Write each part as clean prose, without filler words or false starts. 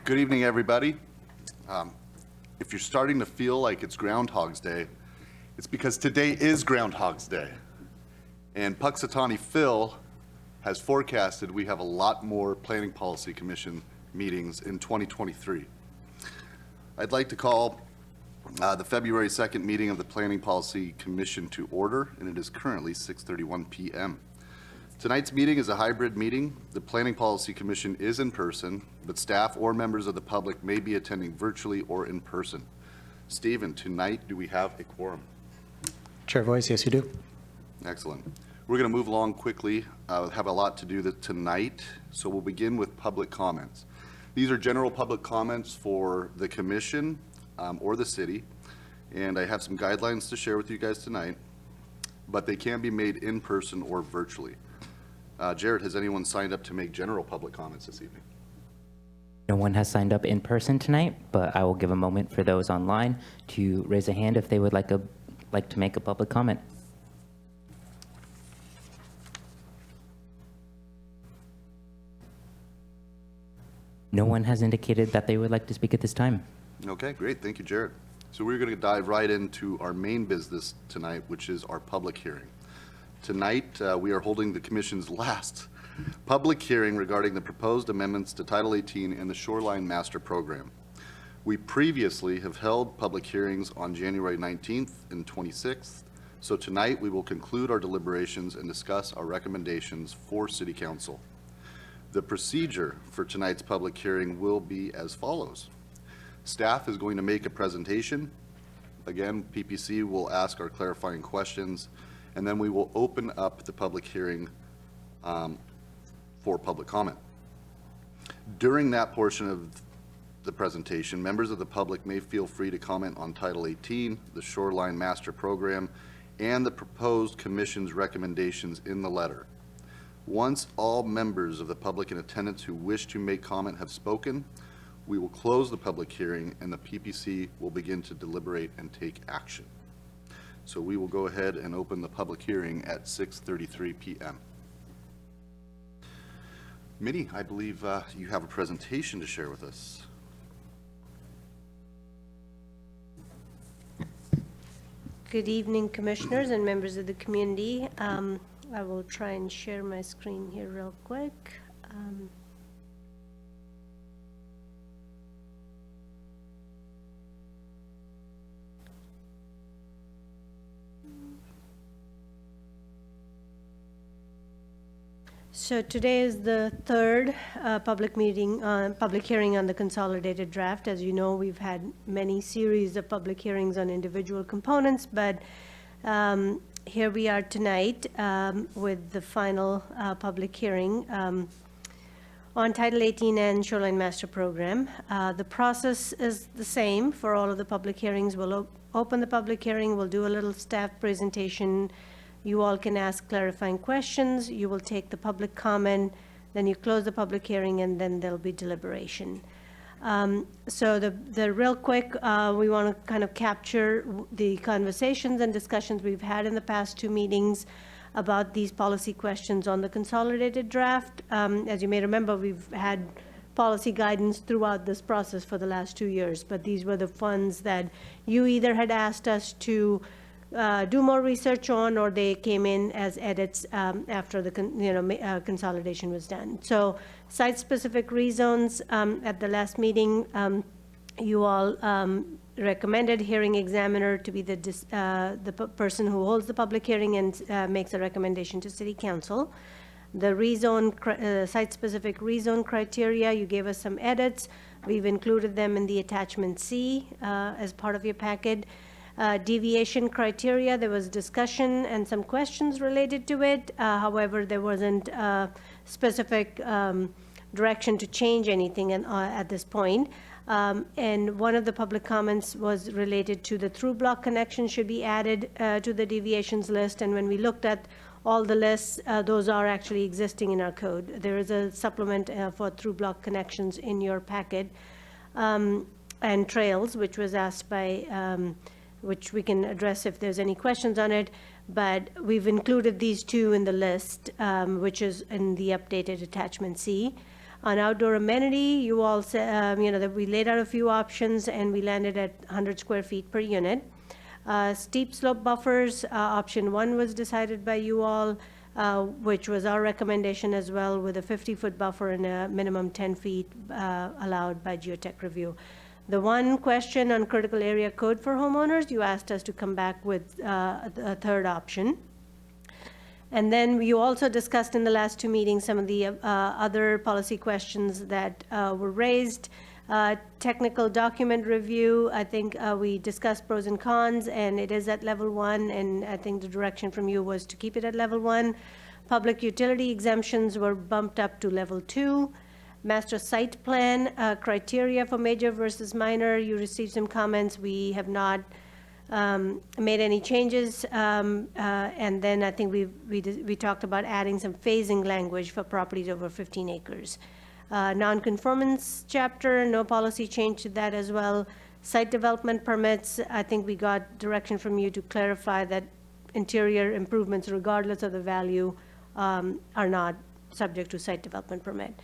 Good evening, everybody. If you're starting to feel like it's Groundhog's Day, it's because today is Groundhog's Day. And Puxatawny Phil has forecasted we have a lot more Planning Policy Commission meetings in 2023. I'd like to call the February 2nd meeting of the Planning Policy Commission to order, and it is currently 6:31 p.m. Tonight's meeting is a hybrid meeting. The Planning Policy Commission is in person, but staff or members of the public may be attending virtually or in person. Stephen, tonight do we have a quorum? Chair Voice, yes you do. Excellent. We're going to move along quickly. Have a lot to do tonight, so we'll begin with public comments. These are general public comments for the commission or the city, and I have some guidelines to share with you guys tonight, but they can be made in person or virtually. Jared, has anyone signed up to make general public comments this evening? No one has signed up in person tonight, but I will give a moment for those online to raise a hand if they would like to make a public comment. No one has indicated that they would like to speak at this time. Okay, great. Thank you, Jared. So we're going to dive right into our main business tonight, which is our public hearing. Tonight, we are holding the Commission's last public hearing regarding the proposed amendments to Title 18 and the Shoreline Master Program. We previously have held public hearings on January 19th and 26th, so tonight we will conclude our deliberations and discuss our recommendations for City Council. The procedure for tonight's public hearing will be as follows. Staff is going to make a presentation. Again, PPC will ask our clarifying questions, and then we will open up the public hearing for public comment. During that portion of the presentation, members of the public may feel free to comment on Title 18, the Shoreline Master Program, and the proposed Commission's recommendations in the letter. Once all members of the public in attendance who wish to make comment have spoken, we will close the public hearing and the PPC will begin to deliberate and take action. So we will go ahead and open the public hearing at 6:33 p.m. Minnie, I believe you have a presentation to share with us. Good evening, commissioners and members of the community. I will try and share my screen here real quick. So today is the third public hearing on the consolidated draft. As you know, we've had many series of public hearings on individual components, but here we are tonight with the final public hearing on Title 18 and Shoreline Master Program. The process is the same for all of the public hearings. We'll open the public hearing, we'll do a little staff presentation. You all can ask clarifying questions. You will take the public comment, then you close the public hearing, and then there'll be deliberation. So the real quick, we want to kind of capture the conversations and discussions we've had in the past two meetings about these policy questions on the consolidated draft. As you may remember, we've had policy guidance throughout this process for the last 2 years, but these were the funds that you either had asked us to do more research on, or they came in as edits after the consolidation was done. So site-specific rezones, at the last meeting, you all recommended hearing examiner to be the person who holds the public hearing and makes a recommendation to City Council. The rezone, site-specific rezone criteria, you gave us some edits. We've included them in the attachment C as part of your packet. Deviation criteria, there was discussion and some questions related to it. However, there wasn't specific direction to change anything at this point. And one of the public comments was related to the through block connection should be added to the deviations list. And when we looked at all the lists, those are actually existing in our code. There is a supplement for through block connections in your packet. And trails, which was asked by which we can address if there's any questions on it, but we've included these two in the list, which is in the updated attachment C. On outdoor amenity, you all said, that we laid out a few options and we landed at 100 square feet per unit. Steep slope buffers, option 1 was decided by you all, which was our recommendation as well, with a 50-foot buffer and a minimum 10 feet allowed by geotech review. The one question on critical area code for homeowners, you asked us to come back with a third option. And then you also discussed in the last 2 meetings some of the other policy questions that were raised. Technical document review, I think we discussed pros and cons, and it is at level 1, and I think the direction from you was to keep it at level 1. Public utility exemptions were bumped up to level 2. Master site plan criteria for major versus minor, you received some comments. We have not made any changes, and then I think we talked about adding some phasing language for properties over 15 acres. Non-conformance chapter, no policy change to that as well. Site development permits, I think we got direction from you to clarify that interior improvements, regardless of the value, are not subject to site development permit.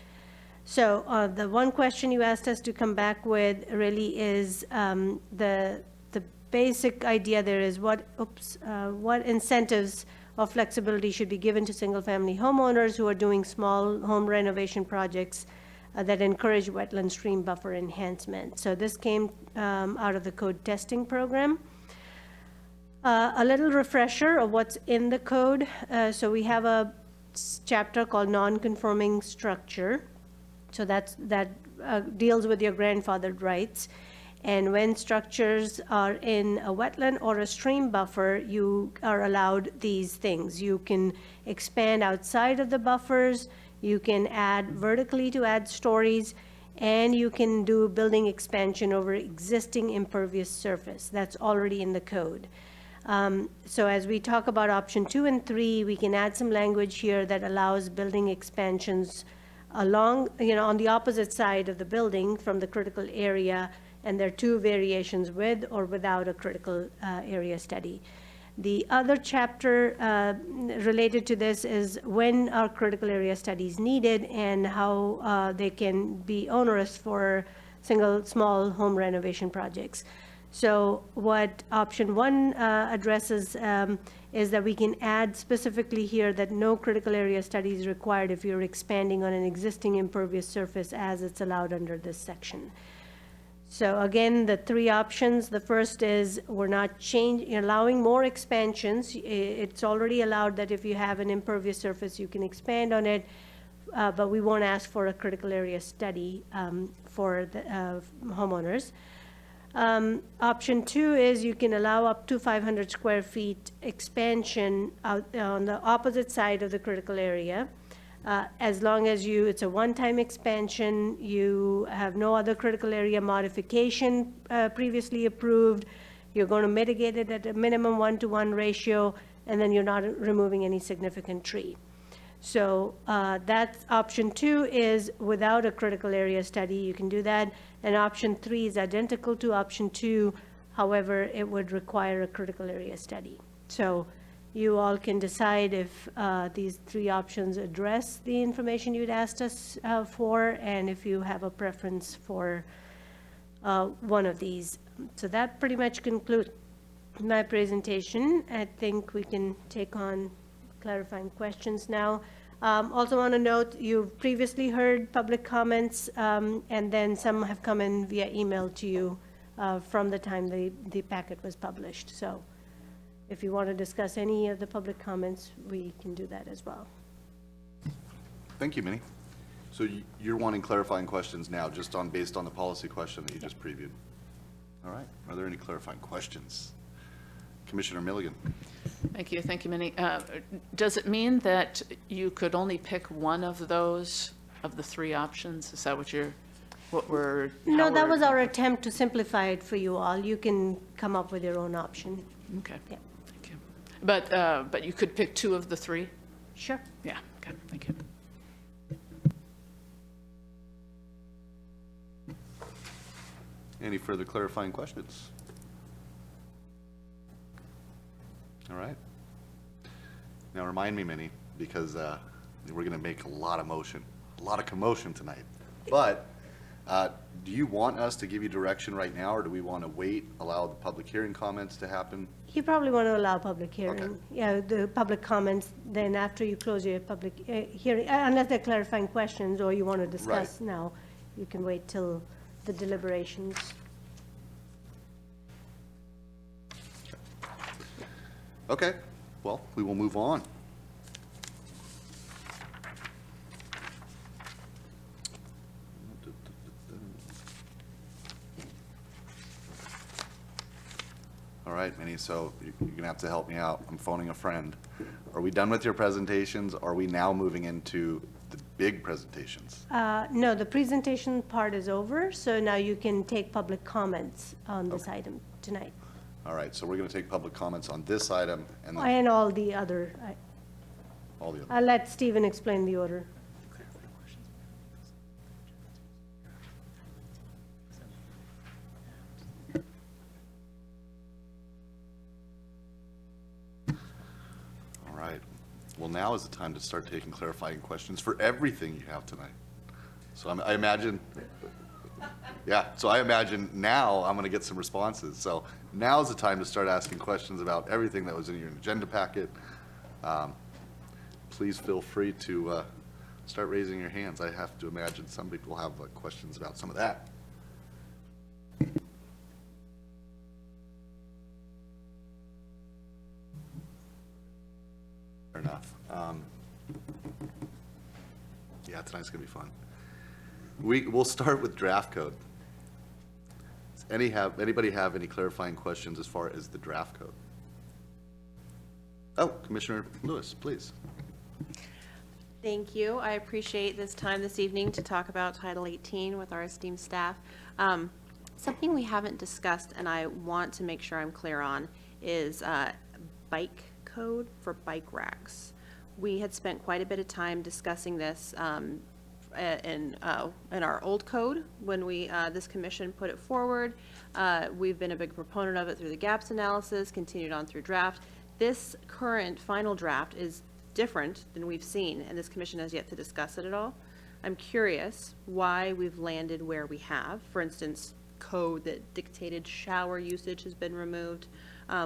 So the one question you asked us to come back with really is the basic idea there is what incentives or flexibility should be given to single-family homeowners who are doing small home renovation projects that encourage wetland stream buffer enhancement. So this came out of the code testing program. A little refresher of what's in the code. So we have a chapter called non-conforming structure. So that deals with your grandfathered rights. And when structures are in a wetland or a stream buffer, you are allowed these things. You can expand outside of the buffers, you can add vertically to add stories, and you can do building expansion over existing impervious surface. That's already in the code. So as we talk about option 2 and 3, we can add some language here that allows building expansions along, on the opposite side of the building from the critical area, and there are 2 variations with or without a critical area study. The other chapter related to this is when are critical area studies needed and how they can be onerous for small home renovation projects. So what option 1 addresses is that we can add specifically here that no critical area study is required if you're expanding on an existing impervious surface as it's allowed under this section. So again, the 3 options, the first is we're not allowing more expansions. It's already allowed that if you have an impervious surface, you can expand on it, but we won't ask for a critical area study for the homeowners. Option 2 is you can allow up to 500 square feet expansion out on the opposite side of the critical area. As long as it's a one-time expansion, you have no other critical area modification previously approved, you're going to mitigate it at a minimum 1-to-1 ratio, and then you're not removing any significant tree. So that's option 2 is without a critical area study, you can do that. And option 3 is identical to option 2, however, it would require a critical area study. So you all can decide if these 3 options address the information you'd asked us for, and if you have a preference for one of these. So that pretty much concludes my presentation. I think we can take on clarifying questions now. Also want to note you've previously heard public comments, and then some have come in via email to you from the time the packet was published. So if you want to discuss any of the public comments, we can do that as well. Thank you, Minnie. So you're wanting clarifying questions now, just based on the policy question that you just previewed. All right. Are there any clarifying questions? Commissioner Milligan. Thank you, Minnie. Does it mean that you could only pick one of those, of the 3 options? Is that what we're? No, that was our attempt to simplify it for you all. You can come up with your own option. Okay. Yeah. Thank you. But you could pick 2 of the 3? Sure. Yeah, okay, thank you. Any further clarifying questions? All right. Now remind me, Minnie, because we're going to make a lot of motion. a lot of commotion tonight. But do you want us to give you direction right now, or do we want to wait, allow the public hearing comments to happen? You probably want to allow public hearing. Yeah, the public comments, then after you close your public hearing, unless they're clarifying questions or you want to discuss now, you can wait till the deliberations. Okay, well, we will move on. All right, Minnie, so you're gonna have to help me out. I'm phoning a friend. Are we done with your presentations? Are we now moving into the big presentations? No, the presentation part is over, so now you can take public comments on this item tonight. All right, so we're gonna take public comments on this item and then And all the other, all the other. I'll let Stephen explain the order. All right. Well, now is the time to start taking clarifying questions for everything you have tonight. So I imagine, yeah, so I imagine now I'm going to get some responses. So now's the time to start asking questions about everything that was in your agenda packet. Please feel free to start raising your hands. I have to imagine some people have questions about some of that. Fair enough. Yeah, tonight's gonna be fun. We'll start with draft code. Does anybody have any clarifying questions as far as the draft code? Oh, Commissioner Lewis, please. Thank you. I appreciate this time this evening to talk about Title 18 with our esteemed staff. Something we haven't discussed and I want to make sure I'm clear on is bike code for bike racks. We had spent quite a bit of time discussing this in our old code when this commission put it forward. We've been a big proponent of it through the gaps analysis, continued on through draft. This current final draft is different than we've seen, and this commission has yet to discuss it at all. I'm curious why we've landed where we have. For instance, code that dictated shower usage has been removed.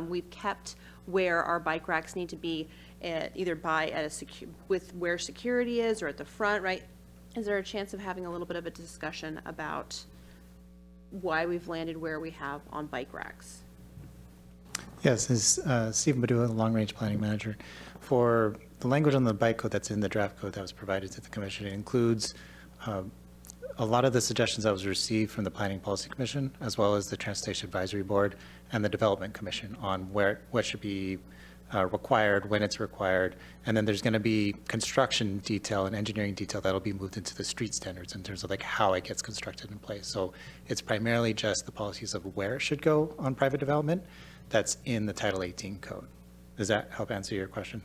We've kept where our bike racks need to be either with where security is or at the front, right? Is there a chance of having a little bit of a discussion about why we've landed where we have on bike racks? Yes, this is Stephen Badua, the Long Range Planning Manager. For the language on the bike code that's in the draft code that was provided to the commission, it includes a lot of the suggestions that was received from the Planning Policy Commission, as well as the Transportation Advisory Board and the Development Commission on what should be required, when it's required, and then there's going to be construction detail and engineering detail that'll be moved into the street standards in terms of like how it gets constructed in place. So it's primarily just the policies of where it should go on private development that's in the Title 18 code. Does that help answer your question?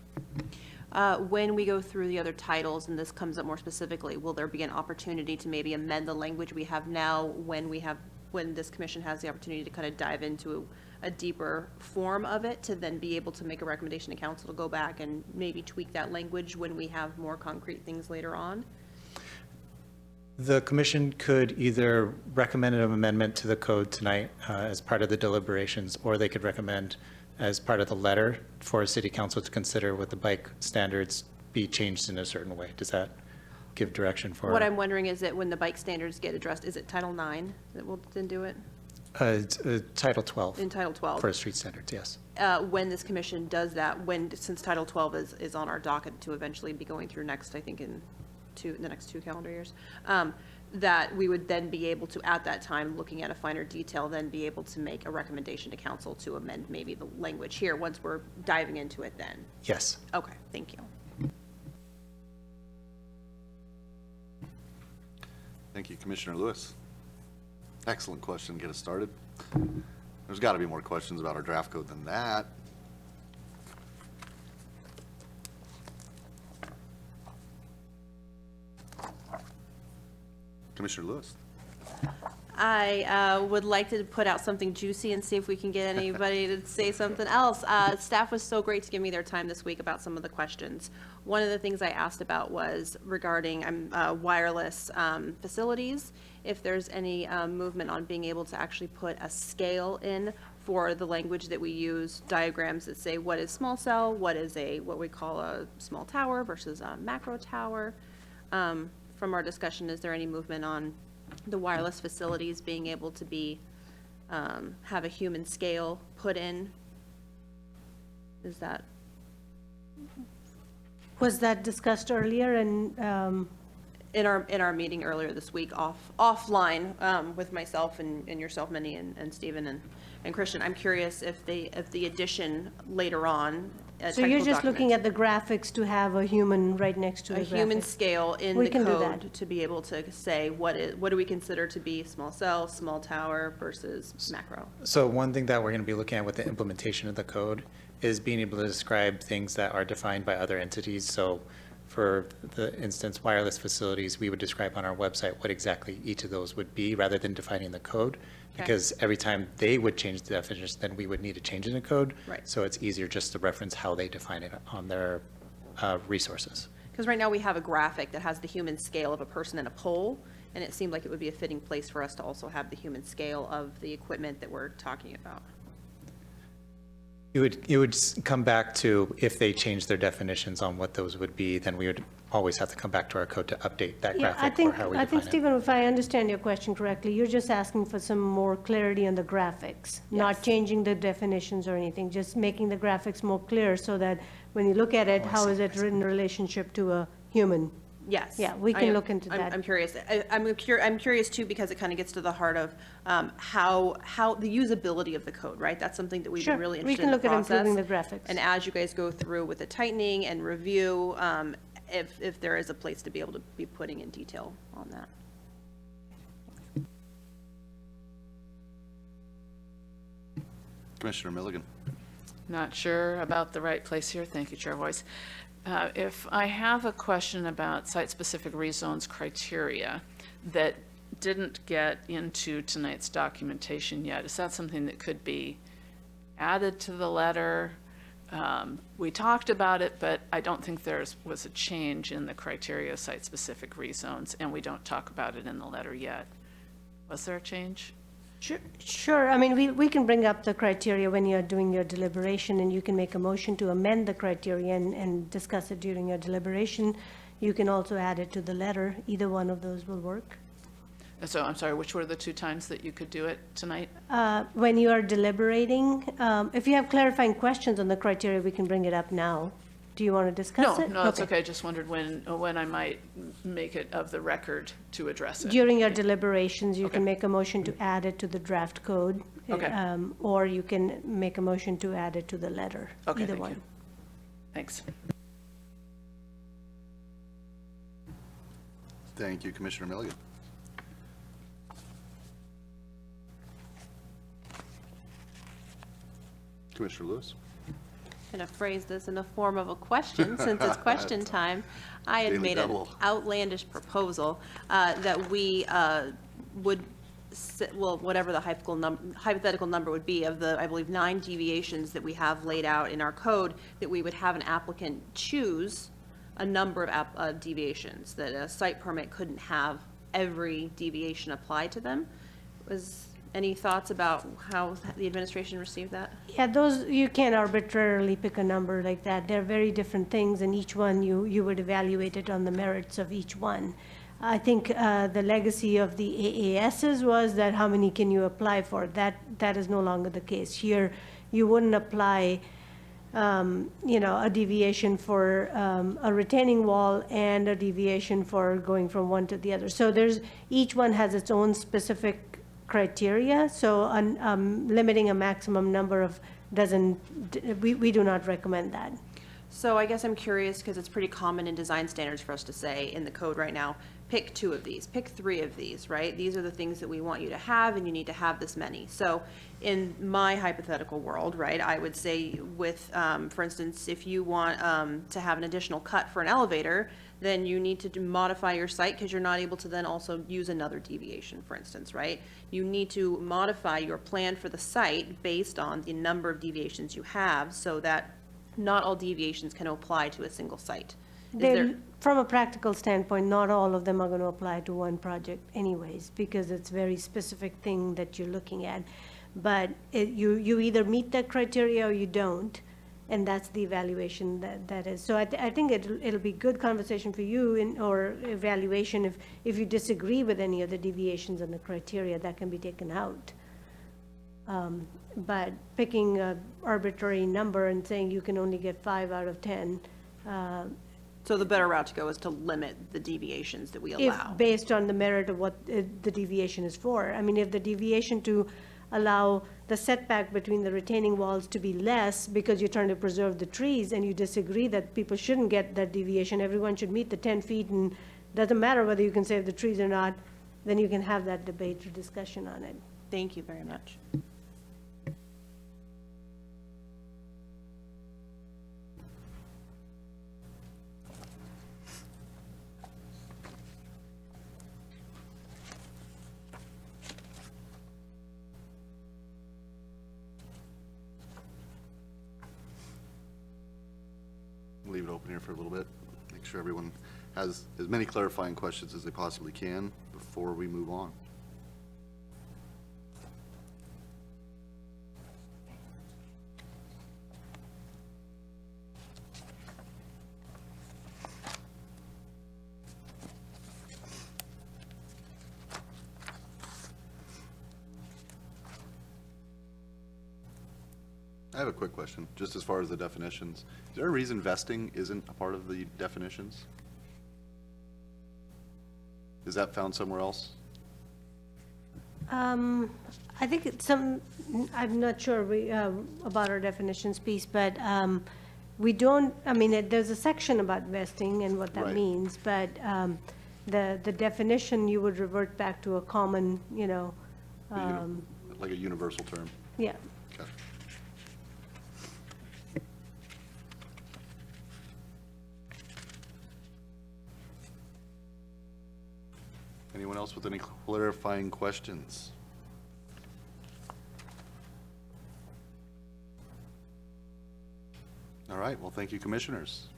When we go through the other titles, and this comes up more specifically, will there be an opportunity to maybe amend the language we have now when this commission has the opportunity to kind of dive into a deeper form of it, to then be able to make a recommendation to council to go back and maybe tweak that language when we have more concrete things later on? The commission could either recommend an amendment to the code tonight as part of the deliberations, or they could recommend as part of the letter for city council to consider would the bike standards be changed in a certain way. Does that give direction for? What I'm wondering is that when the bike standards get addressed, is it Title 9 that will then do it? Title 12. In Title 12? For street standards, yes. When this commission does that, since Title 12 is on our docket to eventually be going through next, I think in the next 2 calendar years, that we would then be able to, at that time, looking at a finer detail, then be able to make a recommendation to council to amend maybe the language here once we're diving into it then? Yes. Okay, thank you. Thank you, Commissioner Lewis. Excellent question to get us started. There's got to be more questions about our draft code than that. Commissioner Lewis. I would like to put out something juicy and see if we can get anybody to say something else. Staff was so great to give me their time this week about some of the questions. One of the things I asked about was regarding wireless facilities, if there's any movement on being able to actually put a scale in for the language that we use, diagrams that say what is small cell, what is what we call a small tower versus a macro tower. From our discussion, is there any movement on the wireless facilities being able to be, have a human scale put in? Is that? Was that discussed earlier and, In our meeting earlier this week, offline, with myself and yourself, Minnie, and Stephen and Christian, I'm curious if the addition later on. so you're just looking at the graphics to have a human right next to the a graphic? human scale in We the can do code that. to be able to say what do we consider to be small cell, small tower versus macro? So one thing that we're going to be looking at with the implementation of the code is being able to describe things that are defined by other entities. So for the instance, wireless facilities, we would describe on our website what exactly each of those would be rather than defining the code. Okay. Because every time they would change the definition, then we would need to change in the code. Right. So it's easier just to reference how they define it on their resources. Because right now we have a graphic that has the human scale of a person in a pole, and it seemed like it would be a fitting place for us to also have the human scale of the equipment that we're talking about. It would come back to if they change their definitions on what those would be, then we would always have to come back to our code to update that Yeah, graphic for how we I think, define it. Stephen, if I understand your question correctly, you're just asking for some more clarity on the graphics, not Yes. changing the definitions or anything, just making the graphics more clear so that when you look at it, how is it in relationship to a human? Yes. Yeah, we can look into that. I'm curious. I'm curious too, because it kind of gets to the heart of how the usability of the code, right? That's something that we've Sure, been really we interested can in the look at improving the process. graphics. And as you guys go through with the tightening and review, if there is a place to be able to be putting in detail on that. Commissioner Milligan. Not sure about the right place here. Thank you, Chair Voice. If I have a question about site-specific rezones criteria that didn't get into tonight's documentation yet, is that something that could be added to the letter? We talked about it, but I don't think there was a change in the criteria of site-specific rezones, and we don't talk about it in the letter yet. Was there a change? Sure, I mean, we can bring up the criteria when you're doing your deliberation, and you can make a motion to amend the criteria and discuss it during your deliberation. You can also add it to the letter. Either one of those will work. So I'm sorry, which were the two times that you could do it tonight? When you are deliberating, if you have clarifying questions on the criteria, we can bring it up now. Do you want to discuss it? No, it's okay. I just wondered when I might make it of the record to address it. During your deliberations, you can Okay. make a motion to add it to the draft code. Okay. Or you can make a motion to add it to the letter. Okay, Either thank one. you. Thanks. Thank you, Commissioner Milligan. Commissioner Lewis. I'm going to phrase this in the form of a question, since it's question time. I had Daily made an double. outlandish proposal that we would, whatever the hypothetical number would be of the, I believe, 9 deviations that we have laid out in our code, that we would have an applicant choose a number of deviations, that a site permit couldn't have every deviation applied to them. Any thoughts about how the administration received that? Yeah, those, you can't arbitrarily pick a number like that. They're very different things, and each one you would evaluate it on the merits of each one. I think the legacy of the AASs was that how many can you apply for? That is no longer the case. Here, you wouldn't apply, a deviation for a retaining wall and a deviation for going from one to the other. So each one has its own specific criteria, so limiting a maximum number of we do not recommend that. So I guess I'm curious, because it's pretty common in design standards for us to say in the code right now, pick 2 of these, pick 3 of these, right? These are the things that we want you to have, and you need to have this many. So in my hypothetical world, right, I would say with, for instance, if you want to have an additional cut for an elevator, then you need to modify your site because you're not able to then also use another deviation, for instance, right? You need to modify your plan for the site based on the number of deviations you have so that not all deviations can apply to a single site. Is there, From a practical standpoint, not all of them are going to apply to one project anyways, because it's very specific thing that you're looking at. But you either meet that criteria or you don't, and that's the evaluation that is. So I think it'll be good conversation for you or evaluation if you disagree with any of the deviations and the criteria, that can be taken out. But picking an arbitrary number and saying you can only get 5 out of 10, so the better route to go is to limit the deviations that we allow. based on the merit of what the deviation is for. I mean, if the deviation to allow the setback between the retaining walls to be less because you're trying to preserve the trees, and you disagree that people shouldn't get that deviation, everyone should meet the 10 feet, and doesn't matter whether you can save the trees or not, then you can have that debate or discussion on it. Thank you very much. Leave it open here for a little bit. Make sure everyone has as many clarifying questions as they possibly can before we move on. I have a quick question, just as far as the definitions. Is there a reason vesting isn't a part of the definitions? Is that found somewhere else? I think it's I'm not sure about our definitions piece, but we don't, I mean, there's a section about vesting and what that Right. means, but the definition, you would revert back to a common, Like a universal term? yeah. Okay. Anyone else with any clarifying questions? All right, well, thank you, commissioners.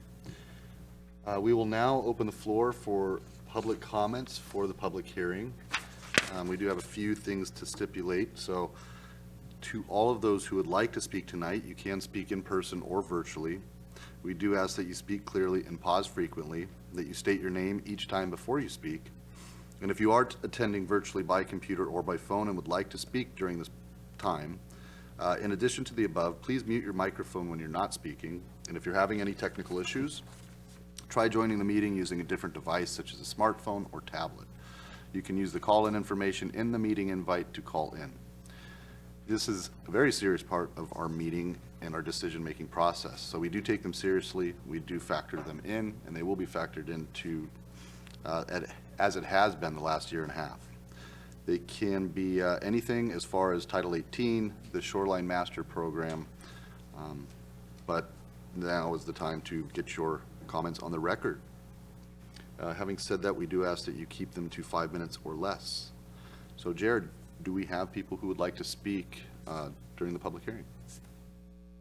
We will now open the floor for public comments for the public hearing. We do have a few things to stipulate, so to all of those who would like to speak tonight, you can speak in person or virtually. We do ask that you speak clearly and pause frequently, that you state your name each time before you speak. And if you are attending virtually by computer or by phone and would like to speak during this time, in addition to the above, please mute your microphone when you're not speaking. And if you're having any technical issues, try joining the meeting using a different device such as a smartphone or tablet. You can use the call-in information in the meeting invite to call in. This is a very serious part of our meeting and our decision-making process. So we do take them seriously, we do factor them in, and they will be factored into as it has been the last year and a half. They can be anything as far as Title 18, the Shoreline Master Program, but now is the time to get your comments on the record. Having said that, we do ask that you keep them to 5 minutes or less. So Jared, do we have people who would like to speak during the public hearing?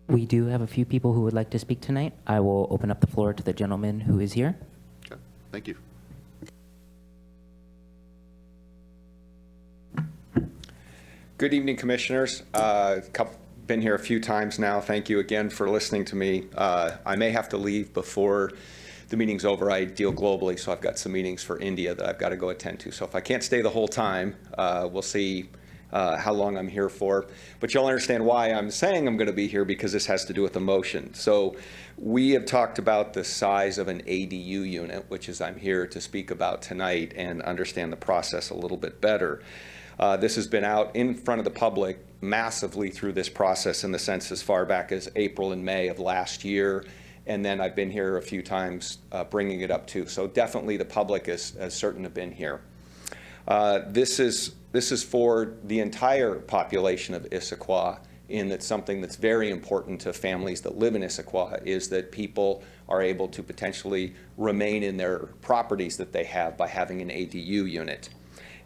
We do have a few people who would like to speak tonight. I will open up the floor to the gentleman who is here. Okay, thank you. Good evening, Commissioners. Been here a few times now. Thank you again for listening to me. I may have to leave before the meeting's over. I deal globally, so I've got some meetings for India that I've got to go attend to. So if I can't stay the whole time, we'll see how long I'm here for. But you'll understand why I'm saying I'm going to be here, because this has to do with the motion. So we have talked about the size of an ADU unit, which is I'm here to speak about tonight and understand the process a little bit better. This has been out in front of the public massively through this process, in the sense as far back as April and May of last year, And then I've been here a few times bringing it up too. So definitely the public is certain to have been here. This is for the entire population of Issaquah, in that something that's very important to families that live in Issaquah is that people are able to potentially remain in their properties that they have by having an ADU unit.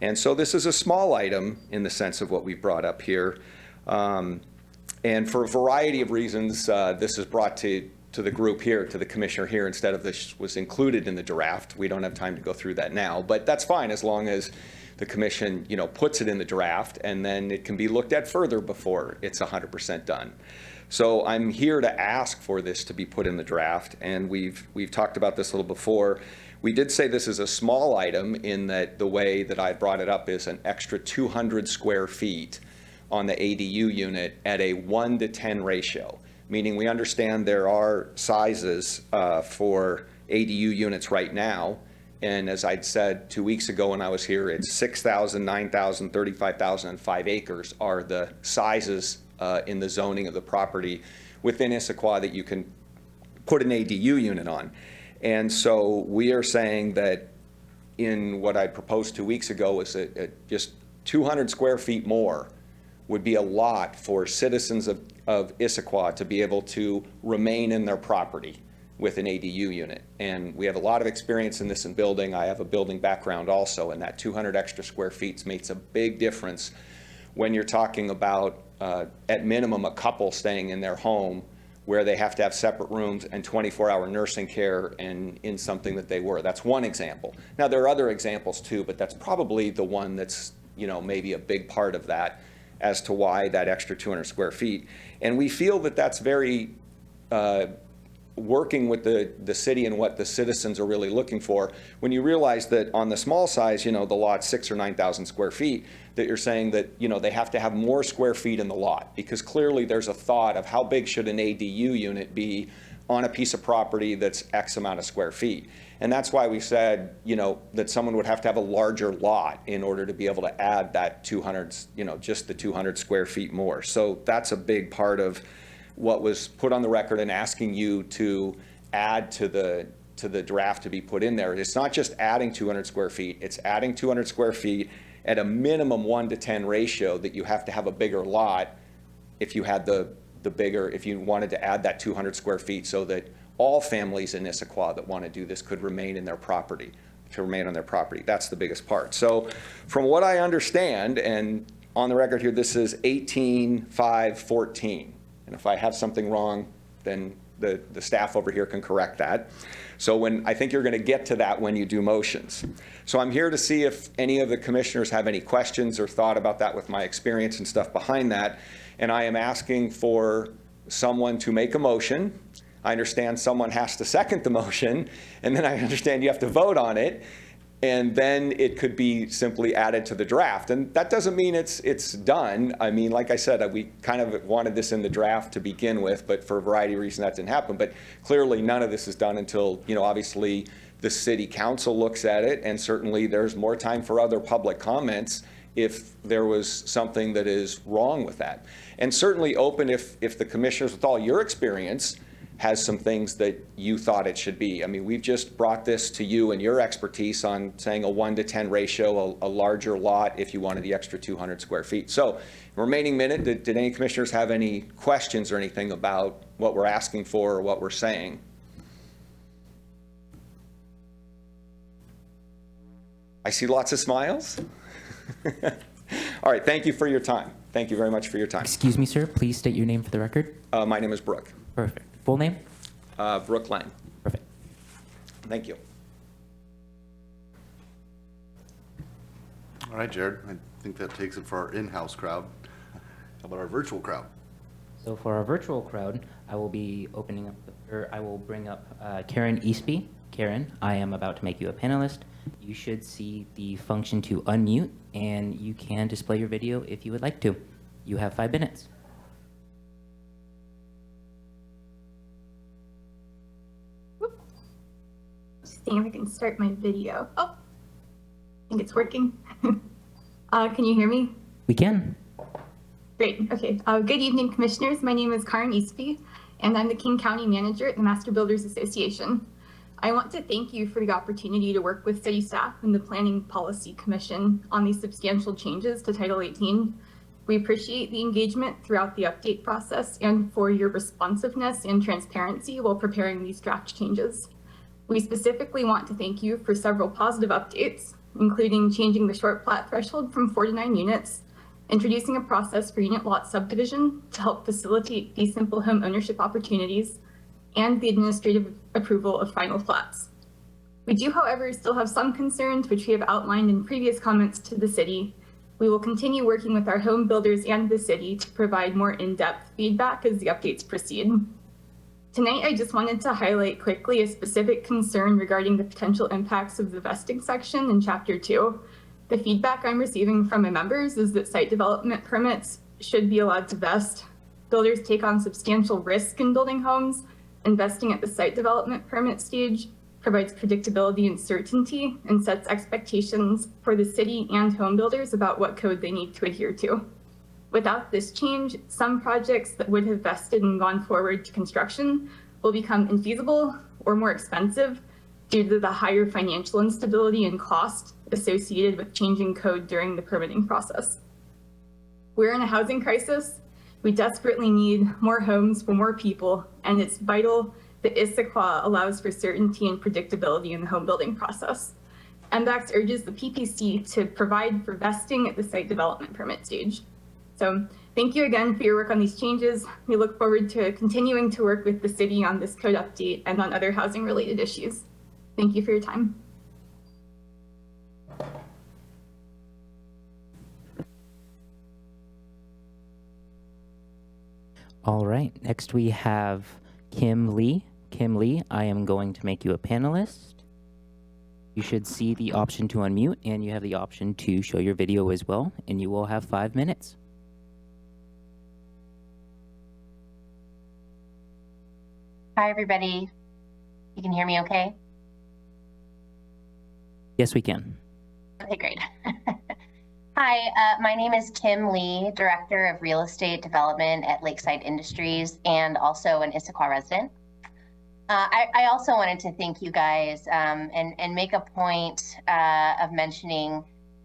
And so this is a small item in the sense of what we brought up here. And for a variety of reasons, this is brought to the group here, to the commissioner here, instead of this was included in the draft. We don't have time to go through that now, but that's fine as long as the commission, puts it in the draft, and then it can be looked at further before it's 100% done. So I'm here to ask for this to be put in the draft, and we've talked about this a little before. We did say this is a small item in that the way that I brought it up is an extra 200 square feet on the ADU unit at a 1-to-10 ratio, meaning we understand there are sizes for ADU units right now. And as I'd said 2 weeks ago when I was here, it's 6,000, 9,000, 35,000, and 5 acres are the sizes in the zoning of the property within Issaquah that you can put an ADU unit on. And so we are saying that in what I proposed 2 weeks ago was just 200 square feet more would be a lot for citizens of Issaquah to be able to remain in their property with an ADU unit. And we have a lot of experience in this in building. I have a building background also, and that 200 extra square feet makes a big difference when you're talking about, at minimum, a couple staying in their home where they have to have separate rooms and 24-hour nursing care and in something that they were. That's one example. Now, there are other examples too, but that's probably the one that's, maybe a big part of that as to why that extra 200 square feet. And we feel that that's very working with the city and what the citizens are really looking for. When you realize that on the small size, the lot's 6,000 or 9,000 square feet, that you're saying that, they have to have more square feet in the lot, because clearly there's a thought of how big should an ADU unit be on a piece of property that's X amount of square feet. And that's why we said, that someone would have to have a larger lot in order to be able to add that 200, just the 200 square feet more. So that's a big part of what was put on the record and asking you to add to the draft to be put in there. It's not just adding 200 square feet, it's adding 200 square feet at a minimum 1-to-10 ratio, that you have to have a bigger lot if you had the bigger, if you wanted to add that 200 square feet, so that all families in Issaquah that want to do this could remain in their property, on their property. That's the biggest part. So from what I understand, and on the record here, this is 18.5.14. And if I have something wrong, then the staff over here can correct that. So I think you're going to get to that when you do motions. So I'm here to see if any of the commissioners have any questions or thought about that with my experience and stuff behind that. And I am asking for someone to make a motion. I understand someone has to second the motion, and then I understand you have to vote on it. And then it could be simply added to the draft. And that doesn't mean it's done. I mean, like I said, we kind of wanted this in the draft to begin with, but for a variety of reasons that didn't happen. But clearly none of this is done until, obviously the city council looks at it, and certainly there's more time for other public comments if there was something that is wrong with that. And certainly open if the commissioners, with all your experience, has some things that you thought it should be. I mean, we've just brought this to you and your expertise on saying a 1-to-10 ratio, a larger lot if you wanted the extra 200 square feet. So remaining minute, did any commissioners have any questions or anything about what we're asking for or what we're saying? I see lots of smiles. All right, thank you for your time. Thank you very much for your time. Excuse me, sir. Please state your name for the record. My name is Brooke. Perfect. Full name? Brooke Lang. Perfect. Thank you. All right, Jared, I think that takes it for our in-house crowd. How about our virtual crowd? So for our virtual crowd, I will be opening up, I will bring up Karen Eastby. Karen, I am about to make you a panelist. You should see the function to unmute, and you can display your video if you would like to. You have 5 minutes. Seeing if I can start my video. Oh, I think it's working. Can you hear me? We can. Great. Okay. Good evening, commissioners. My name is Karen Eastby, and I'm the King County Manager at the Master Builders Association. I want to thank you for the opportunity to work with city staff and the Planning Policy Commission on these substantial changes to Title 18. We appreciate the engagement throughout the update process and for your responsiveness and transparency while preparing these draft changes. We specifically want to thank you for several positive updates, including changing the short plat threshold from 4 to 9 units, introducing a process for unit lot subdivision to help facilitate these simple home ownership opportunities, and the administrative approval of final plats. We do, however, still have some concerns which we have outlined in previous comments to the city. We will continue working with our home builders and the city to provide more in-depth feedback as the updates proceed. Tonight, I just wanted to highlight quickly a specific concern regarding the potential impacts of the vesting section in Chapter 2. The feedback I'm receiving from my members is that site development permits should be allowed to vest. Builders take on substantial risk in building homes. Investing at the site development permit stage provides predictability and certainty and sets expectations for the city and home builders about what code they need to adhere to. Without this change, some projects that would have vested and gone forward to construction will become infeasible or more expensive due to the higher financial instability and cost associated with changing code during the permitting process. We're in a housing crisis. We desperately need more homes for more people, and it's vital that Issaquah allows for certainty and predictability in the home building process. MBAX urges the PPC to provide for vesting at the site development permit stage. So thank you again for your work on these changes. We look forward to continuing to work with the city on this code update and on other housing related issues. Thank you for your time. All right, next we have Kim Lee. Kim Lee, I am going to make you a panelist. You should see the option to unmute, and you have the option to show your video as well, and you will have 5 minutes. Hi, everybody. You can hear me okay? Yes, we can. Okay, great. Hi, my name is Kim Lee, Director of Real Estate Development at Lakeside Industries and also an Issaquah resident. I also wanted to thank you guys and make a point of mentioning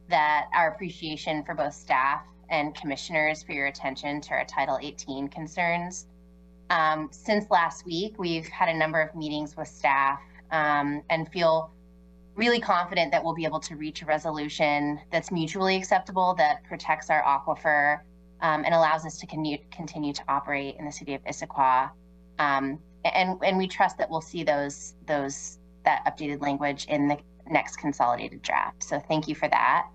that our appreciation for both staff and commissioners for your attention to our Title 18 concerns. Since last week, we've had a number of meetings with staff and feel really confident that we'll be able to reach a resolution that's mutually acceptable, that protects our aquifer and allows us to continue to operate in the city of Issaquah. And we trust that we'll see that updated language in the next consolidated draft. So thank you for that.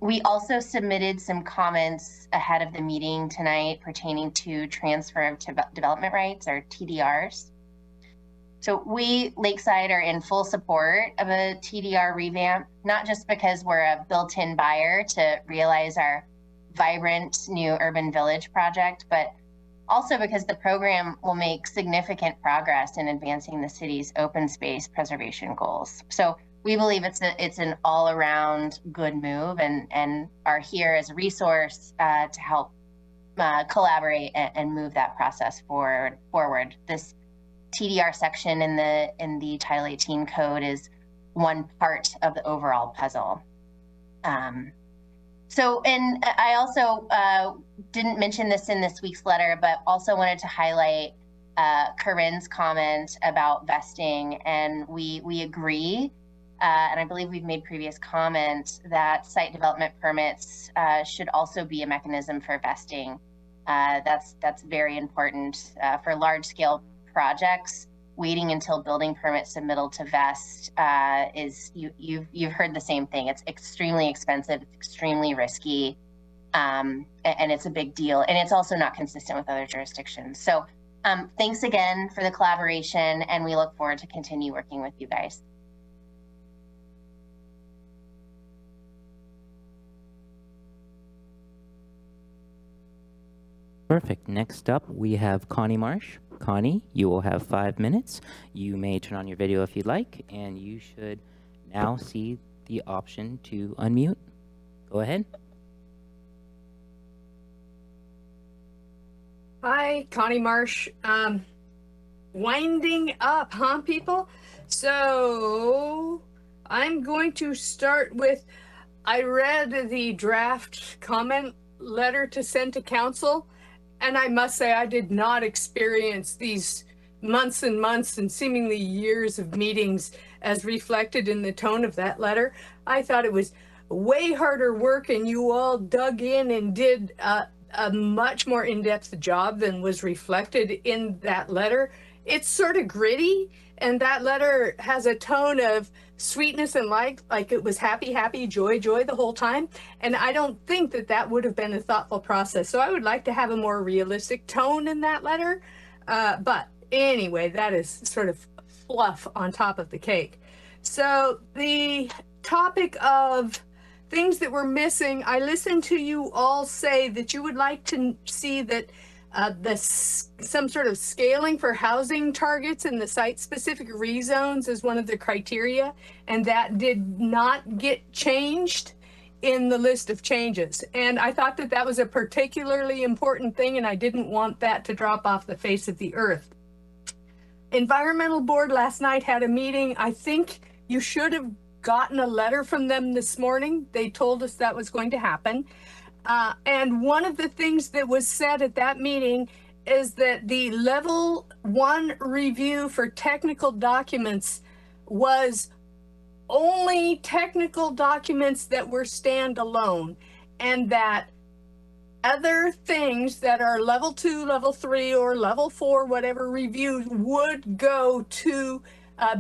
We also submitted some comments ahead of the meeting tonight pertaining to transfer of development rights, or TDRs. So we, Lakeside, are in full support of a TDR revamp, not just because we're a built-in buyer to realize our vibrant new urban village project, but also because the program will make significant progress in advancing the city's open space preservation goals. So we believe it's an all-around good move, and are here as a resource to help collaborate and move that process forward. This TDR section in the Title 18 code is one part of the overall puzzle. And I also didn't mention this in this week's letter, but also wanted to highlight Corinne's comment about vesting, and we agree, and I believe we've made previous comments that site development permits should also be a mechanism for vesting. That's very important for large-scale projects. Waiting until building permit submittal to vest you've heard the same thing. It's extremely expensive, it's extremely risky, and it's a big deal. And it's also not consistent with other jurisdictions. So thanks again for the collaboration, and we look forward to continue working with you guys. Perfect. Next up, we have Connie Marsh. Connie, you will have 5 minutes. You may turn on your video if you'd like, and you should now see the option to unmute. Go ahead. Hi, Connie Marsh. Winding up, huh, people? So I'm going to start with, I read the draft comment letter to send to council, and I must say I did not experience these months and months and seemingly years of meetings as reflected in the tone of that letter. I thought it was way harder work, and you all dug in and did a much more in-depth job than was reflected in that letter. It's sort of gritty, and that letter has a tone of sweetness and like it was happy, happy, joy, joy the whole time. And I don't think that that would have been a thoughtful process. So I would like to have a more realistic tone in that letter. But anyway, that is sort of fluff on top of the cake. So the topic of things that we're missing, I listened to you all say that you would like to see that some sort of scaling for housing targets and the site-specific rezones is one of the criteria, and that did not get changed in the list of changes. And I thought that that was a particularly important thing, and I didn't want that to drop off the face of the earth. Environmental Board last night had a meeting. I think you should have gotten a letter from them this morning. They told us that was going to happen. And one of the things that was said at that meeting is that the level 1 review for technical documents was only technical documents that were standalone, and that other things that are level 2, level 3, or level 4, whatever reviews would go to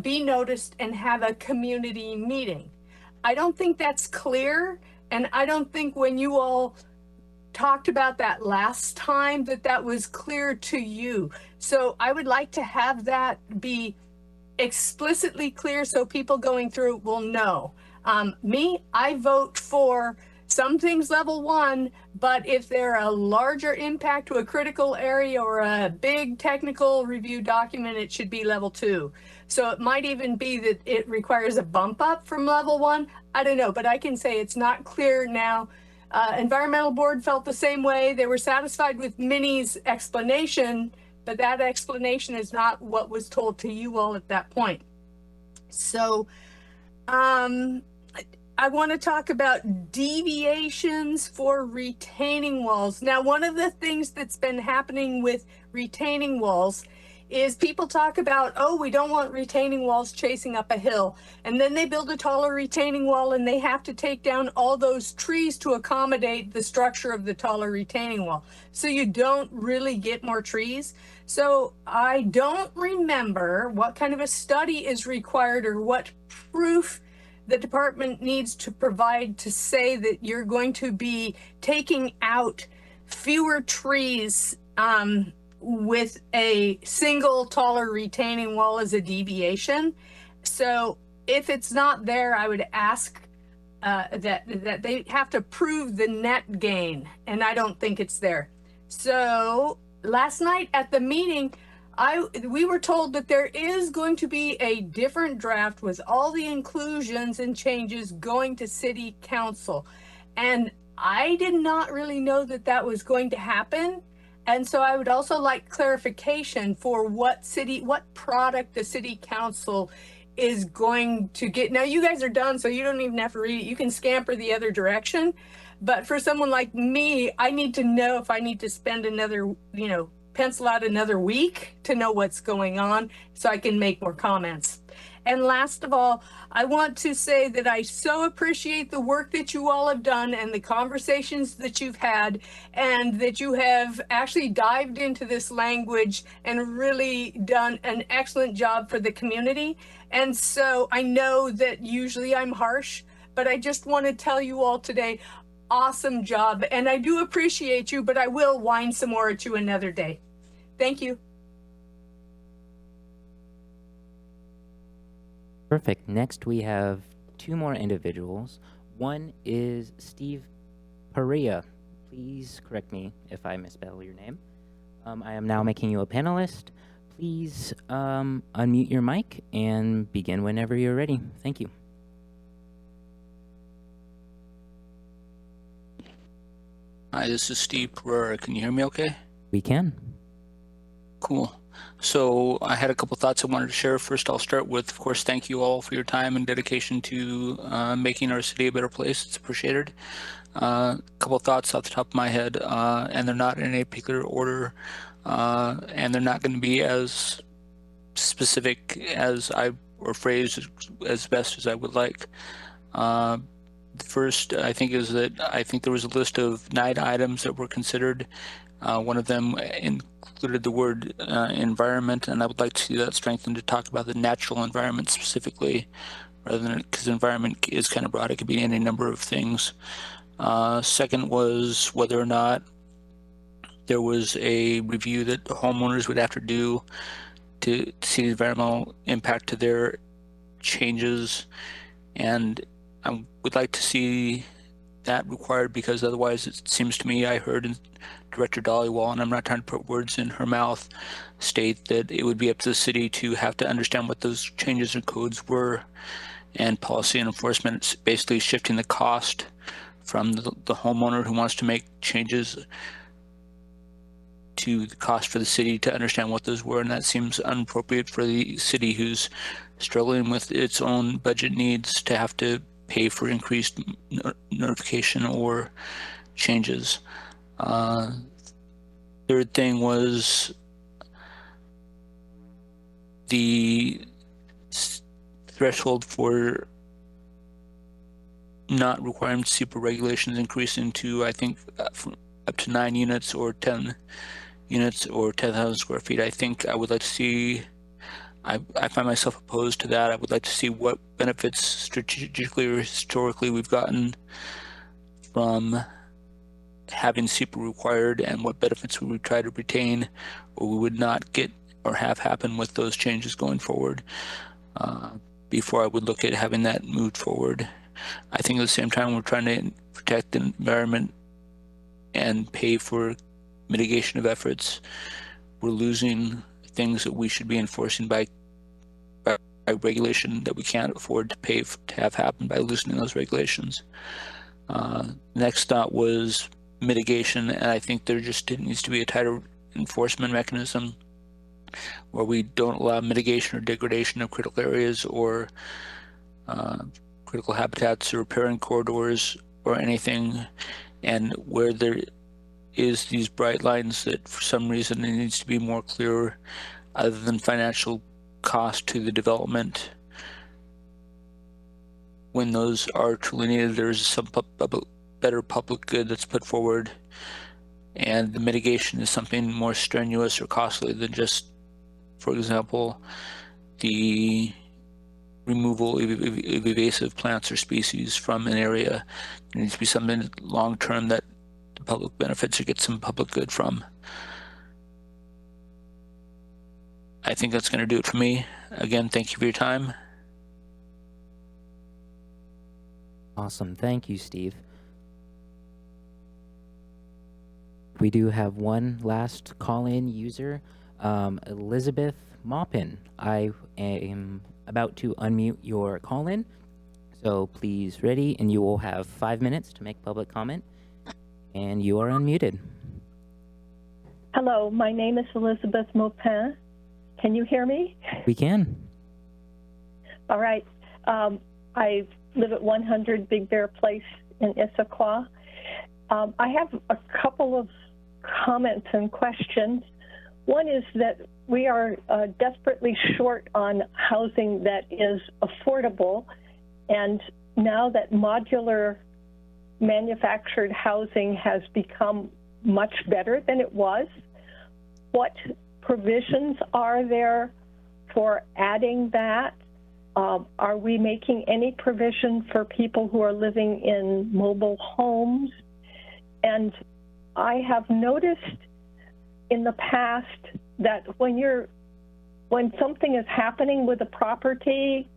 be noticed and have a community meeting. I don't think that's clear. And I don't think when you all talked about that last time that that was clear to you. So I would like to have that be explicitly clear so people going through will know. I vote for some things level 1, but if they're a larger impact to a critical area or a big technical review document, it should be level 2. So it might even be that it requires a bump up from level 1. I don't know, but I can say it's not clear now. Environmental Board felt the same way. They were satisfied with Minnie's explanation, but that explanation is not what was told to you all at that point. So I want to talk about deviations for retaining walls. Now, one of the things that's been happening with retaining walls is people talk about, oh, we don't want retaining walls chasing up a hill. And then they build a taller retaining wall and they have to take down all those trees to accommodate the structure of the taller retaining wall. So you don't really get more trees. So I don't remember what kind of a study is required or what proof the department needs to provide to say that you're going to be taking out fewer trees with a single taller retaining wall as a deviation. So if it's not there, I would ask that they have to prove the net gain, and I don't think it's there. So last night at the meeting, we were told that there is going to be a different draft with all the inclusions and changes going to city council. And I did not really know that that was going to happen. And so I would also like clarification for what product the city council is going to get. Now you guys are done, so you don't even have to read it. You can scamper the other direction. But for someone like me, I need to know if I need to spend another, pencil out another week to know what's going on so I can make more comments. And last of all, I want to say that I so appreciate the work that you all have done and the conversations that you've had, and that you have actually dived into this language and really done an excellent job for the community. And so I know that usually I'm harsh, but I just want to tell you all today, awesome job. And I do appreciate you, but I will whine some more at you another day. Thank you. Perfect. Next, we have two more individuals. One is Steve Perea. Please correct me if I misspell your name. I am now making you a panelist. Please unmute your mic and begin whenever you're ready. Thank you. Hi, this is Steve Pereira. Can you hear me okay? We can. Cool. So I had a couple thoughts I wanted to share. First, I'll start with, of course, thank you all for your time and dedication to making our city a better place. It's appreciated. A couple thoughts off the top of my head, and they're not in any particular order, and they're not going to be as specific as or phrased as best as I would like. The first, I think, is that I think there was a list of 9 items that were considered. One of them included the word environment, and I would like to see that strengthened to talk about the natural environment specifically, rather than, because environment is kind of broad. It could be any number of things. Second was whether or not there was a review that the homeowners would have to do to see the environmental impact to their changes, and I would like to see that required, because otherwise it seems to me, I heard Director Dollywall, and I'm not trying to put words in her mouth, state that it would be up to the city to have to understand what those changes in codes were, and policy and enforcement. It's basically shifting the cost from the homeowner who wants to make changes to the cost for the city to understand what those were, and that seems inappropriate for the city who's struggling with its own budget needs to have to pay for increased notification or changes. Third thing was the threshold for not requiring super regulations increasing to, I think, up to 9 units or 10 units or 10,000 square feet. I think I would like to see, I find myself opposed to that. I would like to see what benefits strategically or historically we've gotten from having super required, and what benefits we would try to retain or we would not get or have happen with those changes going forward, before I would look at having that moved forward. I think at the same time we're trying to protect the environment and pay for mitigation of efforts. We're losing things that we should be enforcing by regulation that we can't afford to pay to have happen by loosening those regulations. Next thought was mitigation, and I think there just needs to be a tighter enforcement mechanism where we don't allow mitigation or degradation of critical areas or critical habitats or riparian corridors or anything, and where there is these bright lines that for some reason it needs to be more clear, other than financial cost to the development. When those are truly needed, there's some better public good that's put forward, and the mitigation is something more strenuous or costly than just, for example, the removal of invasive plants or species from an area. It needs to be something long-term that the public benefits or get some public good from. I think that's going to do it for me. Again, thank you for your time. Awesome. Thank you, Steve. We do have one last call-in user, Elizabeth Maupin. I am about to unmute your call-in, so please ready, and you will have 5 minutes to make public comment, and you are unmuted. Hello, my name is Elizabeth Maupin. Can you hear me? We can. All right. I live at 100 Big Bear Place in Issaquah. I have a couple of comments and questions. One is that we are desperately short on housing that is affordable, and now that modular manufactured housing has become much better than it was, what provisions are there for adding that? Are we making any provision for people who are living in mobile homes? And I have noticed in the past that when something is happening with a property,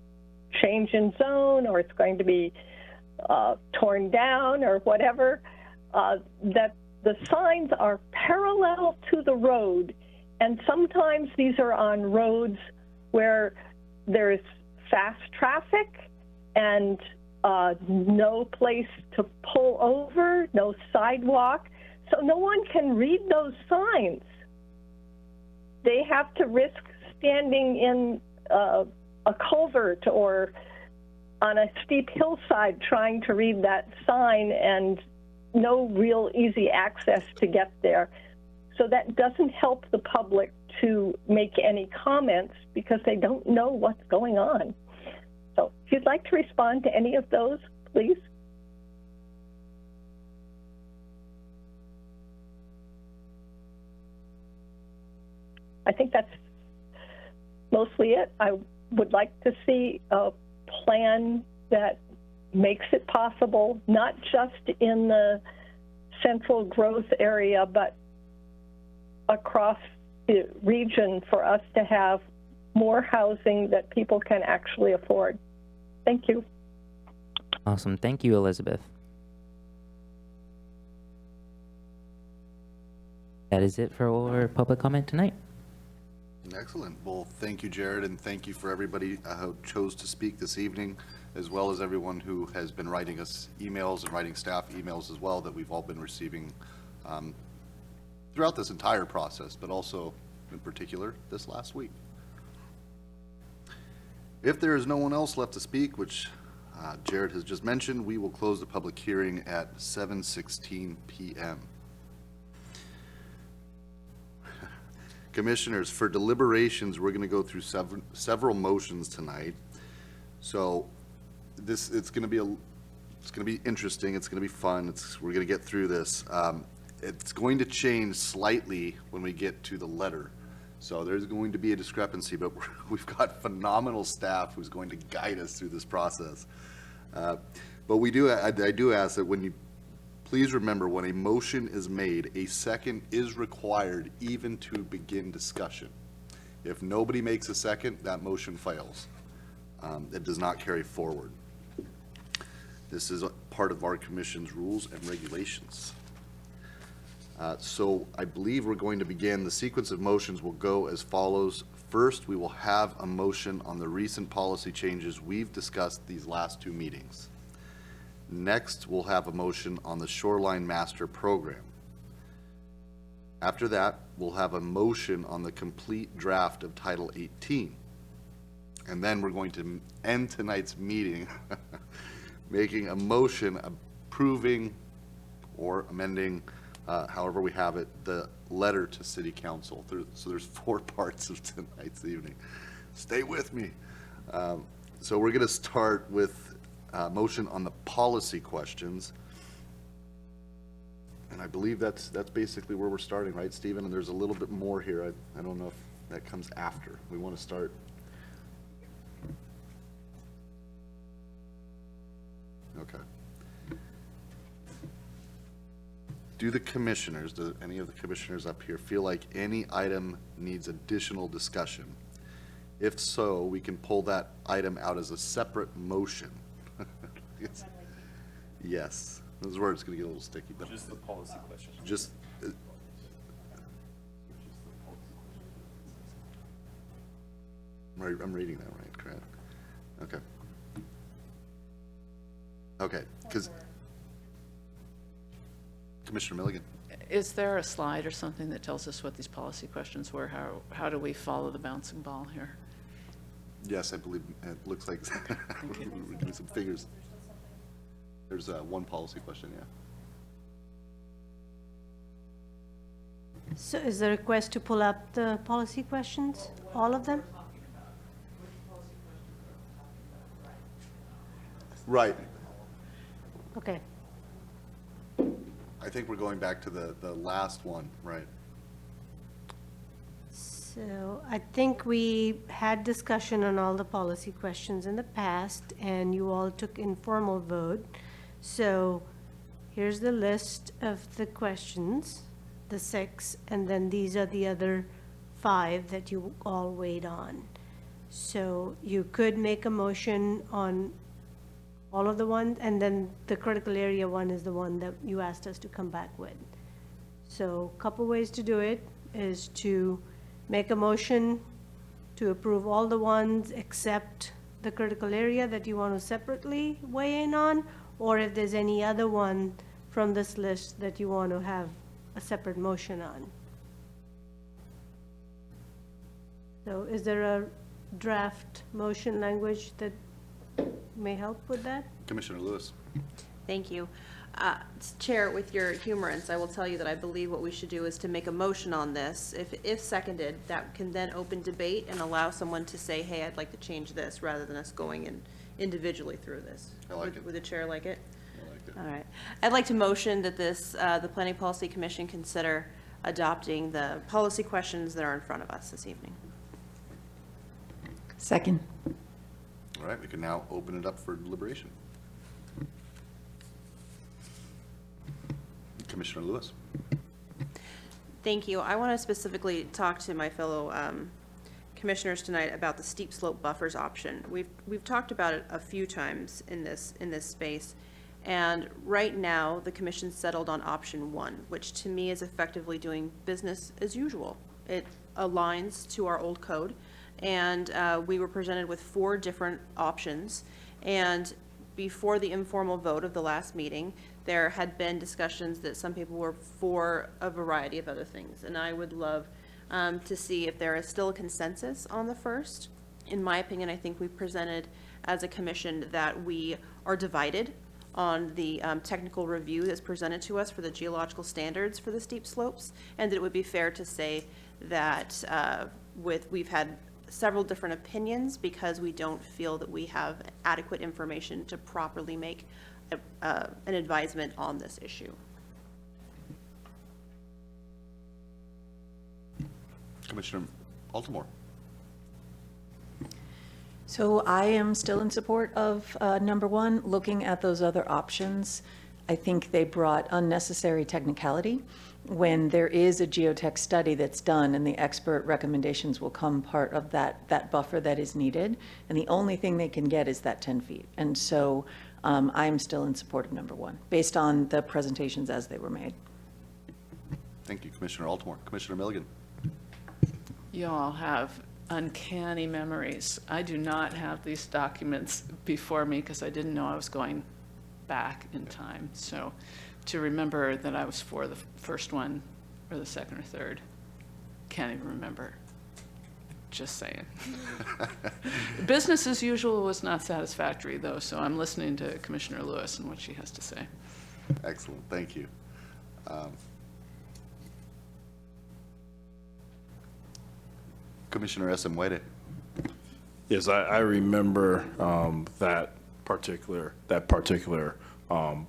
change in zone, or it's going to be torn down or whatever, that the signs are parallel to the road. And sometimes these are on roads where there's fast traffic and no place to pull over, no sidewalk. So no one can read those signs. They have to risk standing in a culvert or on a steep hillside trying to read that sign and no real easy access to get there. So that doesn't help the public to make any comments because they don't know what's going on. So if you'd like to respond to any of those, please. I think that's mostly it. I would like to see a plan that makes it possible, not just in the central growth area, but across the region for us to have more housing that people can actually afford. Thank you. Awesome. Thank you, Elizabeth. That is it for public comment tonight. Excellent. Well, thank you, Jared, and thank you for everybody who chose to speak this evening, as well as everyone who has been writing us emails and writing staff emails as well that we've all been receiving throughout this entire process, but also in particular this last week. If there is no one else left to speak, which Jared has just mentioned, we will close the public hearing at 7:16 p.m. Commissioners, for deliberations, we're going to go through several motions tonight. So it's going to be interesting. It's going to be fun. We're going to get through this. It's going to change slightly when we get to the letter. So there's going to be a discrepancy, but we've got phenomenal staff who's going to guide us through this process. But I do ask that when you please remember, when a motion is made, a second is required even to begin discussion. If nobody makes a second, that motion fails. It does not carry forward. This is a part of our commission's rules and regulations. So I believe we're going to begin. The sequence of motions will go as follows. First, we will have a motion on the recent policy changes we've discussed these last two meetings. Next, we'll have a motion on the Shoreline Master Program. After that, we'll have a motion on the complete draft of Title 18. And then we're going to end tonight's meeting making a motion approving or amending, however we have it, the letter to City Council. So there's 4 parts of tonight's evening. Stay with me. So we're going to start with motion on the policy questions. And I believe that's basically where we're starting, right, Stephen? And there's a little bit more here. I don't know if that comes after. We want to start. Okay. Do any of the commissioners up here feel like any item needs additional discussion? If so, we can pull that item out as a separate motion. Yes. This is where it's going to get a little sticky. But just the policy question. Just. I'm reading that right, correct? Okay. Okay, because Commissioner Milligan. Is there a slide or something that tells us what these policy questions were? How do we follow the bouncing ball here? Yes, I believe it looks like we're doing some figures. There's one policy question, yeah. So is the request to pull up the policy questions, all of them? Right. Okay. I think we're going back to the last one, right? So I think we had discussion on all the policy questions in the past, and you all took informal vote. So here's the list of the questions, the 6, and then these are the other 5 that you all weighed on. So you could make a motion on all of the ones, and then the critical area one is the one that you asked us to come back with. So a couple ways to do it is to make a motion to approve all the ones except the critical area that you want to separately weigh in on, or if there's any other one from this list that you want to have a separate motion on. So is there a draft motion language that may help with that? Commissioner Lewis. Thank you. Chair, with your humorance, I will tell you that I believe what we should do is to make a motion on this. If seconded, that can then open debate and allow someone to say, hey, I'd like to change this, rather than us going in individually through this. I like it. Would the chair like it? I like it. All right. I'd like to motion that the Planning Policy Commission consider adopting the policy questions that are in front of us this evening. Second. All right, we can now open it up for deliberation. Commissioner Lewis. Thank you. I want to specifically talk to my fellow commissioners tonight about the steep slope buffers option. We've talked about it a few times in this space, and right now the commission settled on option 1, which to me is effectively doing business as usual. It aligns to our old code, and we were presented with 4 different options, and before the informal vote of the last meeting, there had been discussions that some people were for a variety of other things, and I would love to see if there is still a consensus on the first. In my opinion, I think we presented as a commission that we are divided on the technical review that's presented to us for the geological standards for the steep slopes, and that it would be fair to say that we've had several different opinions because we don't feel that we have adequate information to properly make an advisement on this issue. Commissioner Altamore. So I am still in support of number 1. Looking at those other options, I think they brought unnecessary technicality. When there is a geotech study that's done and the expert recommendations will come part of that buffer that is needed, and the only thing they can get is that 10 feet. And so I'm still in support of number 1, based on the presentations as they were made. Thank you, Commissioner Altamore. Commissioner Milligan. You all have uncanny memories. I do not have these documents before me because I didn't know I was going back in time. So to remember that I was for the first one or the second or third, can't even remember. Just saying. Business as usual was not satisfactory, though, so I'm listening to Commissioner Lewis and what she has to say. Excellent, thank you. Commissioner Esamwede. Yes, I remember that particular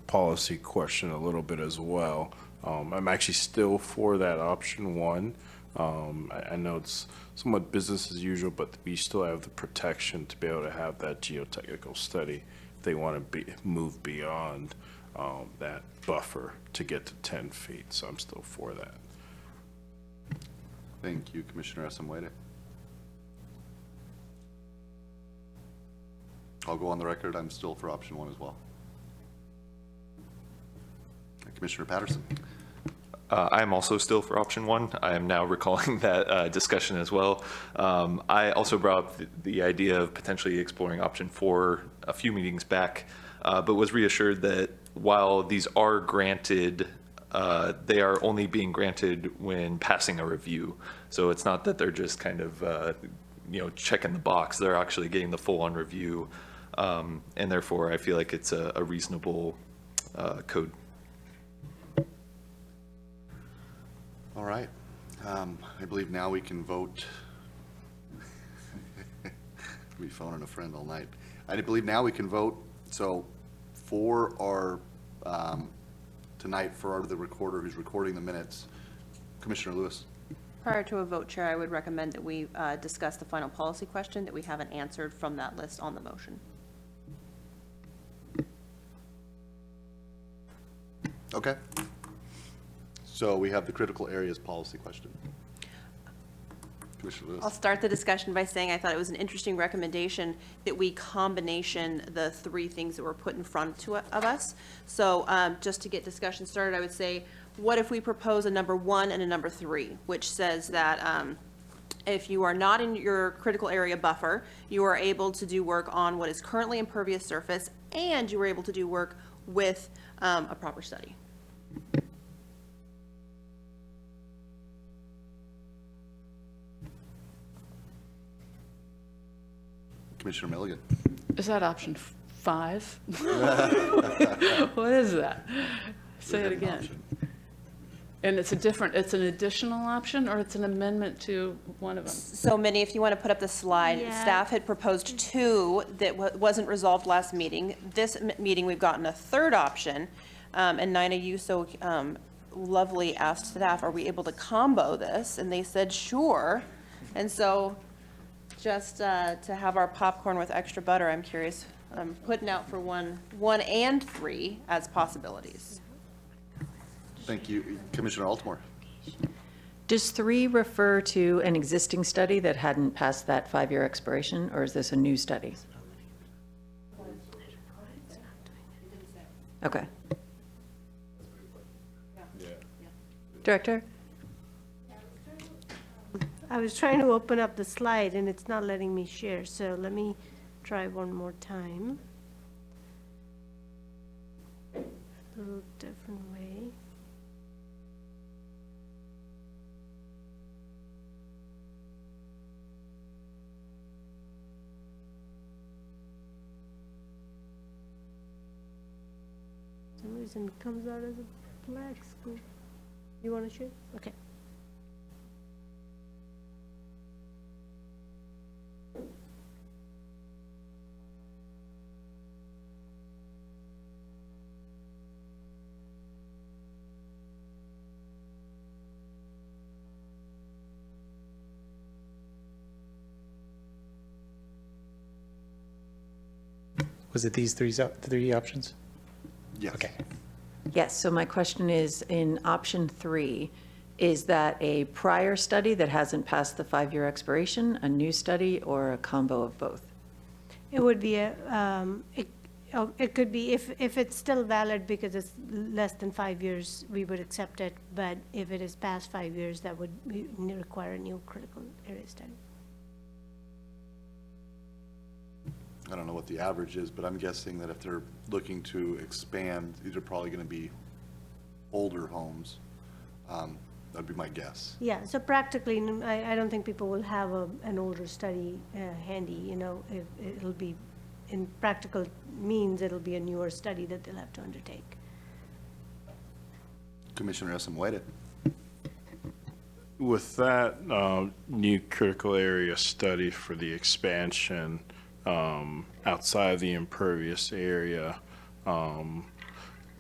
policy question a little bit as well. I'm actually still for that option 1. I know it's somewhat business as usual, but we still have the protection to be able to have that geotechnical study if they want to move beyond that buffer to get to 10 feet. So I'm still for that. Thank you, Commissioner Esamwede. I'll go on the record, I'm still for option 1 as well. Commissioner Patterson. I am also still for option 1. I am now recalling that discussion as well. I also brought up the idea of potentially exploring option 4 a few meetings back, but was reassured that while these are granted, they are only being granted when passing a review. So it's not that they're just kind of checking the box. They're actually getting the full-on review, and therefore I feel like it's a reasonable code. All right. I believe now we can vote. I'll be phoning a friend all night. I believe now we can vote. So for our, tonight, for the recorder who's recording the minutes, Commissioner Lewis. Prior to a vote, Chair, I would recommend that we discuss the final policy question that we haven't answered from that list on the motion. Okay. So we have the critical areas policy question. Commissioner Lewis. I'll start the discussion by saying I thought it was an interesting recommendation that we combination the 3 things that were put in front of us. So just to get discussion started, I would say, what if we propose a number 1 and a number 3, which says that if you are not in your critical area buffer, you are able to do work on what is currently impervious surface, and you are able to do work with a proper study. Commissioner Milligan. Is that option 5? What is that? Say it again. And it's an additional option, or it's an amendment to one of them? So Minnie, if you want to put up the slide, Yeah. staff had proposed 2 that wasn't resolved last meeting. This meeting, we've gotten a third option. And Nina, you so lovely asked staff, are we able to combo this? And they said, sure. And so just to have our popcorn with extra butter, I'm curious, I'm putting out for 1 and 3 as possibilities. Thank you. Commissioner Altamore. Does 3 refer to an existing study that hadn't passed that 5-year expiration, or is this a new study? Okay. Director? I was trying to open up the slide and it's not letting me share, so let me try one more time. A little different way. For some reason it comes out as a black screen. You want to share? Okay. Was it these three options? Yes. Okay. Yes, so my question is, in option 3, is that a prior study that hasn't passed the 5-year expiration, a new study, or a combo of both? It would be it could be, if it's still valid because it's less than 5 years, we would accept it. But if it is past 5 years, that would require a new critical area study. I don't know what the average is, but I'm guessing that if they're looking to expand, these are probably going to be older homes. That'd be my guess. Yeah, so practically, I don't think people will have an older study handy, you know, it'll be, in practical means, it'll be a newer study that they'll have to undertake. Commissioner Esamuete. With that new critical area study for the expansion outside the impervious area,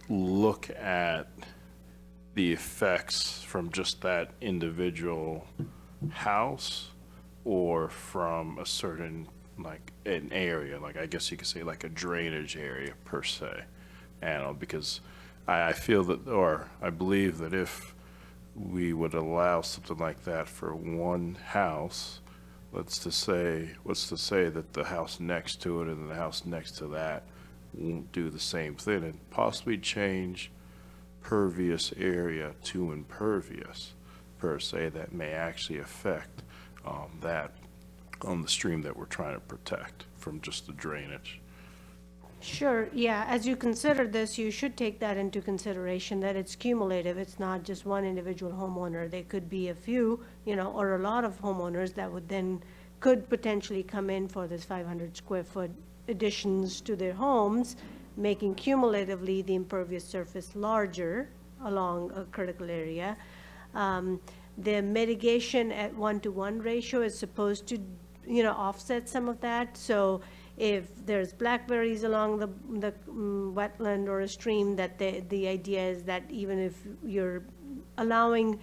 look at the effects from just that individual house or from a certain, like, an area, like I guess you could say like a drainage area per se. And because I feel that, or I believe that if we would allow something like that for one house, what's to say that the house next to it and the house next to that won't do the same thing and possibly change pervious area to impervious per se, that may actually affect that on the stream that we're trying to protect from just the drainage. Sure, yeah, as you consider this, you should take that into consideration, that it's cumulative, it's not just one individual homeowner. There could be a few, you know, or a lot of homeowners that would then, could potentially come in for this 500 square foot additions to their homes, making cumulatively the impervious surface larger along a critical area. The mitigation at 1-to-1 ratio is supposed to, you know, offset some of that. So if there's blackberries along the wetland or a stream, that the idea is that even if you're allowing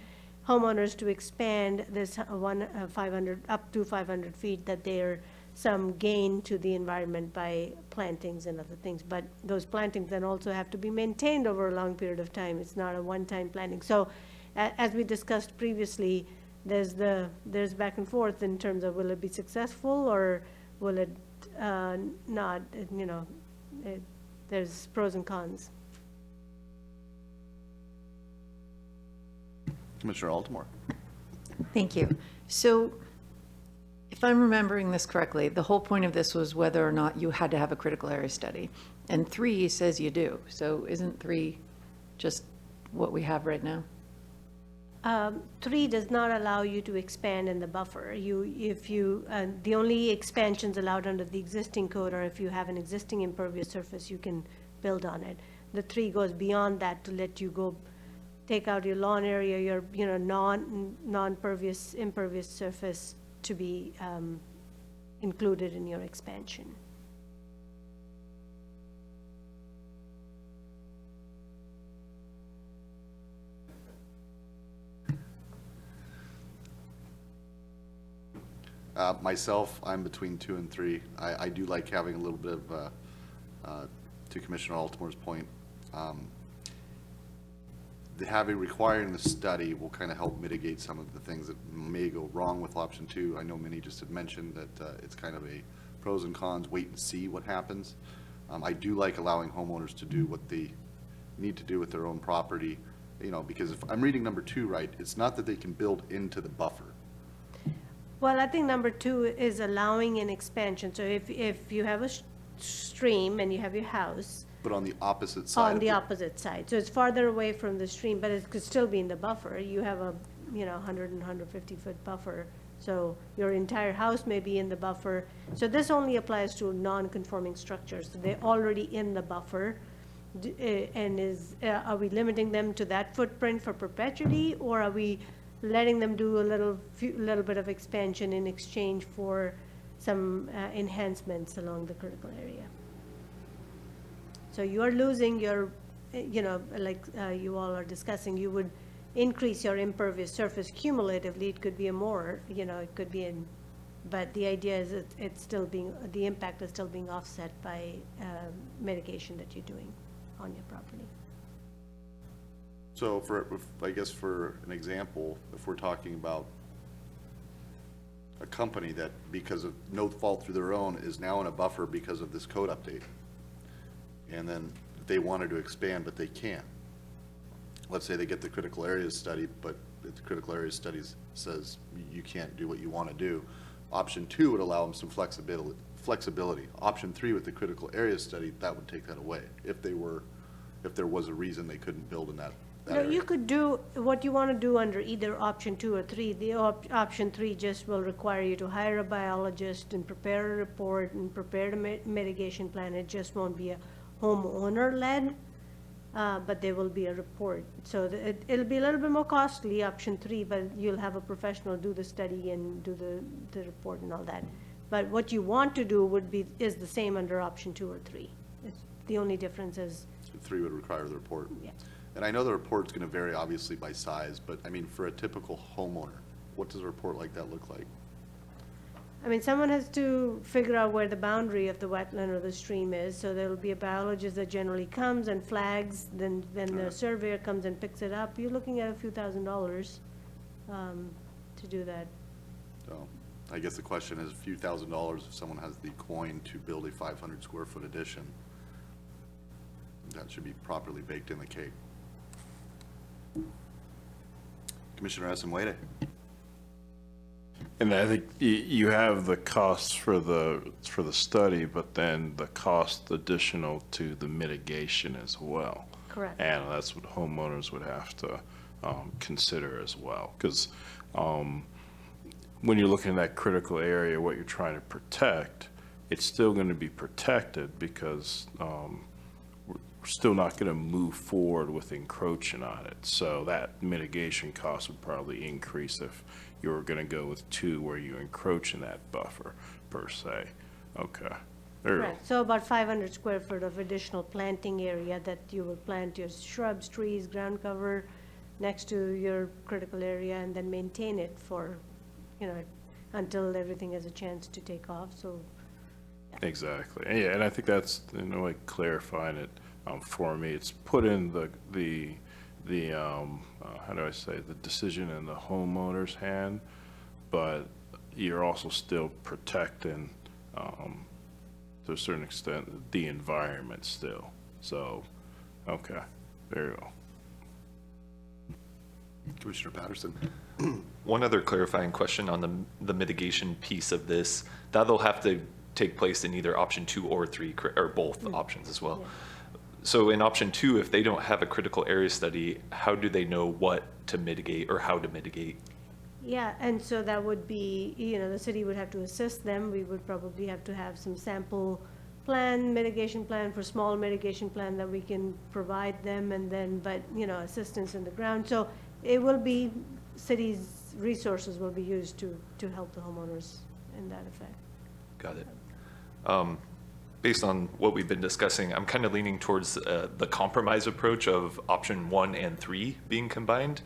homeowners to expand this 500 up to 500 feet, that there's some gain to the environment by plantings and other things. But those plantings then also have to be maintained over a long period of time. It's not a one-time planting. So as we discussed previously, there's back and forth in terms of will it be successful or will it not, you know, there's pros and cons. Commissioner Altamore. Thank you. So if I'm remembering this correctly, the whole point of this was whether or not you had to have a critical area study. And 3 says you do. So isn't 3 just what we have right now? 3 does not allow you to expand in the buffer. The only expansions allowed under the existing code are if you have an existing impervious surface, you can build on it. The 3 goes beyond that to let you go take out your lawn area, your non-pervious, impervious surface to be included in your expansion. Myself, I'm between 2 and 3. I do like having a little bit of, to Commissioner Altimore's point, requiring the study will kind of help mitigate some of the things that may go wrong with option 2. I know Minnie just had mentioned that it's kind of a pros and cons, wait and see what happens. I do like allowing homeowners to do what they need to do with their own property, because if I'm reading number 2 right, it's not that they can build into the buffer. Well, I think number 2 is allowing an expansion. So if you have a stream and you have your house. But on the opposite side. On the opposite side. So it's farther away from the stream, but it could still be in the buffer. You have a, 100 and 150 foot buffer. So your entire house may be in the buffer. So this only applies to non-conforming structures. So they're already in the buffer. And are we limiting them to that footprint for perpetuity, or are we letting them do a little bit of expansion in exchange for some enhancements along the critical area? So you are losing your, like you all are discussing, you would increase your impervious surface cumulatively. It could be it could be but the idea is it's still the impact is still being offset by mitigation that you're doing on your property. So I guess for an example, if we're talking about a company that, because of no fault through their own, is now in a buffer because of this code update, and then they wanted to expand, but they can't. Let's say they get the critical areas study, but the critical areas studies says you can't do what you want to do. Option 2 would allow them some flexibility. Option 3 with the critical areas study, that would take that away if there was a reason they couldn't build in that area. You could do what you want to do under either option 2 or 3. The option 3 just will require you to hire a biologist and prepare a report and prepare a mitigation plan. It just won't be a homeowner-led, but there will be a report. So it'll be a little bit more costly, option 3, but you'll have a professional do the study and do the report and all that. But what you want to do is the same under option 2 or 3. The only difference is 3 would require the report. Yeah. And I know the report's going to vary obviously by size, but I mean, for a typical homeowner, what does a report like that look like? I mean, someone has to figure out where the boundary of the wetland or the stream is, so there'll be a biologist that generally comes and flags, then the surveyor comes and picks it up. You're looking at a few $1,000s to do that. So I guess the question is a few $1,000s if someone has the coin to build a 500 square foot addition. That should be properly baked in the cake. Commissioner Asimwede. And I think you have the costs for the study, but then the cost additional to the mitigation as well. Correct. And that's what homeowners would have to consider as well. Because when you're looking at that critical area, what you're trying to protect, it's still going to be protected because we're still not going to move forward with encroaching on it. So that mitigation cost would probably increase if you were going to go with 2 where you encroach in that buffer per se. Okay. There you go. Right, so about 500 square foot of additional planting area that you will plant your shrubs, trees, ground cover next to your critical area and then maintain it for, until everything has a chance to take off, so. Yeah. Exactly. And yeah, and I think that's, in a way, clarifying it for me. It's put in the how do I say, the decision in the homeowner's hand, but you're also still protecting, to a certain extent, the environment still. So, okay, there you go. Commissioner Patterson. One other clarifying question on the mitigation piece of this. That'll have to take place in either option 2 or 3, or both options as well. Yeah. So in option 2, if they don't have a critical area study, how do they know what to mitigate or how to mitigate? Yeah, and so that would be, the city would have to assist them. We would probably have to have some sample plan, mitigation plan for small mitigation plan that we can provide them, and then, but, assistance in the ground. So it will be, city's resources will be used to help the homeowners in that effect. Got it. Based on what we've been discussing, I'm kind of leaning towards the compromise approach of option 1 and 3 being combined.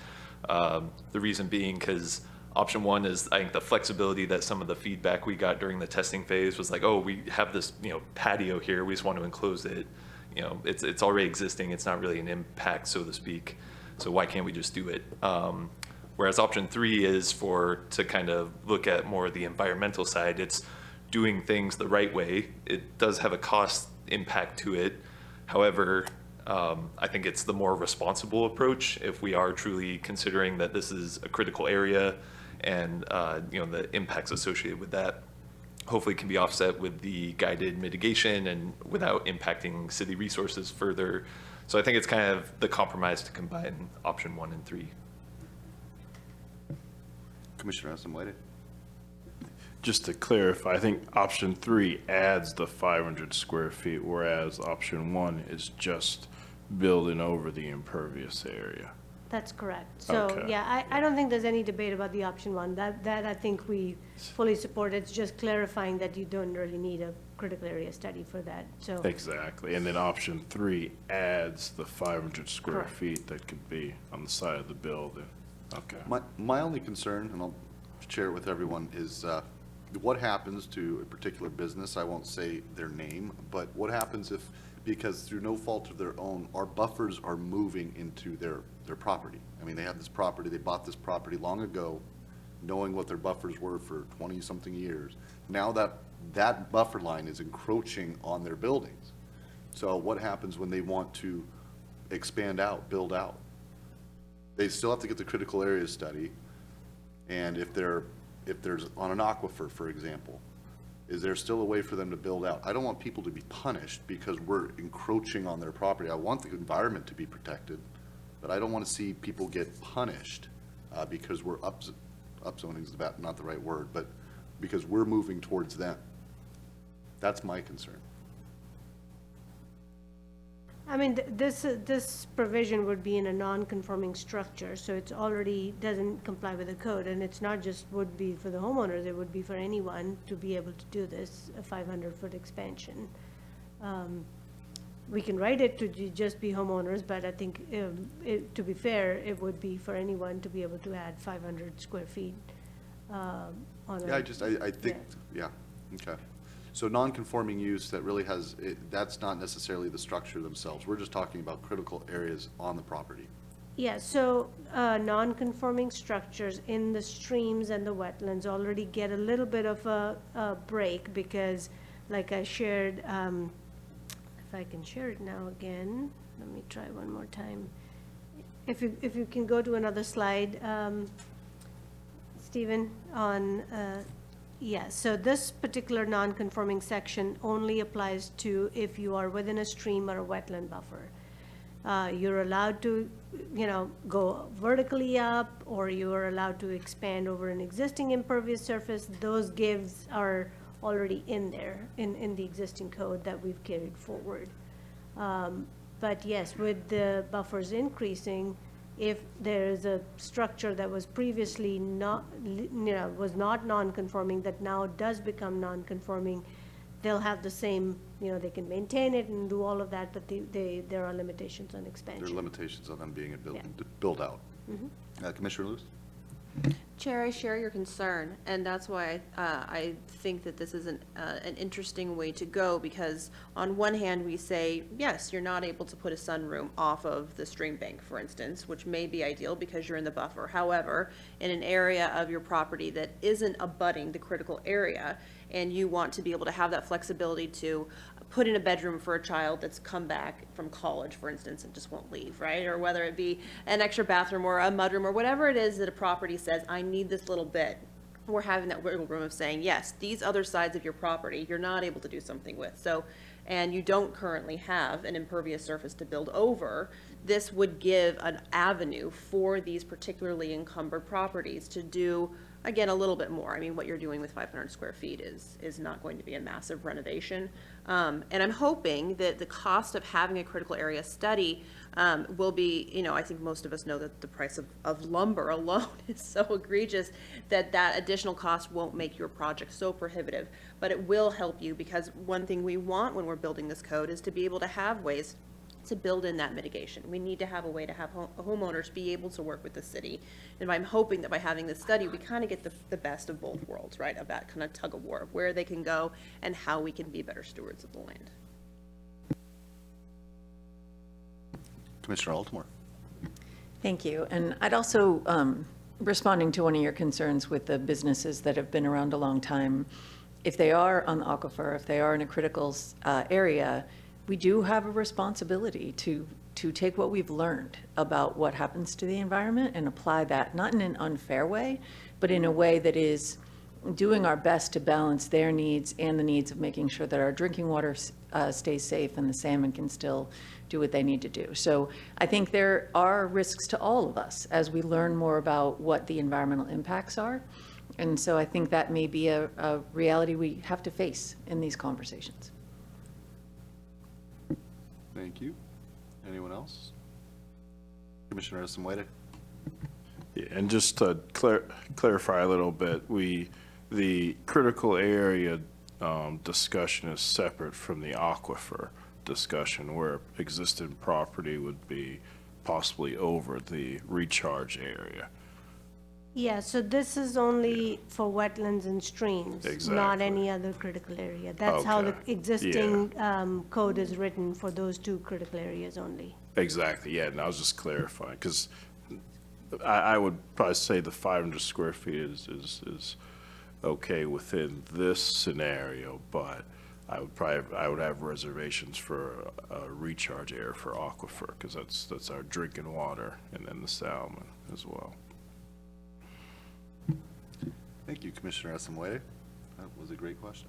The reason being because option 1 is, I think, the flexibility that some of the feedback we got during the testing phase was like, oh, we have this, patio here, we just want to enclose it. It's already existing, it's not really an impact, so to speak. So why can't we just do it? Whereas option 3 is to kind of look at more of the environmental side. It's doing things the right way. It does have a cost impact to it. However, I think it's the more responsible approach if we are truly considering that this is a critical area and the impacts associated with that hopefully can be offset with the guided mitigation and without impacting city resources further. So I think it's kind of the compromise to combine option 1 and 3. Commissioner Assam-White. Just to clarify, I think option 3 adds the 500 square feet, whereas option 1 is just building over the impervious area. That's correct. So, Okay. yeah, I don't think there's any debate about the option 1. That I think we fully support. It's just clarifying that you don't really need a critical area study for that, so. Exactly. And then option 3 adds the 500 square Correct. feet that could be on the side of the building. Okay. My only concern, and I'll share it with everyone, is what happens to a particular business, I won't say their name, but what happens if, because through no fault of their own, our buffers are moving into their property? I mean, they have this property, they bought this property long ago, knowing what their buffers were for 20-something years. Now that buffer line is encroaching on their buildings. So what happens when they want to expand out, build out? They still have to get the critical area study, and if there's on an aquifer, for example, is there still a way for them to build out? I don't want people to be punished because we're encroaching on their property. I want the environment to be protected, but I don't want to see people get punished because we're upzoning is not the right word, but because we're moving towards them. That's my concern. I mean, this provision would be in a non-conforming structure, so it's already doesn't comply with the code, and it's not just would be for the homeowners, it would be for anyone to be able to do this, a 500-foot expansion. We can write it to just be homeowners, but I think, to be fair, it would be for anyone to be able to add 500 square feet on a. Yeah, I think, yeah, okay. So non-conforming use that really has, that's not necessarily the structure themselves. We're just talking about critical areas on the property. Yeah, so non-conforming structures in the streams and the wetlands already get a little bit of a break because, like I shared, if I can share it now again, let me try one more time. If you can go to another slide, Stephen, on. Yeah, so this particular non-conforming section only applies to if you are within a stream or a wetland buffer. You're allowed to, go vertically up, or you are allowed to expand over an existing impervious surface. Those gives are already in there, in the existing code that we've carried forward. But yes, with the buffers increasing, if there is a structure that was previously not, was not non-conforming, that now does become non-conforming, they'll have the same, they can maintain it and do all of that, but there are limitations on expansion. There are limitations on them being built out. Mm-hmm. Commissioner Lewis? Chair, I share your concern, and that's why I think that this is an interesting way to go, because on one hand, we say, yes, you're not able to put a sunroom off of the stream bank, for instance, which may be ideal because you're in the buffer. However, in an area of your property that isn't abutting the critical area, and you want to be able to have that flexibility to put in a bedroom for a child that's come back from college, for instance, and just won't leave, right? Or whether it be an extra bathroom or a mudroom or whatever it is that a property says, I need this little bit, we're having that wiggle room of saying, yes, these other sides of your property, you're not able to do something with. So, and you don't currently have an impervious surface to build over, this would give an avenue for these particularly encumbered properties to do, again, a little bit more. I mean, what you're doing with 500 square feet is not going to be a massive renovation. And I'm hoping that the cost of having a critical area study will be, you know, I think most of us know that the price of lumber alone is so egregious that that additional cost won't make your project so prohibitive. But it will help you, because one thing we want when we're building this code is to be able to have ways to build in that mitigation. We need to have a way to have homeowners be able to work with the city. And I'm hoping that by having this study, we kind of get the best of both worlds, right? Of that kind of tug of war of where they can go and how we can be better stewards of the land. Commissioner Altamore. Thank you. And I'd also, responding to one of your concerns with the businesses that have been around a long time, if they are on the aquifer, if they are in a critical area, we do have a responsibility to take what we've learned about what happens to the environment and apply that, not in an unfair way, but in a way that is doing our best to balance their needs and the needs of making sure that our drinking water stays safe and the salmon can still do what they need to do. So I think there are risks to all of us as we learn more about what the environmental impacts are. And so I think that may be a reality we have to face in these conversations. Thank you. Anyone else? Commissioner Issaquah. Yeah, and just to clarify a little bit, the critical area discussion is separate from the aquifer discussion, where existing property would be possibly over the recharge area. Yeah, so this is only for wetlands and streams, not Exactly. any other critical area. That's how the Okay. existing code is written, for those two critical areas only. Exactly, yeah, and I was just clarifying, because I would probably say the 500 square feet is okay within this scenario, but I would have reservations for a recharge area for aquifer, because that's our drinking water, and then the salmon as well. Thank you, Commissioner Issaquah. That was a great question.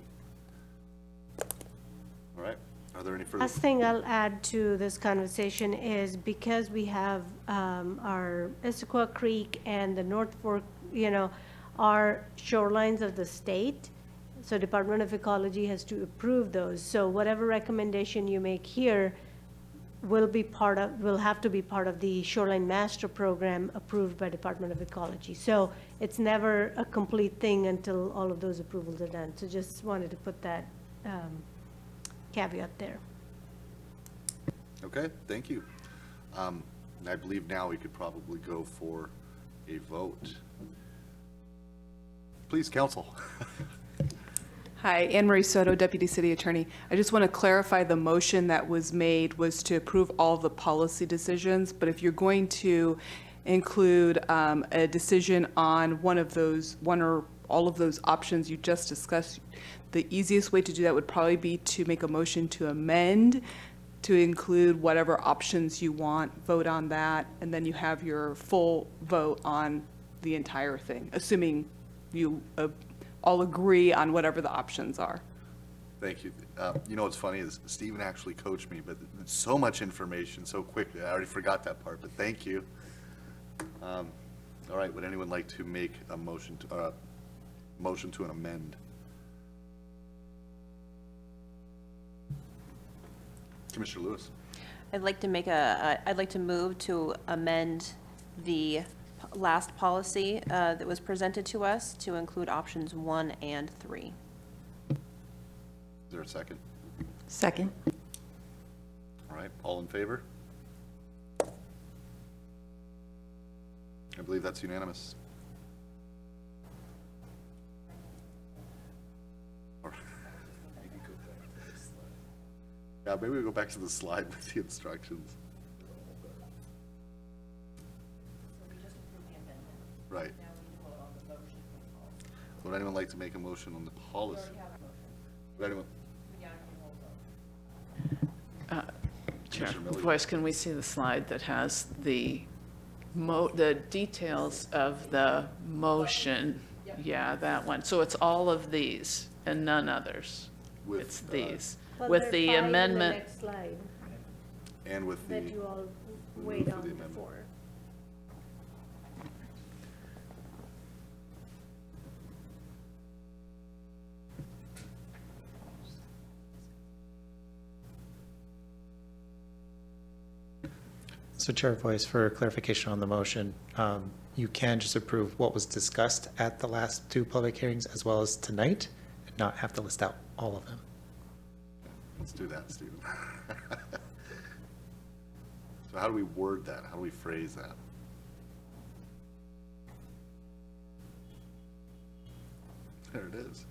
All right. Are there any further? Last thing I'll add to this conversation is, because we have our Issaquah Creek and the North Fork, you know, are shorelines of the state, so Department of Ecology has to approve those. So whatever recommendation you make here will have to be part of the Shoreline Master Program approved by Department of Ecology. So it's never a complete thing until all of those approvals are done. So just wanted to put that caveat there. Okay, thank you. I believe now we could probably go for a vote. Please, counsel. Hi, Anne Marie Soto, Deputy City Attorney. I just want to clarify, the motion that was made was to approve all the policy decisions, but if you're going to include a decision on one or all of those options you just discussed, the easiest way to do that would probably be to make a motion to amend to include whatever options you want, vote on that, and then you have your full vote on the entire thing, assuming you all agree on whatever the options are. Thank you. You know what's funny is Stephen actually coached me, but it's so much information so quickly. I already forgot that part, but thank you. All right, would anyone like to make a motion to an amend? Commissioner Lewis. I'd like to move to amend the last policy that was presented to us to include options 1 and 3. Is there a second? Second. All right, all in favor? I believe that's unanimous. All right. Yeah, maybe we go back to the slide with the instructions. Right. Would anyone like to make a motion on the policy? Would anyone? Chair, Commissioner Miller? Voice, can we see the slide that has the details of the motion Yeah, that one. So it's all of these and none others. With, It's these. Well, With there are the 5 in amendment. next slide And with the, that you all weighed for on the amendment. before. So Chair Voice, for clarification on the motion, you can just approve what was discussed at the last 2 public hearings as well as tonight, and not have to list out all of them. let's do that, Stephen. So how do we word that? How do we phrase that? There it is.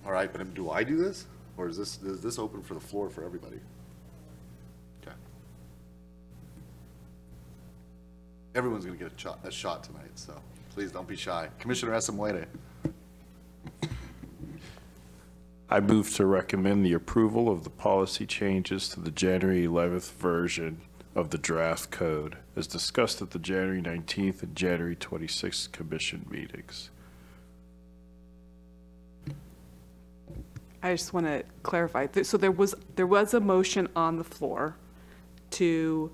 All right, but do I do this? Or is this open for the floor for everybody? Okay. Everyone's gonna get a shot tonight, so please don't be shy. Commissioner Esamwede. I move to recommend the approval of the policy changes to the January 11th version of the draft code as discussed at the January 19th and January 26th commission meetings. I just want to clarify. So there was a motion on the floor to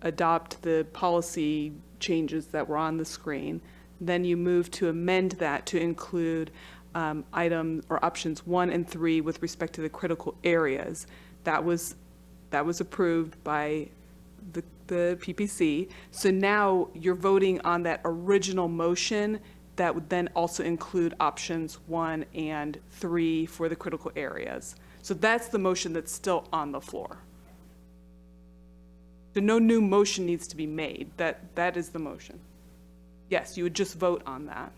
adopt the policy changes that were on the screen. Then you moved to amend that to include item or options 1 and 3 with respect to the critical areas. That was approved by the PPC. So now you're voting on that original motion that would then also include options 1 and 3 for the critical areas. So that's the motion that's still on the floor. So no new motion needs to be made. That is the motion. Yes, you would just vote on that.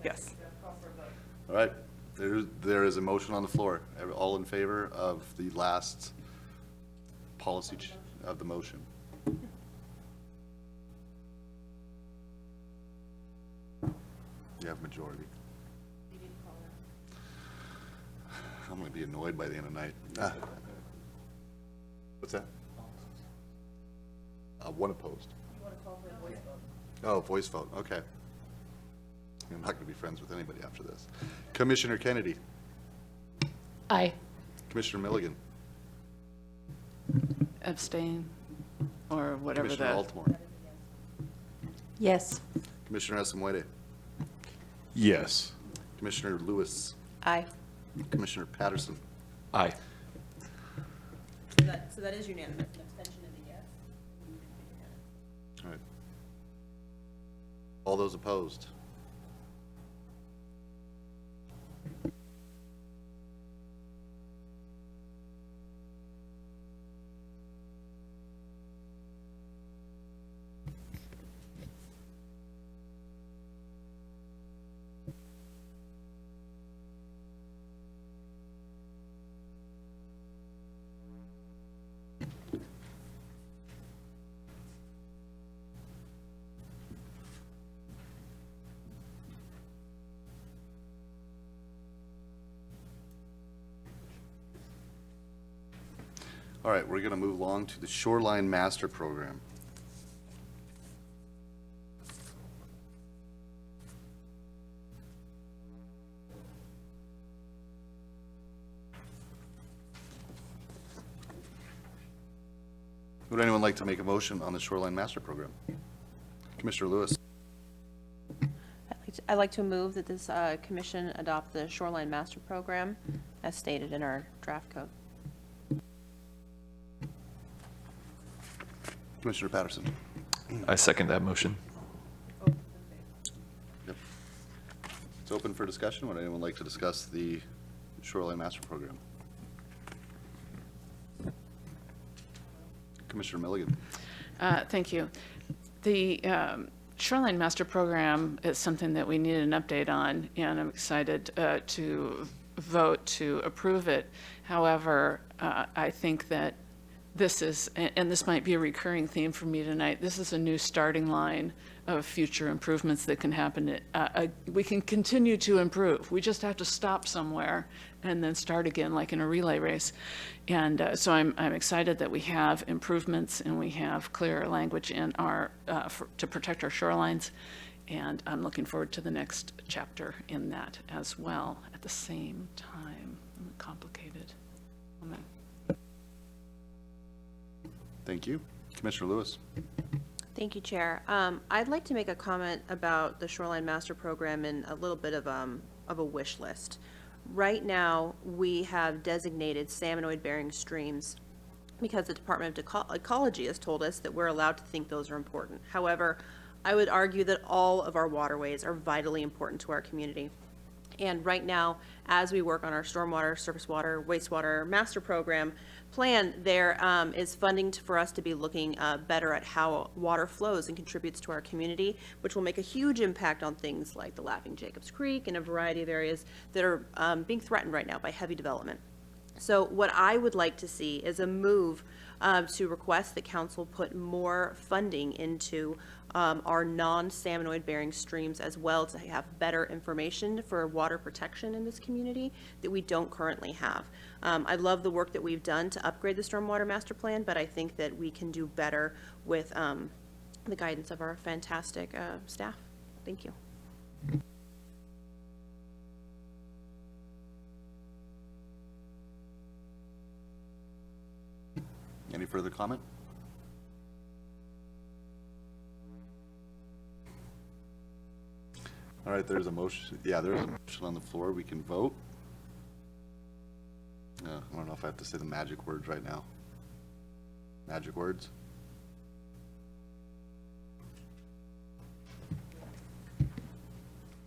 Yes. All right, there is a motion on the floor. All in favor of the last policy of the motion? You have majority. I'm gonna be annoyed by the end of the night. What's that? One opposed. You want to call for a voice vote? Oh, voice vote, okay. I'm not gonna be friends with anybody after this. Commissioner Kennedy. Aye. Commissioner Milligan. Abstain, or whatever Commissioner the. Altamore. Yes. Commissioner Esamwede. Yes. Commissioner Lewis. Aye. Commissioner Patterson. Aye. So that is unanimous. An abstention is a yes. All right. All those opposed? All right, we're going to move along to the Shoreline Master Program. Would anyone like to make a motion on the Shoreline Master Program? Commissioner Lewis. I'd like to move that this commission adopt the Shoreline Master Program as stated in our draft code. Commissioner Patterson. I second that motion. Yep. It's open for discussion. Would anyone like to discuss the Shoreline Master Program? Commissioner Milligan. Thank you. The Shoreline Master Program is something that we need an update on, and I'm excited to vote to approve it. However, I think that this is, and this might be a recurring theme for me tonight, this is a new starting line of future improvements that can happen. We can continue to improve. We just have to stop somewhere and then start again, like in a relay race. And so I'm excited that we have improvements and we have clear language in our to protect our shorelines. And I'm looking forward to the next chapter in that as well. At the same time, complicated. Amen. Thank you. Commissioner Lewis. Thank you, Chair. I'd like to make a comment about the Shoreline Master Program and a little bit of a wish list. Right now, we have designated salmonoid-bearing streams because the Department of Ecology has told us that we're allowed to think those are important. However, I would argue that all of our waterways are vitally important to our community. And right now, as we work on our stormwater, surface water, wastewater master program plan, there is funding for us to be looking better at how water flows and contributes to our community, which will make a huge impact on things like the Laughing Jacobs Creek and a variety of areas that are being threatened right now by heavy development. So what I would like to see is a move to request that council put more funding into our non-salmonoid bearing streams as well, to have better information for water protection in this community that we don't currently have. I love the work that we've done to upgrade the stormwater master plan, but I think that we can do better with the guidance of our fantastic staff. Thank you. Any further comment? All right, there's a motion. Yeah, there's a motion on the floor. We can vote. I don't know if I have to say the magic words right now. Magic words? All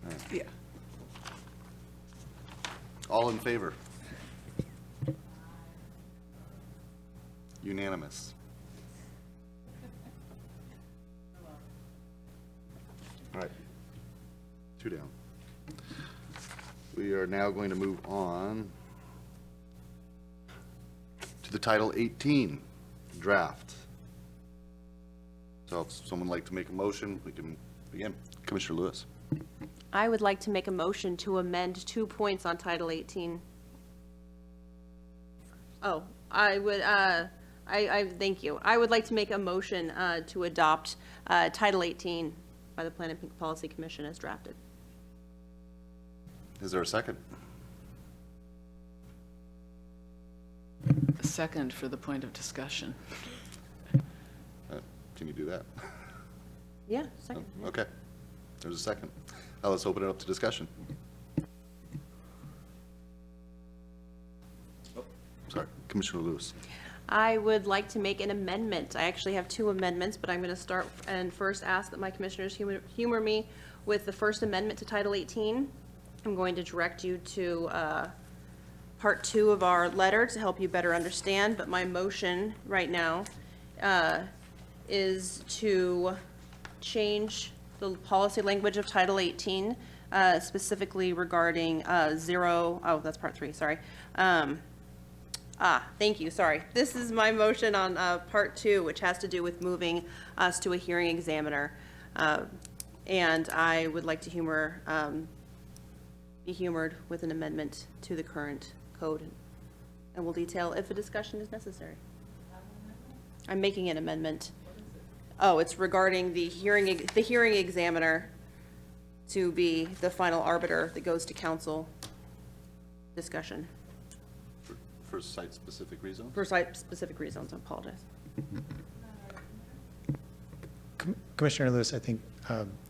right. Yeah. All in favor? Unanimous. All right. 2 down. We are now going to move on to the Title 18 draft. So if someone would like to make a motion, we can begin. Commissioner Lewis. I would like to make a motion to amend 2 points on Title 18. Oh, I would, thank you. I would like to make a motion to adopt Title 18 by the Planning and Policy Commission as drafted. Is there a second? A second for the point of discussion. Can you do that? Yeah, second. Oh, okay. There's a second. Let's open it up to discussion. Oh, sorry, Commissioner Lewis. I would like to make an amendment. I actually have 2 amendments, but I'm going to start and first ask that my commissioners humor me with the first amendment to Title 18. I'm going to direct you to Part 2 of our letter to help you better understand, but my motion right now is to change the policy language of Title 18, specifically regarding that's Part 3, sorry. Thank you, sorry. This is my motion on Part 2, which has to do with moving us to a hearing examiner. And I would like to be humored with an amendment to the current code. And we'll detail if a discussion is necessary. I'm making an amendment. Oh, it's regarding the hearing examiner to be the final arbiter that goes to council discussion. For site-specific reasons? For site-specific reasons, I apologize. Commissioner Lewis, I think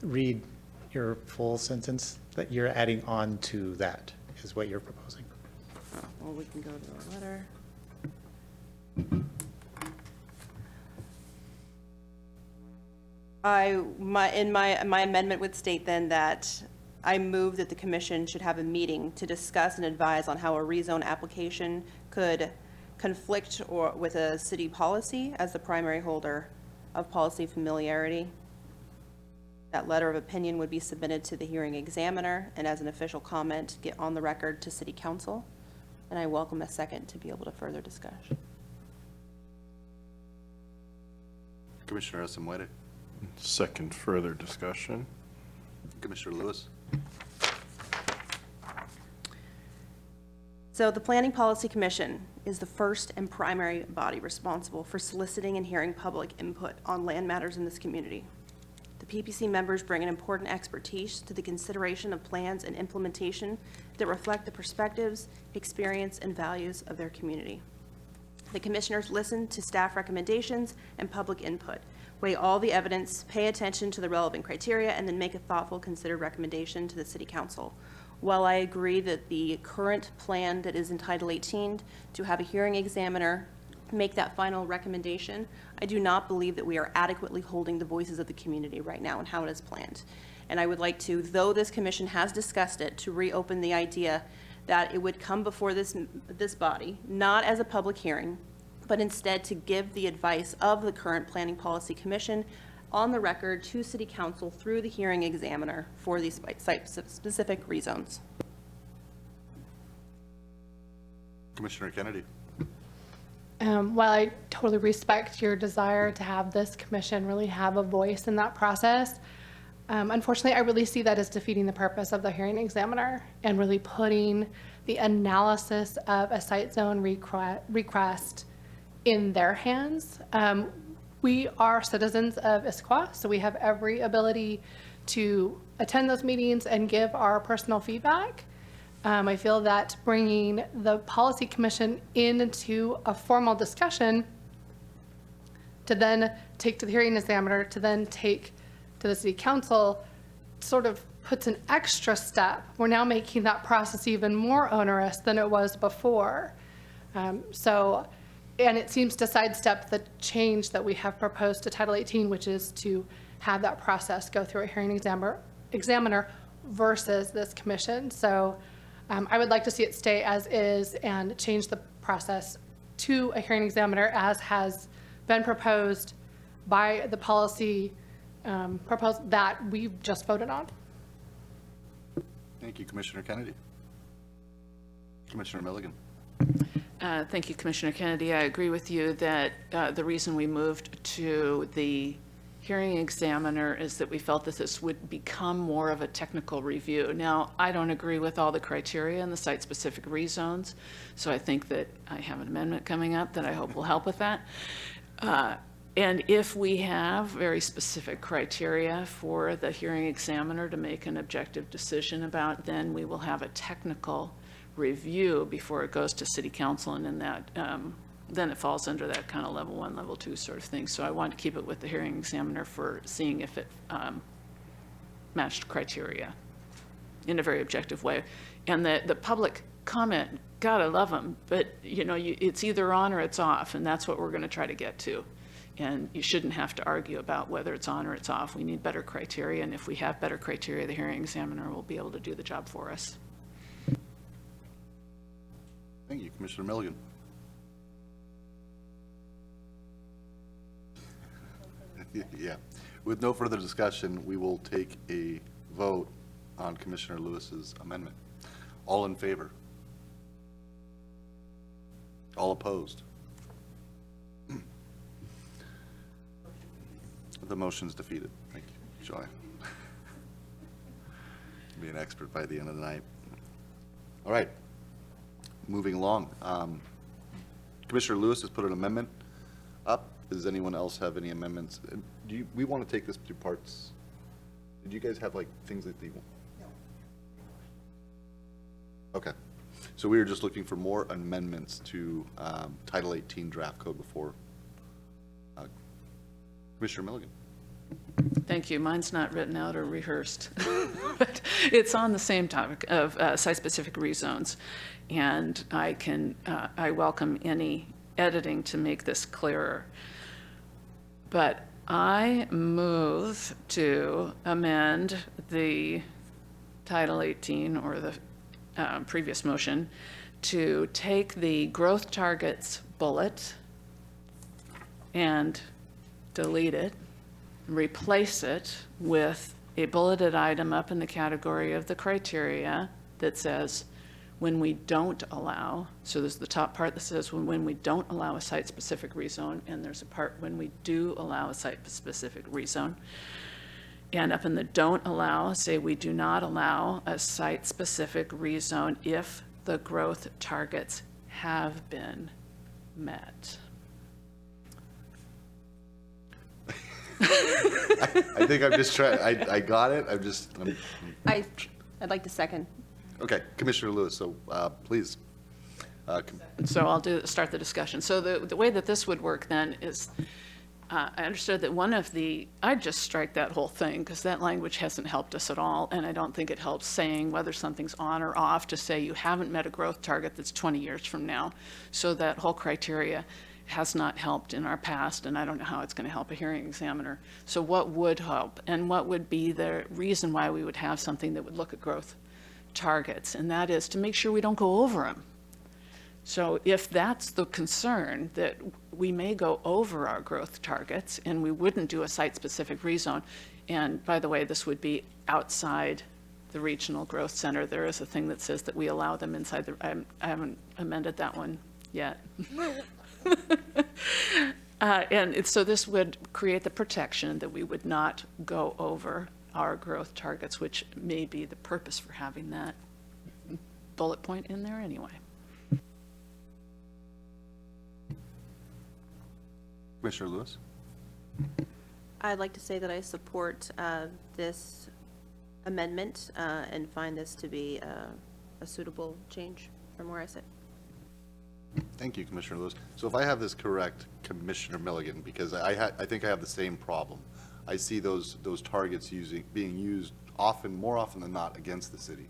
read your full sentence that you're adding on to that is what you're proposing. Oh, well, we can go to our letter. My amendment would state then that I move that the commission should have a meeting to discuss and advise on how a rezone application could conflict with a city policy as the primary holder of policy familiarity. That letter of opinion would be submitted to the hearing examiner and as an official comment, get on the record to city council. And I welcome a second to be able to further discuss. Commissioner Esamwede. Second, further discussion. Commissioner Lewis? So the Planning Policy Commission is the first and primary body responsible for soliciting and hearing public input on land matters in this community. The PPC members bring an important expertise to the consideration of plans and implementation that reflect the perspectives, experience, and values of their community. The commissioners listen to staff recommendations and public input, weigh all the evidence, pay attention to the relevant criteria, and then make a thoughtful, considered recommendation to the City Council. While I agree that the current plan that is in Title 18 to have a hearing examiner make that final recommendation, I do not believe that we are adequately holding the voices of the community right now and how it is planned. And I would like to, though this commission has discussed it, to reopen the idea that it would come before this body, not as a public hearing, but instead to give the advice of the current Planning Policy Commission on the record to City Council through the hearing examiner for these site-specific rezones. Commissioner Kennedy? While I totally respect your desire to have this commission really have a voice in that process, unfortunately, I really see that as defeating the purpose of the hearing examiner and really putting the analysis of a site zone request in their hands. We are citizens of Issaquah, so we have every ability to attend those meetings and give our personal feedback. I feel that bringing the policy commission into a formal discussion to then take to the hearing examiner, to then take to the city council, sort of puts an extra step. We're now making that process even more onerous than it was before. And it seems to sidestep the change that we have proposed to Title 18, which is to have that process go through a hearing examiner versus this commission. So I would like to see it stay as is and change the process to a hearing examiner as has been proposed by the policy proposal that we've just voted on. Thank you, Commissioner Kennedy. Commissioner Milligan? Thank you, Commissioner Kennedy. I agree with you that the reason we moved to the hearing examiner is that we felt that this would become more of a technical review. Now, I don't agree with all the criteria in the site-specific rezones, so I think that I have an amendment coming up that I hope will help with that. And if we have very specific criteria for the hearing examiner to make an objective decision about, then we will have a technical review before it goes to City Council, and in that, then it falls under that kind of level 1, level 2 sort of thing. So I want to keep it with the hearing examiner for seeing if it matched criteria in a very objective way. And the public comment, God, I love them, but you know, it's either on or it's off, and that's what we're going to try to get to. And you shouldn't have to argue about whether it's on or it's off. We need better criteria, and if we have better criteria, the hearing examiner will be able to do the job for us. Thank you, Commissioner Milligan. Yeah. With no further discussion, we will take a vote on Commissioner Lewis's amendment. All in favor? All opposed? The motion's defeated. Thank you, Joy. Be an expert by the end of the night. All right. Moving along. Commissioner Lewis has put an amendment up. Does anyone else have any amendments? We want to take this to parts. Did you guys have like things that they want? No. Okay. So we were just looking for more amendments to Title 18 draft code before. Commissioner Milligan. Thank you. Mine's not written out or rehearsed, but it's on the same topic of site-specific rezones. And I welcome any editing to make this clearer. But I move to amend the Title 18 or the previous motion to take the growth targets bullet and delete it, replace it with a bulleted item up in the category of the criteria that says when we don't allow, so there's the top part that says when we don't allow a site-specific rezone, and there's a part when we do allow a site-specific rezone. And up in the don't allow, say we do not allow a site-specific rezone if the growth targets have been met. I think I'm just trying, I got it, I'd like to second. Okay, Commissioner Lewis, so please. So I'll start the discussion. So the way that this would work then is, I understood that I'd just strike that whole thing because that language hasn't helped us at all, and I don't think it helps saying whether something's on or off to say you haven't met a growth target that's 20 years from now. So that whole criteria has not helped in our past, and I don't know how it's going to help a hearing examiner. So what would help, and what would be the reason why we would have something that would look at growth targets, and that is to make sure we don't go over them. So if that's the concern, that we may go over our growth targets and we wouldn't do a site-specific rezone, and by the way, this would be outside the regional growth center. There is a thing that says that we allow them inside I haven't amended that one yet. And so this would create the protection that we would not go over our growth targets, which may be the purpose for having that bullet point in there anyway. Commissioner Lewis? I'd like to say that I support this amendment and find this to be a suitable change from where I sit. Thank you, Commissioner Lewis. So if I have this correct, Commissioner Milligan, because I think I have the same problem. I see those targets being used more often than not against the city.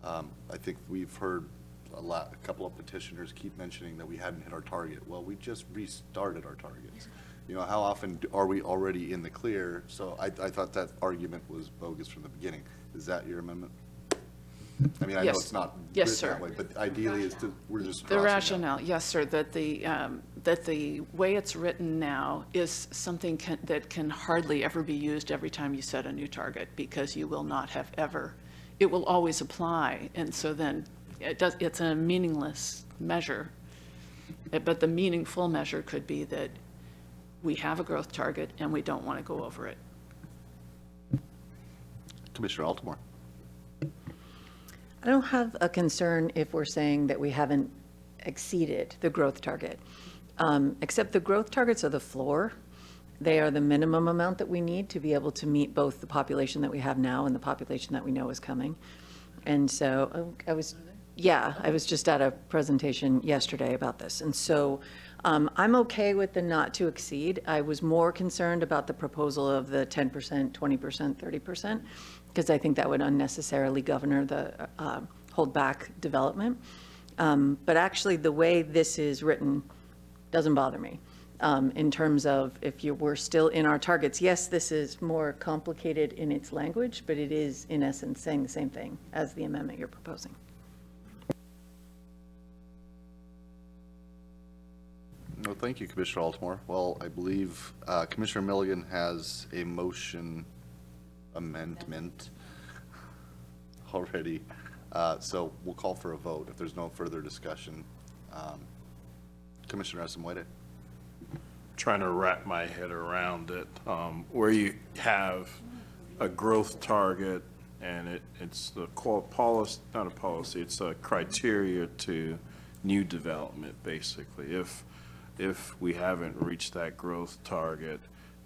I think we've heard a couple of petitioners keep mentioning that we hadn't hit our target. Well, we just restarted our targets. You know, how often are we already in the clear? So I thought that argument was bogus from the beginning. Is that your amendment? I mean, I know it's not Yes, written sir. that way, but ideally we're just The crossing rationale, yes, sir, that the way it's written now is something that can hardly ever be used every time you set a new target, because you will not have ever, it will always apply, and so then it's a meaningless measure. But the meaningful measure could be that we have a growth target and we don't want to go over it. Commissioner Altamore. I don't have a concern if we're saying that we haven't exceeded the growth target, except the growth targets are the floor. They are the minimum amount that we need to be able to meet both the population that we have now and the population that we know is coming. And so I was just at a presentation yesterday about this. And so I'm okay with the not to exceed. I was more concerned about the proposal of the 10%, 20%, 30%, because I think that would unnecessarily govern the hold back development. But actually, the way this is written doesn't bother me in terms of if we're still in our targets. Yes, this is more complicated in its language, but it is in essence saying the same thing as the amendment you're proposing. No, thank you, Commissioner Altamore. Well, I believe Commissioner Milligan has a motion amendment already. So we'll call for a vote if there's no further discussion. Commissioner Asamoah. Trying to wrap my head around it, where you have a growth target and it's the policy, not a policy, it's a criteria to new development, basically. If we haven't reached that growth target,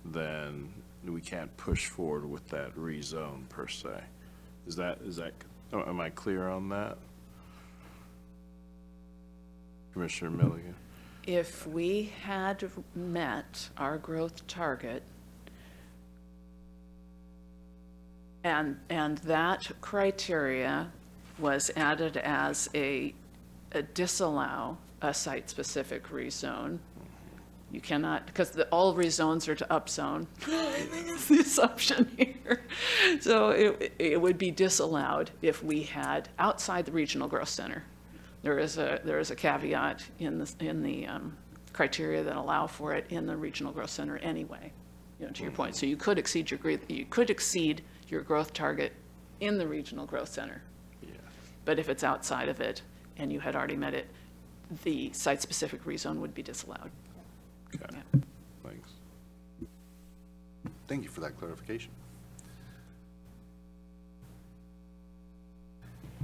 then we can't push forward with that rezone per se. Am I clear on that? Commissioner Milligan? If we had met our growth target and that criteria was added as a disallow a site-specific rezone, you cannot, because all rezones are to upzone. It's the assumption here. So it would be disallowed if we had outside the regional growth center. There is a caveat in the criteria that allow for it in the regional growth center anyway. To your point, so you could exceed your growth target in the regional growth center. But if it's outside of it and you had already met it, the site-specific rezone would be disallowed. Okay, Yeah. thanks. Thank you for that clarification.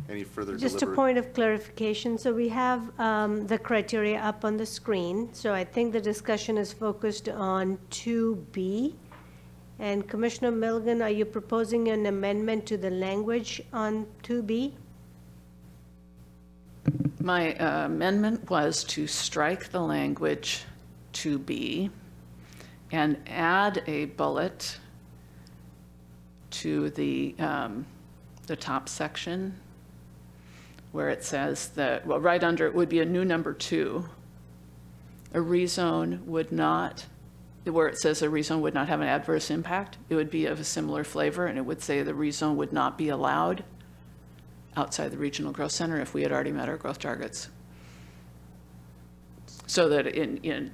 Any further Just a point of clarification, so we have the criteria up on the screen. So I think the discussion is focused on 2B. And Commissioner Milligan, are you proposing an amendment to the language on 2B? My amendment was to strike the language 2B and add a bullet to the top section where it says that, well, right under it would be a new number 2. A rezone would not, where it says a rezone would not have an adverse impact, it would be of a similar flavor, and it would say the rezone would not be allowed outside the regional growth center if we had already met our growth targets. So that in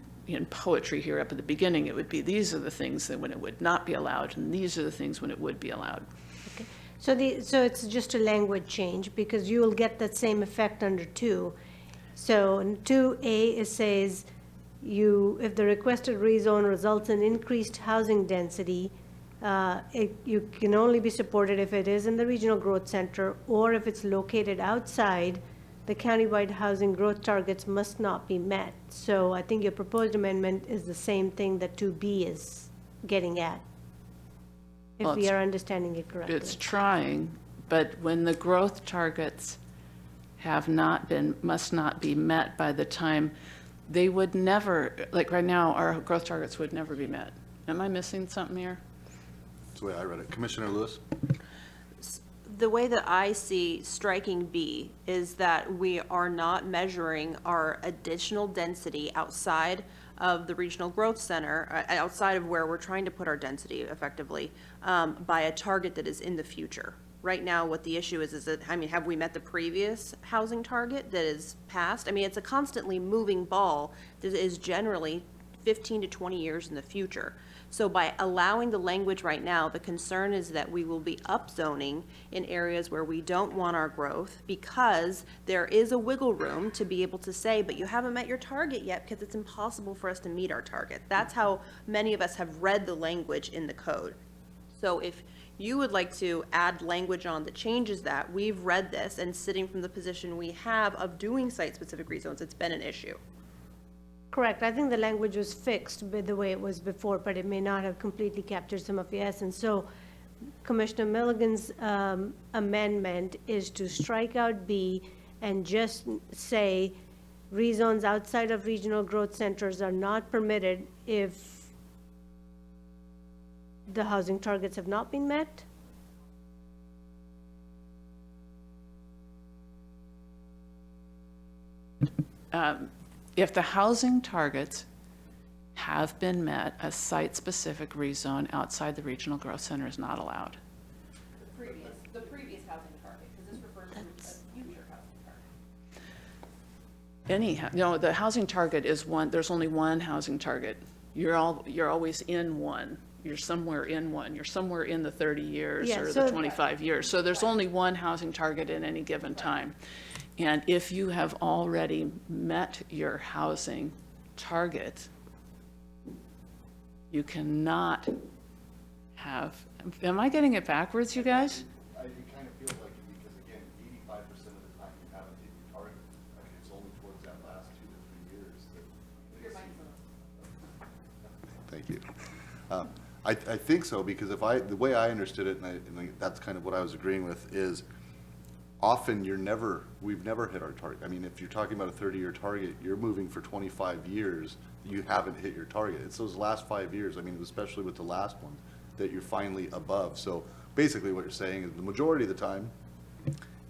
poetry here up at the beginning, it would be, these are the things that when it would not be allowed, and these are the things when it would be allowed. Okay. So it's just a language change, because you will get that same effect under 2. So in 2A, it says, if the requested rezone results in increased housing density, you can only be supported if it is in the regional growth center, or if it's located outside, the countywide housing growth targets must not be met. So I think your proposed amendment is the same thing that 2B is getting at, if Well, we are understanding it correctly. It's trying, but when the growth targets must not be met by the time, they would never, like right now, our growth targets would never be met. Am I missing something here? That's the way I read it. Commissioner Lewis? The way that I see striking B is that we are not measuring our additional density outside of the regional growth center, outside of where we're trying to put our density effectively, by a target that is in the future. Right now, what the issue is that, I mean, have we met the previous housing target that is passed? I mean, it's a constantly moving ball that is generally 15 to 20 years in the future. So by allowing the language right now, the concern is that we will be upzoning in areas where we don't want our growth, because there is a wiggle room to be able to say, but you haven't met your target yet because it's impossible for us to meet our target. That's how many of us have read the language in the code. So if you would like to add language on that changes that, we've read this, and sitting from the position we have of doing site-specific rezones, it's been an issue. Correct. I think the language was fixed by the way it was before, but it may not have completely captured some of the essence. So Commissioner Milligan's amendment is to strike out B and just say rezones outside of regional growth centers are not permitted if the housing targets have not been met? If the housing targets have been met, a site-specific rezone outside the regional growth center is not allowed. The previous housing target, because this refers to a future housing target. No, the housing target is one, there's only one housing target. You're always in one. You're somewhere in one. You're somewhere in the 30 years Yeah, or so- the 25 years. So there's only one housing target at any given time. And if you have already met your housing target, you cannot have, am I getting it backwards, you guys? It kind of feels like it, because again, 85% of the time you haven't hit your target. I mean, it's only towards that last 2 to 3 years that. Thank you. I think so, because the way I understood it, and that's kind of what I was agreeing with, is often we've never hit our target. I mean, if you're talking about a 30-year target, you're moving for 25 years, you haven't hit your target. It's those last 5 years, I mean, especially with the last one, that you're finally above. So basically what you're saying is the majority of the time,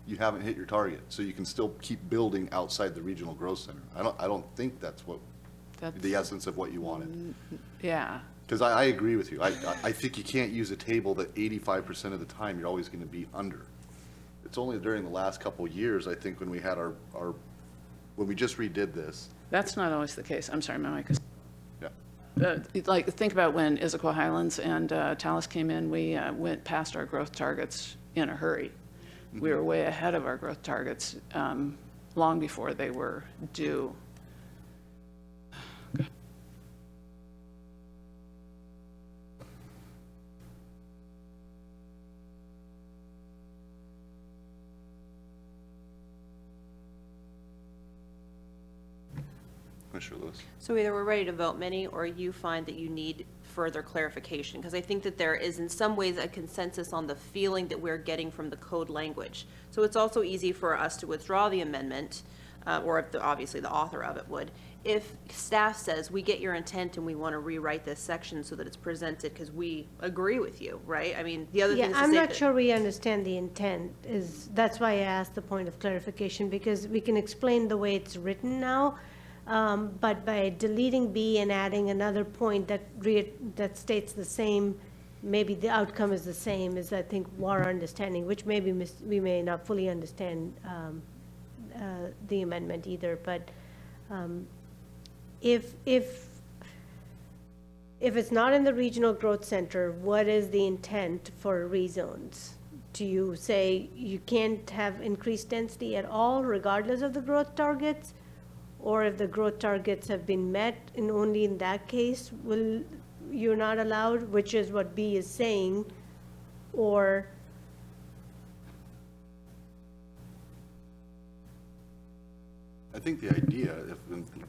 you haven't hit your target. So you can still keep building outside the regional growth center. I don't think that's the essence of what you wanted. Yeah. Because I agree with you. I think you can't use a table that 85% of the time you're always going to be under. It's only during the last couple of years, I think, when we had when we just redid this. That's not always the case. I'm sorry, my mic is. Yeah. Like, think about when Issaquah Highlands and Talus came in, we went past our growth targets in a hurry. we were way ahead of our growth targets long before they were due. Commissioner Lewis. So either we're ready to vote, Minnie, or you find that you need further clarification, because I think that there is in some ways a consensus on the feeling that we're getting from the code language. So it's also easy for us to withdraw the amendment, or if obviously the author of it would, if staff says, we get your intent and we want to rewrite this section so that it's presented because we agree with you, right? I mean, the other thing is to I'm say not that- sure we understand the intent, that's why I asked the point of clarification, because we can explain the way it's written now, but by deleting B and adding another point that states the same, maybe the outcome is the same, is I think our understanding, which maybe we may not fully understand the amendment either, but if it's not in the regional growth center, what is the intent for rezones? Do you say you can't have increased density at all regardless of the growth targets? Or if the growth targets have been met, and only in that case will you're not allowed, which is what B is saying, or I think the idea,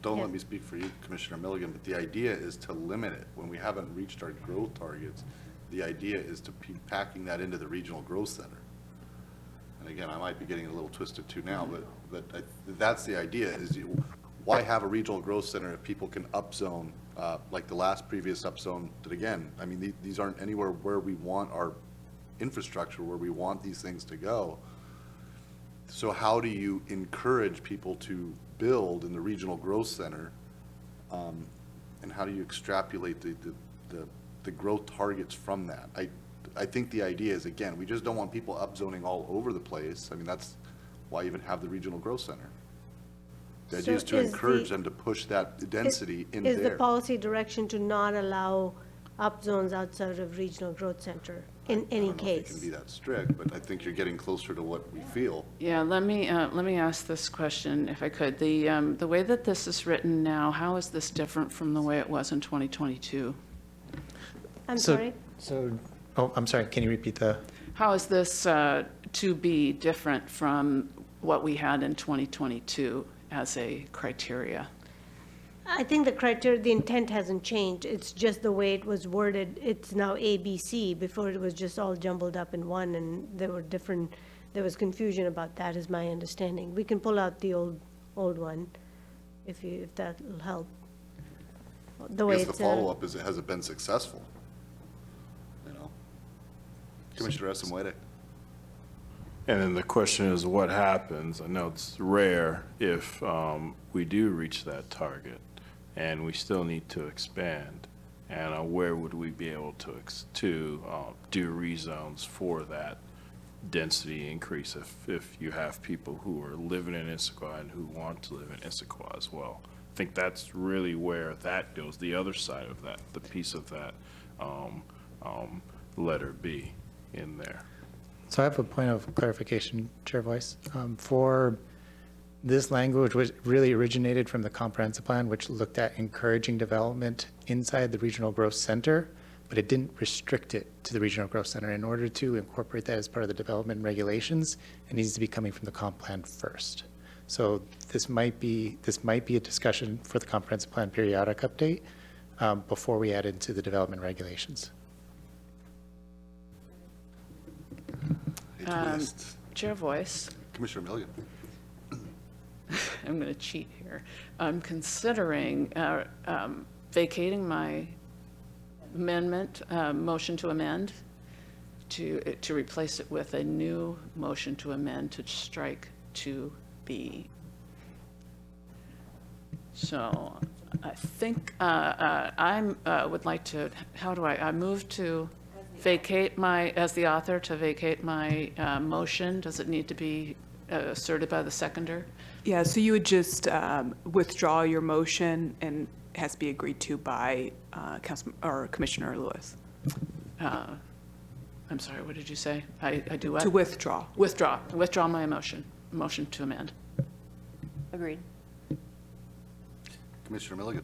don't let me speak for you, Commissioner Milligan, but the idea is to limit it. When we haven't reached our growth targets, the idea is to be packing that into the regional growth center. And again, I might be getting a little twisted too now, but that's the idea, is why have a regional growth center if people can upzone, like the last previous upzone did again? I mean, these aren't anywhere where we want our infrastructure, where we want these things to go. So how do you encourage people to build in the regional growth center? And how do you extrapolate the growth targets from that? I think the idea is, again, we just don't want people upzoning all over the place. I mean, that's why even have the regional growth center. The idea is to encourage them to push that density in there. is the policy direction to not allow upzones outside of regional growth center in any I don't know if it case? can be that strict, but I think you're getting closer to what we feel. Yeah, let me ask this question, if I could. The way that this is written now, how is this different from the way it was in 2022? I'm sorry? I'm sorry, can you repeat the? How is this to be different from what we had in 2022 as a criteria? I think the intent hasn't changed. It's just the way it was worded. It's now A, B, C. Before it was just all jumbled up in one, and there was confusion about that, is my understanding. We can pull out the old one if that'll help. The I way guess the it's follow-up is, has it been successful? You know? Commissioner Esamwede. And then the question is, what happens? I know it's rare if we do reach that target and we still need to expand. And where would we be able to do rezones for that density increase if you have people who are living in Issaquah and who want to live in Issaquah as well? I think that's really where that goes, the other side of that, the piece of that letter B in there. So I have a point of clarification, Chair Voice. For this language, which really originated from the comprehensive plan, which looked at encouraging development inside the regional growth center, but it didn't restrict it to the regional growth center. In order to incorporate that as part of the development regulations, it needs to be coming from the comp plan first. So this might be a discussion for the comprehensive plan periodic update before we add into the development regulations. Chair Voice. Commissioner Milligan. I'm going to cheat here. I'm considering vacating my amendment, motion to amend, to replace it with a new motion to amend to strike 2B. So I think I would like to, how do I move to vacate as the author, to vacate my motion? Does it need to be asserted by the seconder? Yeah, so you would just withdraw your motion, and it has to be agreed to by Commissioner Lewis. I'm sorry, what did you say? I do what? To withdraw. Withdraw my motion to amend. Agreed. Commissioner Milligan.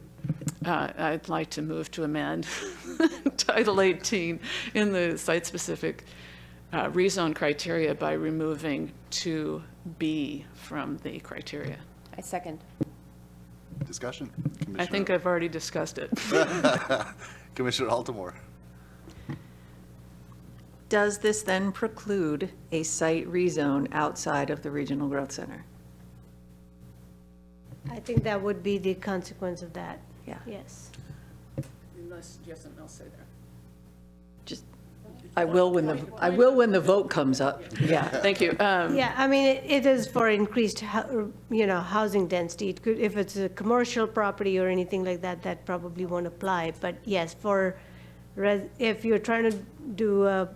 I'd like to move to amend Title 18 in the site-specific rezone criteria by removing 2B from the criteria. I second. Discussion? I think I've already discussed it. Commissioner Altamore. Does this then preclude a site rezone outside of the regional growth center? I think that would be the consequence of that. Yeah. Yes. Unless you have something else to say there. Just, I will when the vote comes up. Yeah. Thank you. Yeah, I mean, it is for increased, housing density. It could, if it's a commercial property or anything like that, that probably won't apply. But yes, if you're trying to do a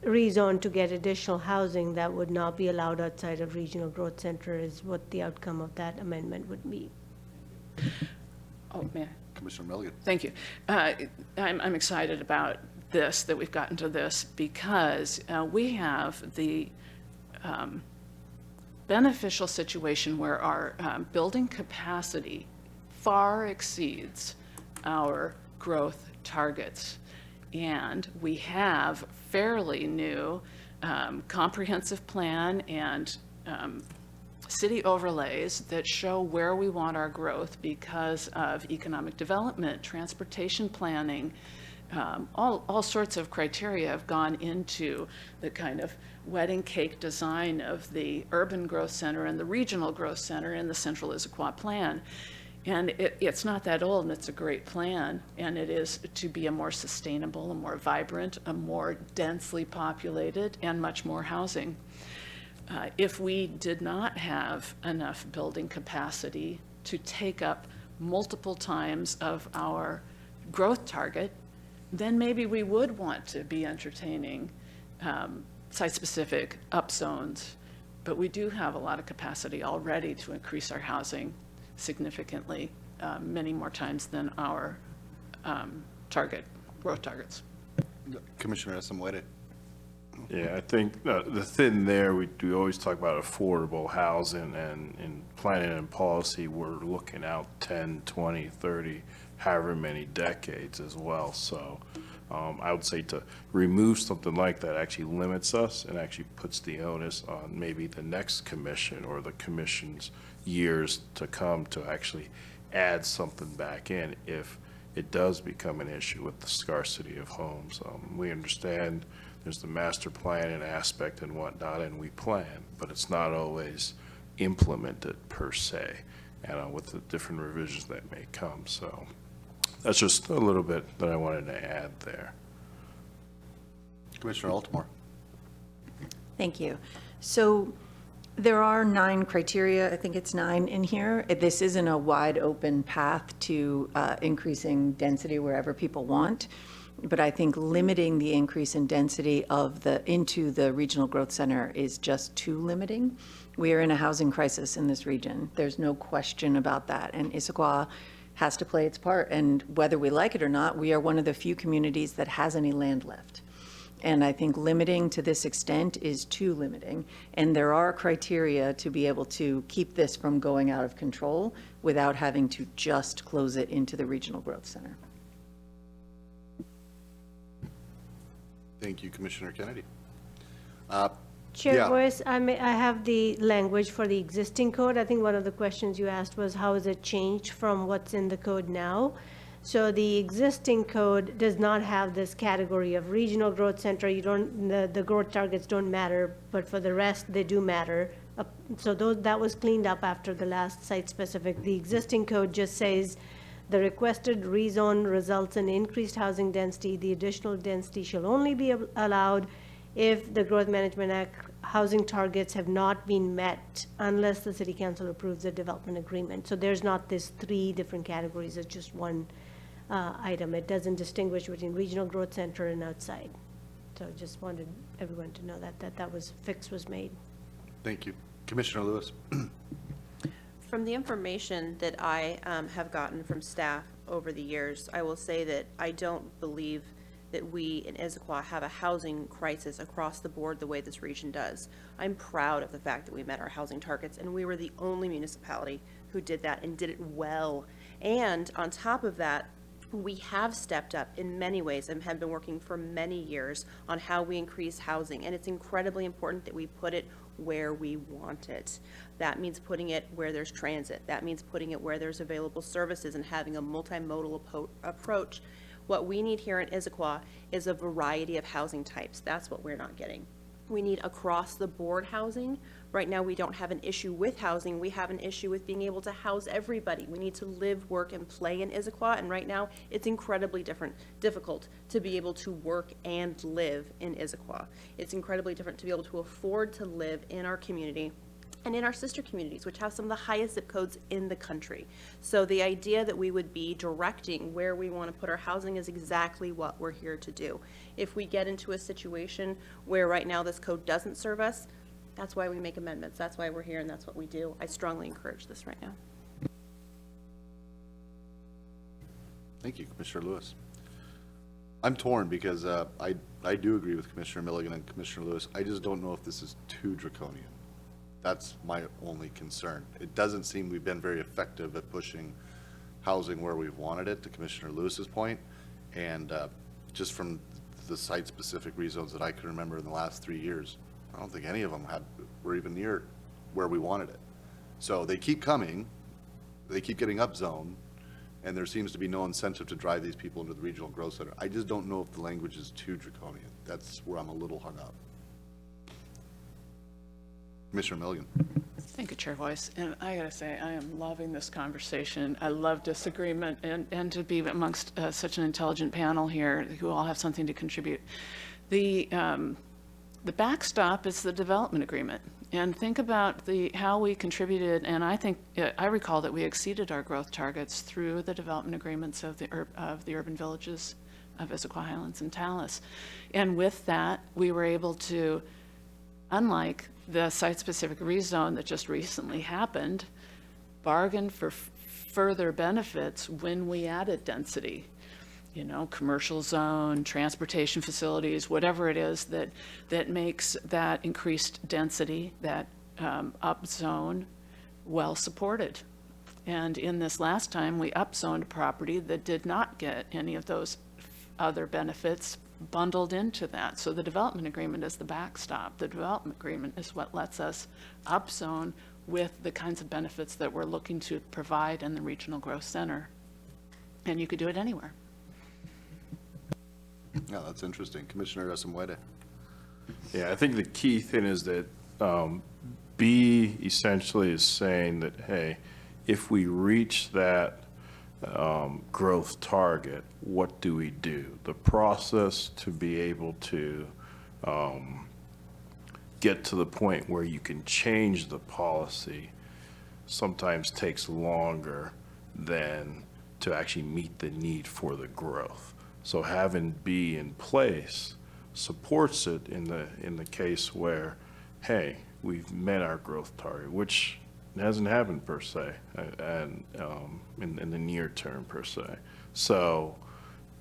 rezone to get additional housing, that would not be allowed outside of regional growth center is what the outcome of that amendment would be. Oh, man. Commissioner Milligan. Thank you. I'm excited about this, that we've gotten to this, because we have the beneficial situation where our building capacity far exceeds our growth targets. And we have fairly new comprehensive plan and city overlays that show where we want our growth because of economic development, transportation planning, all sorts of criteria have gone into the kind of wedding cake design of the urban growth center and the regional growth center in the Central Issaquah plan. And it's not that old, and it's a great plan, and it is to be a more sustainable, a more vibrant, a more densely populated, and much more housing. If we did not have enough building capacity to take up multiple times of our growth target, then maybe we would want to be entertaining site-specific upzones. But we do have a lot of capacity already to increase our housing significantly, many more times than our growth targets. Commissioner Esamwede. Yeah, I think the thing there, we always talk about affordable housing, and in planning and policy, we're looking out 10, 20, 30, however many decades as well. So I would say to remove something like that actually limits us and actually puts the onus on maybe the next commission or the commission's years to come to actually add something back in if it does become an issue with the scarcity of homes. We understand there's the master planning aspect and whatnot, and we plan, but it's not always implemented per se, and with the different revisions that may come. So that's just a little bit that I wanted to add there. Commissioner Altamore. Thank you. So there are 9 criteria, I think it's 9 in here. This isn't a wide open path to increasing density wherever people want, but I think limiting the increase in density into the regional growth center is just too limiting. We are in a housing crisis in this region. There's no question about that, and Issaquah has to play its part, and whether we like it or not, we are one of the few communities that has any land left. And I think limiting to this extent is too limiting. And there are criteria to be able to keep this from going out of control without having to just close it into the regional growth center. Thank you, Commissioner Kennedy. Chair Yeah. Boyce, I have the language for the existing code. I think one of the questions you asked was how is it changed from what's in the code now? So the existing code does not have this category of regional growth center. The growth targets don't matter, but for the rest, they do matter. So that was cleaned up after the last site-specific. The existing code just says the requested rezone results in increased housing density. The additional density shall only be allowed if the Growth Management Act housing targets have not been met unless the City Council approves the development agreement. So there's not this 3 different categories, it's just one item. It doesn't distinguish between regional growth center and outside. So I just wanted everyone to know that fix was made. Thank you. Commissioner Lewis. From the information that I have gotten from staff over the years, I will say that I don't believe that we in Issaquah have a housing crisis across the board the way this region does. I'm proud of the fact that we met our housing targets, and we were the only municipality who did that and did it well. And on top of that, we have stepped up in many ways and have been working for many years on how we increase housing, and it's incredibly important that we put it where we want it. That means putting it where there's transit. That means putting it where there's available services and having a multimodal approach. What we need here in Issaquah is a variety of housing types. That's what we're not getting. We need across-the-board housing. Right now, we don't have an issue with housing. We have an issue with being able to house everybody. We need to live, work, and play in Issaquah, and right now, it's incredibly difficult to be able to work and live in Issaquah. It's incredibly different to be able to afford to live in our community and in our sister communities, which have some of the highest zip codes in the country. So the idea that we would be directing where we want to put our housing is exactly what we're here to do. If we get into a situation where right now this code doesn't serve us, that's why we make amendments. That's why we're here, and that's what we do. I strongly encourage this right now. Thank you, Commissioner Lewis. I'm torn because I do agree with Commissioner Milligan and Commissioner Lewis. I just don't know if this is too draconian. That's my only concern. It doesn't seem we've been very effective at pushing housing where we've wanted it, to Commissioner Lewis's point. And just from the site-specific rezones that I can remember in the last 3 years, I don't think any of them were even near where we wanted it. So they keep coming, they keep getting upzoned, and there seems to be no incentive to drive these people into the regional growth center. I just don't know if the language is too draconian. That's where I'm a little hung up. Commissioner Milligan. Thank you, Chair Voice. And I gotta say, I am loving this conversation. I love disagreement and to be amongst such an intelligent panel here who all have something to contribute. The backstop is the development agreement. And think about how we contributed, and I recall that we exceeded our growth targets through the development agreements of the urban villages of Issaquah Highlands and Tallis. And with that, we were able to, unlike the site-specific rezone that just recently happened, bargain for further benefits when we added density. You know, commercial zone, transportation facilities, whatever it is that makes that increased density, that up zone, well supported. And in this last time, we upzoned a property that did not get any of those other benefits bundled into that. So the development agreement is the backstop. The development agreement is what lets us upzone with the kinds of benefits that we're looking to provide in the regional growth center. And you could do it anywhere. Yeah, that's interesting. Commissioner Asamoah. Yeah, I think the key thing is that B essentially is saying that, hey, if we reach that growth target, what do we do? The process to be able to get to the point where you can change the policy sometimes takes longer than to actually meet the need for the growth. So having B in place supports it in the case where, hey, we've met our growth target, which hasn't happened per se, and in the near term per se. So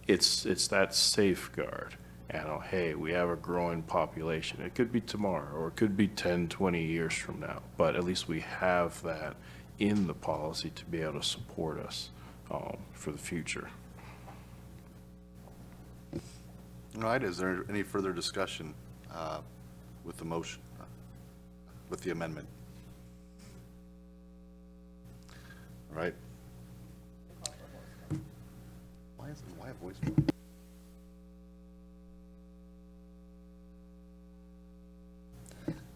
it's that safeguard. And hey, we have a growing population. It could be tomorrow, or it could be 10, 20 years from now, but at least we have that in the policy to be able to support us for the future. All right, is there any further discussion with the motion, with the amendment? All right. Why a voice vote?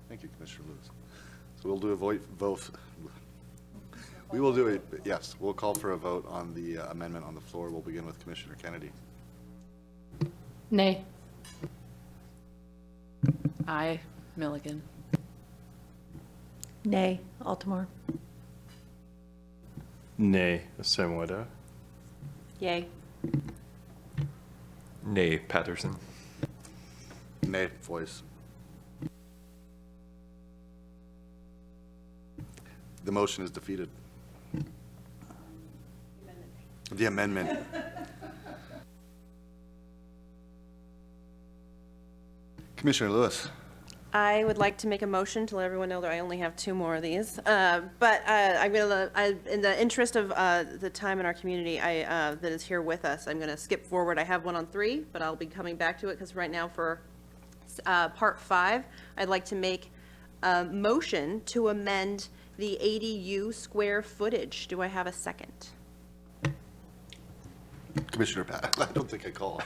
Thank you, Commissioner Lewis. So we'll do a vote. We will do it, yes, we'll call for a vote on the amendment on the floor. We'll begin with Commissioner Kennedy. Nay. Aye, Milligan. Nay, Altamore. Nay, Asamoah. Yay. Nay, Patterson. Nay, voice. The motion is defeated. The amendment. Commissioner Lewis. I would like to make a motion to let everyone know that I only have 2 more of these. But I'm gonna, in the interest of the time in our community that is here with us, I'm gonna skip forward. I have one on 3, but I'll be coming back to it because right now for part 5, I'd like to make a motion to amend the ADU square footage. Do I have a second? Commissioner Pat, I don't think I called.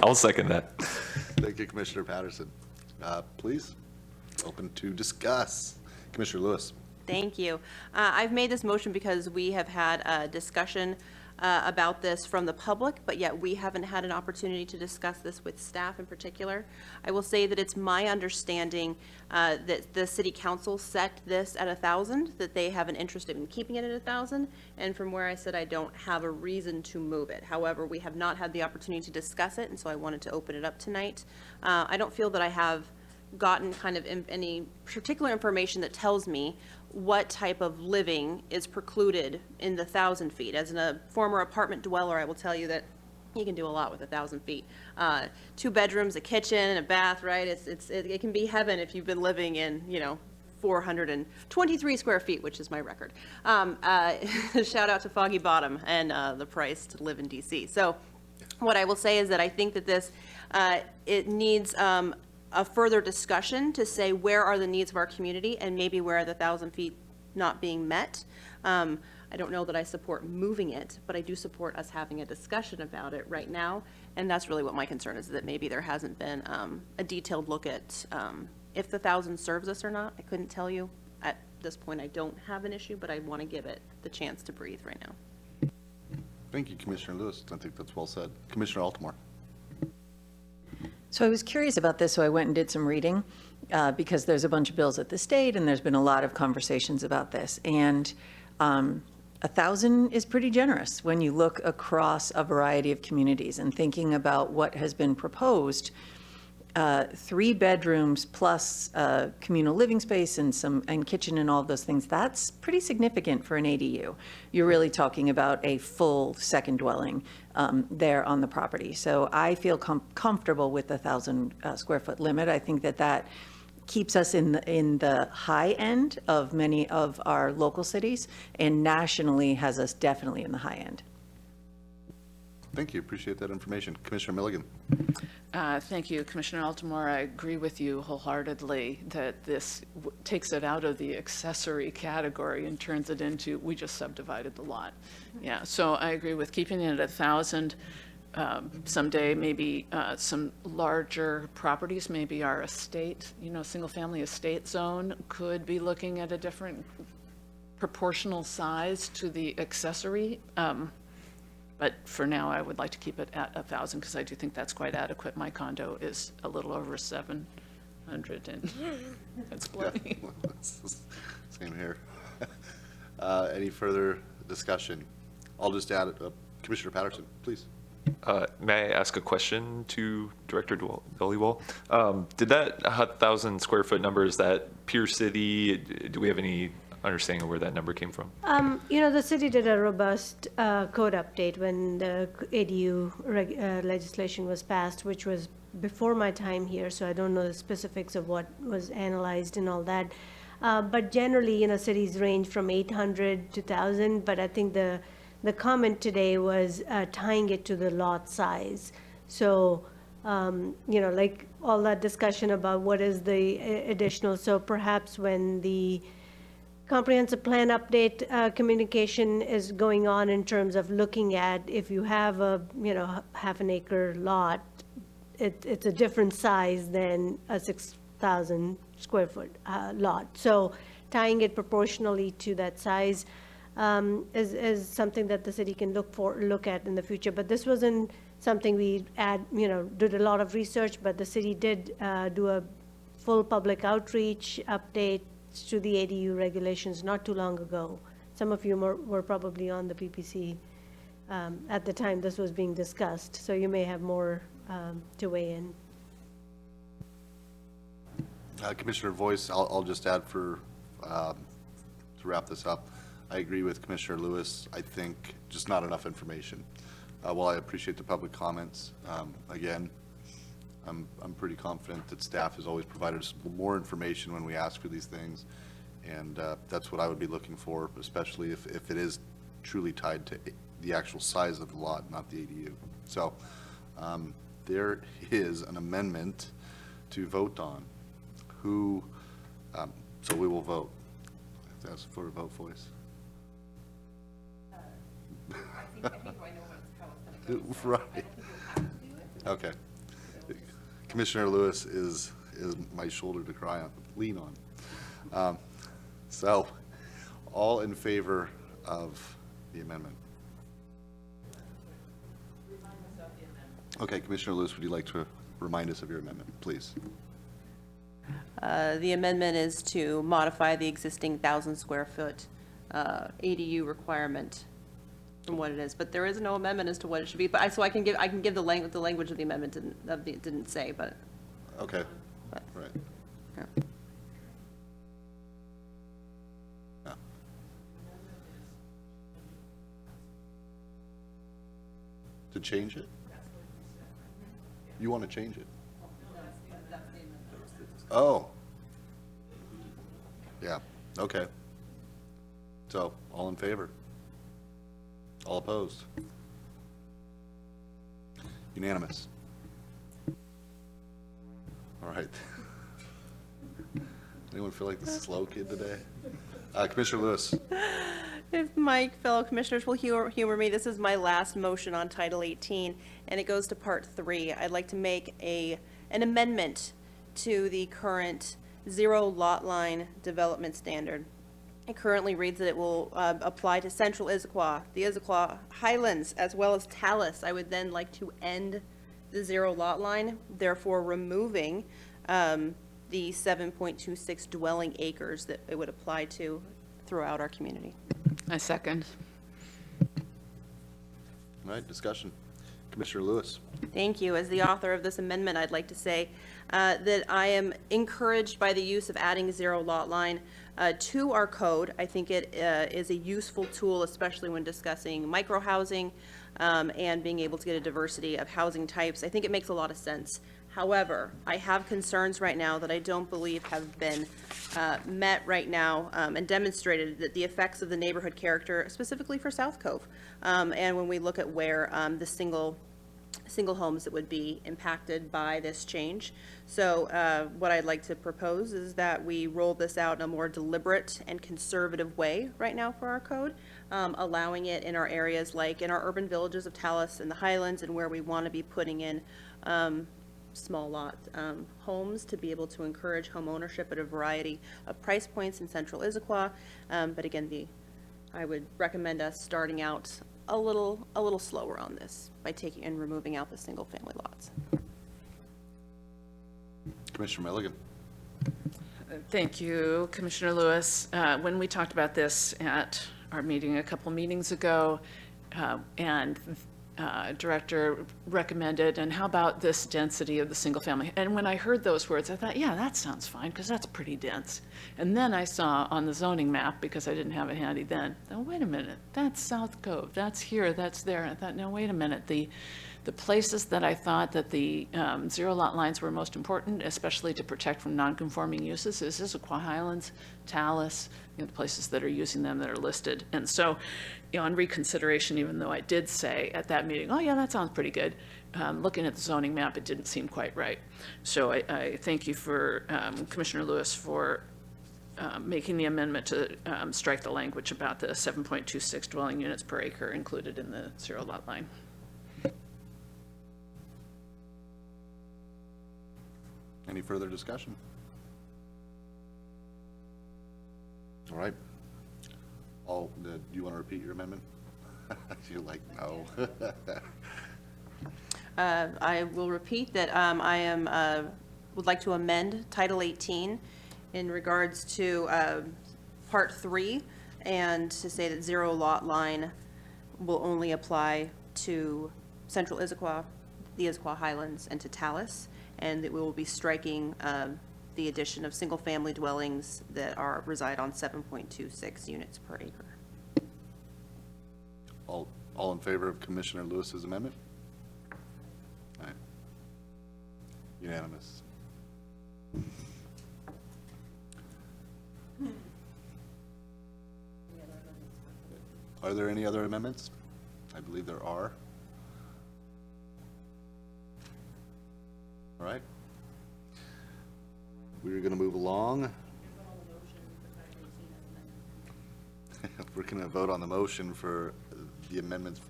I'll second that. Thank you, Commissioner Patterson. Please, open to discuss. Commissioner Lewis. Thank you. I've made this motion because we have had a discussion about this from the public, but yet we haven't had an opportunity to discuss this with staff in particular. I will say that it's my understanding that the city council set this at 1,000, that they have an interest in keeping it at 1,000, and from where I said I don't have a reason to move it. However, we have not had the opportunity to discuss it, and so I wanted to open it up tonight. I don't feel that I have gotten kind of any particular information that tells me what type of living is precluded in the 1,000 feet. As a former apartment dweller, I will tell you that you can do a lot with 1,000 feet. 2 bedrooms, a kitchen, and a bath, right? It can be heaven if you've been living in, 423 square feet, which is my record. Shout out to Foggy Bottom and the price to live in DC. So what I will say is that I think that this, it needs a further discussion to say where are the needs of our community and maybe where are the 1,000 feet not being met. I don't know that I support moving it, but I do support us having a discussion about it right now. And that's really what my concern is, that maybe there hasn't been a detailed look at if the 1,000 serves us or not. I couldn't tell you. At this point, I don't have an issue, but I want to give it the chance to breathe right now. Thank you, Commissioner Lewis. I think that's well said. Commissioner Altamore. So I was curious about this, so I went and did some reading because there's a bunch of bills at the state and there's been a lot of conversations about this. And 1,000 is pretty generous when you look across a variety of communities and thinking about what has been proposed. 3 bedrooms plus communal living space and kitchen and all of those things, that's pretty significant for an ADU. You're really talking about a full second dwelling there on the property. So I feel comfortable with the 1,000 square foot limit. I think that keeps us in the high end of many of our local cities, and nationally has us definitely in the high end. Thank you. Appreciate that information. Commissioner Milligan. Thank you, Commissioner Altamore. I agree with you wholeheartedly that this takes it out of the accessory category and turns it into, we just subdivided the lot. Yeah, so I agree with keeping it at 1,000. Someday, maybe some larger properties, maybe our estate, single-family estate zone could be looking at a different proportional size to the accessory. But for now, I would like to keep it at 1,000 because I do think that's quite adequate. My condo is a little over 700 and that's plenty. Yeah. Same here. Any further discussion? I'll just add it. Commissioner Patterson, please. May I ask a question to Director Dhaliwal? Did that 1,000 square foot number, is that Pierce City? Do we have any understanding of where that number came from? The city did a robust code update when the ADU legislation was passed, which was before my time here, so I don't know the specifics of what was analyzed and all that. But generally, cities range from 800 to 1,000, but I think the comment today was tying it to the lot size. So, like all that discussion about what is the additional, so perhaps when the comprehensive plan update communication is going on in terms of looking at if you have a, half an acre lot, it's a different size than a 6,000 square foot lot. So tying it proportionally to that size is something that the city can look at in the future. But this wasn't something we did a lot of research, but the city did do a full public outreach update to the ADU regulations not too long ago. Some of you were probably on the PPC at the time this was being discussed, so you may have more to weigh in. Commissioner Voice, I'll just add to wrap this up. I agree with Commissioner Lewis. I think just not enough information. While I appreciate the public comments, again, I'm pretty confident that staff has always provided us more information when we ask for these things. And that's what I would be looking for, especially if it is truly tied to the actual size of the lot, not the ADU. So there is an amendment to vote on. So we will vote. I have to ask for a vote, voice. I think I know how it's going to go. Right. Okay. Commissioner Lewis is my shoulder to cry on, lean on. So, all in favor of the amendment? Okay, Commissioner Lewis, would you like to remind us of your amendment, please? The amendment is to modify the existing 1,000 square foot ADU requirement from what it is, but there is no amendment as to what it should be. But so I can give the language of the amendment didn't say, but. Okay, right. Yeah. Yeah. To change it? You want to change it? Oh. Yeah, okay. So, all in favor? All opposed? Unanimous. All right. Anyone feel like the slow kid today? Commissioner Lewis. If my fellow commissioners will humor me, this is my last motion on Title 18, and it goes to Part 3. I'd like to make an amendment to the current zero lot line development standard. It currently reads that it will apply to Central Issaquah, the Issaquah Highlands, as well as Talus. I would then like to end the zero lot line, therefore removing the 7.26 dwelling acres that it would apply to throughout our community. I second. All right, discussion. Commissioner Lewis. Thank you. As the author of this amendment, I'd like to say that I am encouraged by the use of adding zero lot line to our code. I think it is a useful tool, especially when discussing micro-housing and being able to get a diversity of housing types. I think it makes a lot of sense. However, I have concerns right now that I don't believe have been met right now and demonstrated that the effects of the neighborhood character, specifically for South Cove, and when we look at where the single homes that would be impacted by this change. So what I'd like to propose is that we roll this out in a more deliberate and conservative way right now for our code, allowing it in our areas like in our urban villages of Talus and the Highlands, and where we want to be putting in small lot homes to be able to encourage home ownership at a variety of price points in Central Issaquah. But again, I would recommend us starting out a little slower on this by taking and removing out the single family lots. Commissioner Milligan. Thank you, Commissioner Lewis. When we talked about this at our meeting a couple meetings ago, and director recommended, and how about this density of the single family? And when I heard those words, I thought, yeah, that sounds fine, because that's pretty dense. And then I saw on the zoning map, because I didn't have it handy then, oh, wait a minute, that's South Cove, that's here, that's there. And I thought, no, wait a minute, the places that I thought that the zero lot lines were most important, especially to protect from non-conforming uses, is Issaquah Highlands, Talus, the places that are using them that are listed. And so, on reconsideration, even though I did say at that meeting, oh yeah, that sounds pretty good, looking at the zoning map, it didn't seem quite right. So I thank you for, Commissioner Lewis, for making the amendment to strike the language about the 7.26 dwelling units per acre included in the zero lot line. Any further discussion? All right. Do you want to repeat your amendment? You're like, no. I will repeat that I would like to amend Title 18 in regards to Part 3, and to say that zero lot line will only apply to Central Issaquah, the Issaquah Highlands, and to Talus, and that we will be striking the addition of single-family dwellings that reside on 7.26 units per acre. All in favor of Commissioner Lewis's amendment? All right. Unanimous. Are there any other amendments? I believe there are. All right. We're going to move along. We're going to vote on the motion for the amendments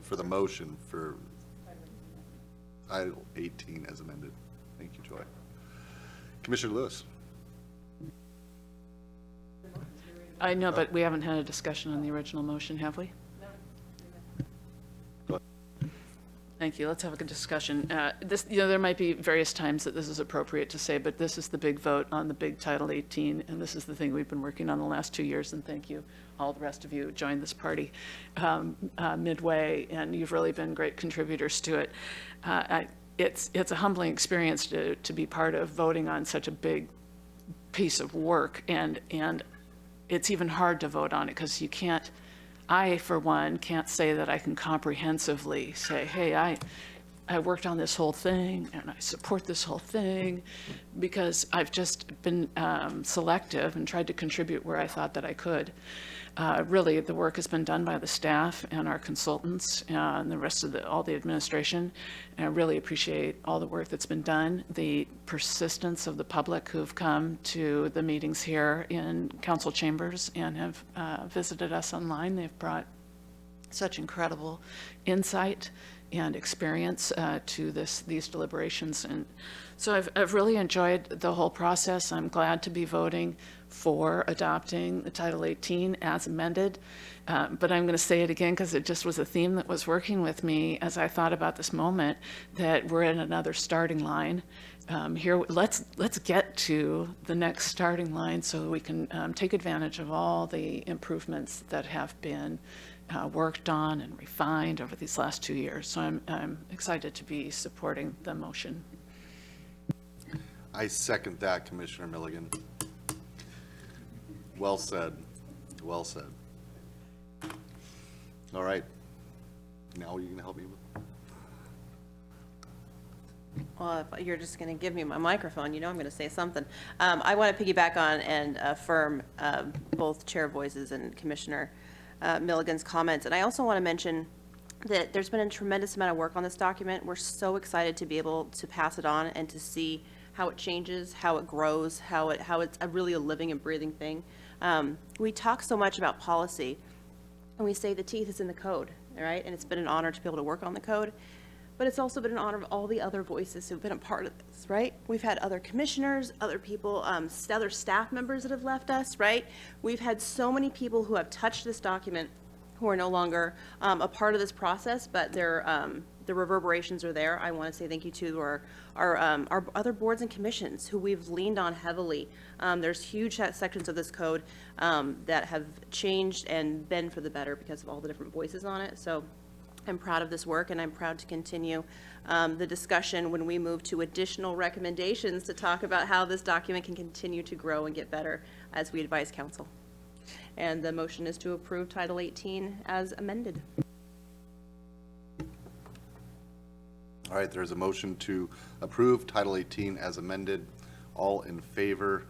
for the motion for Title 18 as amended. Thank you, Joy. Commissioner Lewis. I know, but we haven't had a discussion on the original motion, have we? Thank you. Let's have a good discussion. There might be various times that this is appropriate to say, but this is the big vote on the big Title 18, and this is the thing we've been working on the last 2 years, and thank you, all the rest of you who joined this party midway, and you've really been great contributors to it. It's a humbling experience to be part of voting on such a big piece of work, and it's even hard to vote on it because you can't, I, for one, can't say that I can comprehensively say, hey, I worked on this whole thing and I support this whole thing, because I've just been selective and tried to contribute where I thought that I could. Really, the work has been done by the staff and our consultants and the rest of all the administration. And I really appreciate all the work that's been done, the persistence of the public who've come to the meetings here in council chambers and have visited us online. They've brought such incredible insight and experience to these deliberations. And so I've really enjoyed the whole process. I'm glad to be voting for adopting the Title 18 as amended. But I'm going to say it again because it just was a theme that was working with me as I thought about this moment, that we're in another starting line. Here, let's get to the next starting line so that we can take advantage of all the improvements that have been worked on and refined over these last 2 years. So I'm excited to be supporting the motion. I second that, Commissioner Milligan. Well said. Well said. All right. Now you can help me with. Well, if you're just going to give me my microphone, you know I'm going to say something. I want to piggyback on and affirm both Chair Boyce's and Commissioner Milligan's comments. And I also want to mention that there's been a tremendous amount of work on this document. We're so excited to be able to pass it on and to see how it changes, how it grows, how it's really a living and breathing thing. We talk so much about policy, and we say the teeth is in the code, right? And it's been an honor to be able to work on the code. But it's also been an honor of all the other voices who've been a part of this, right? We've had other commissioners, other people, other staff members that have left us, right? We've had so many people who have touched this document who are no longer a part of this process, but the reverberations are there. I want to say thank you to our other boards and commissions who we've leaned on heavily. There's huge sections of this code that have changed and been for the better because of all the different voices on it. So I'm proud of this work, and I'm proud to continue the discussion when we move to additional recommendations to talk about how this document can continue to grow and get better as we advise council. And the motion is to approve Title 18 as amended. All right, there's a motion to approve Title 18 as amended. All in favor?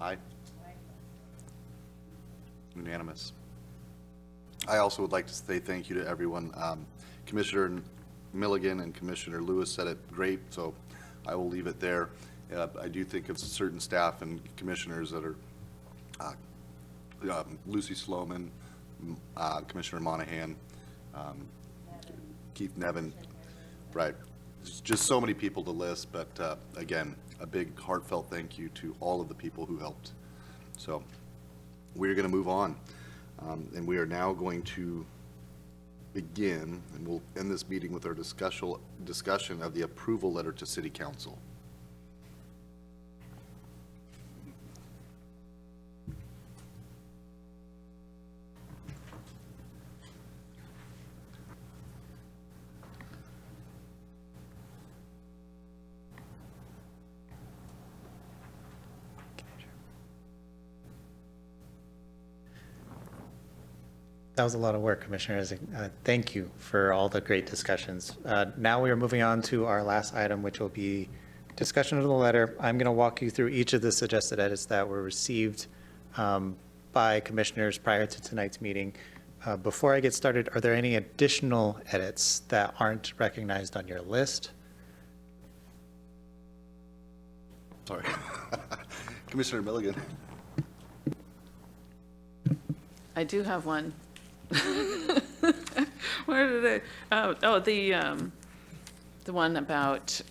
Aye. Unanimous. I also would like to say thank you to everyone. Commissioner Milligan and Commissioner Lewis said it great, so I will leave it there. I do think of certain staff and commissioners that are Lucy Sloman, Commissioner Monahan, Keith Nevin, right. Just so many people to list, but again, a big heartfelt thank you to all of the people who helped. So we're going to move on. And we are now going to begin, and we'll end this meeting with our discussion of the approval letter to City Council. That was a lot of work, Commissioners. Thank you for all the great discussions. Now we are moving on to our last item, which will be discussion of the letter. I'm going to walk you through each of the suggested edits that were received by commissioners prior to tonight's meeting. Before I get started, are there any additional edits that aren't recognized on your list? Sorry. Commissioner Milligan. I do have one. Where did I, the one about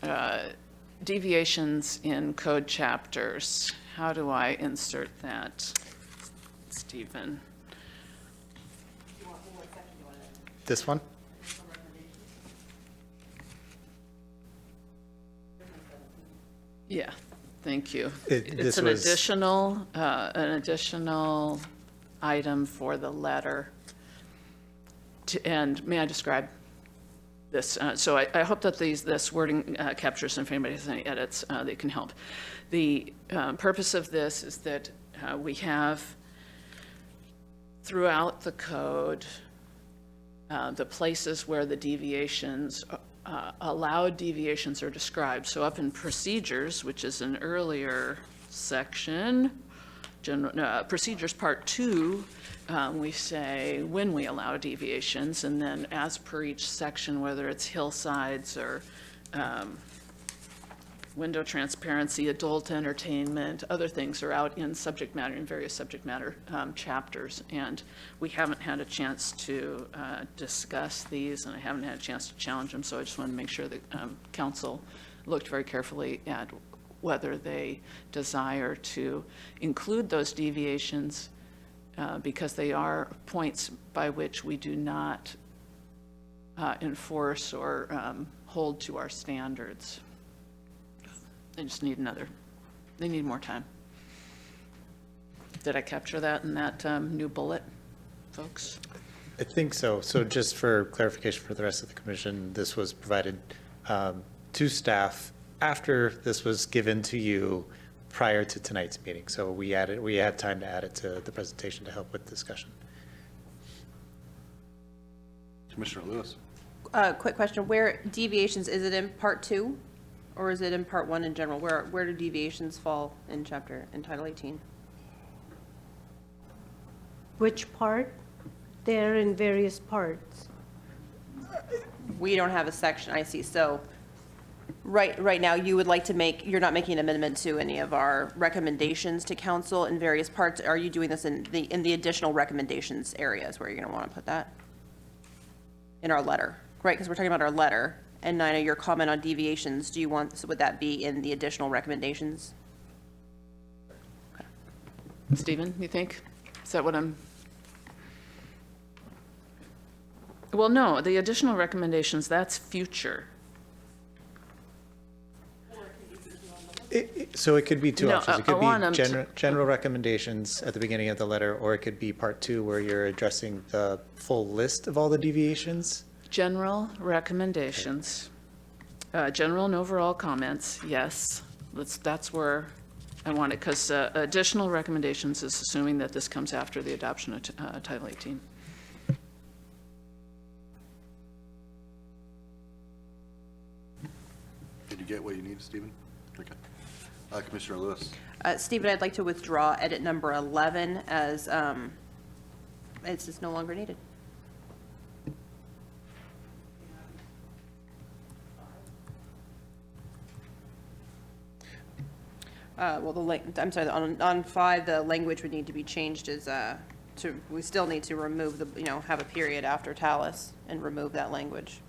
deviations in code chapters. How do I insert that, Stephen? This one? Yeah, thank you. This It's an was- additional item for the letter. And may I describe this? So I hope that this wording captures, and if anybody has any edits, they can help. The purpose of this is that we have throughout the code the places where the deviations, allowed deviations are described. So up in procedures, which is an earlier section, procedures part 2, we say when we allow deviations, and then as per each section, whether it's hillsides or window transparency, adult entertainment, other things are out in subject matter, in various subject matter chapters. And we haven't had a chance to discuss these, and I haven't had a chance to challenge them, so I just want to make sure that council looked very carefully at whether they desire to include those deviations because they are points by which we do not enforce or hold to our standards. They just need they need more time. Did I capture that in that new bullet, folks? I think so. So just for clarification for the rest of the commission, this was provided to staff after this was given to you prior to tonight's meeting. So we had time to add it to the presentation to help with discussion. Commissioner Lewis. Quick question, where deviations, is it in part 2? Or is it in part 1 in general? Where do deviations fall in Title 18? Which part? They're in various parts. We don't have a section, I see. So right now, you would like to you're not making an amendment to any of our recommendations to council in various parts. Are you doing this in the additional recommendations areas where you're going to want to put that? In our letter, right? Because we're talking about our letter. And Nina, your comment on deviations, would that be in the additional recommendations? Okay. Stephen, you think? Is that what I'm? Well, no, the additional recommendations, that's future. So it could be two No, options. It I could want be 'em to- general recommendations at the beginning of the letter, or it could be part 2 where you're addressing the full list of all the deviations. General recommendations, general and overall comments, yes. That's where I want it, because additional recommendations is assuming that this comes after the adoption of Title 18. Did you get what you need, Stephen? Okay. Commissioner Lewis. Stephen, I'd like to withdraw edit number 11 as it's just no longer needed. Well, I'm sorry, on 5, the language would need to be changed as we still need to remove have a period after talus and remove that language.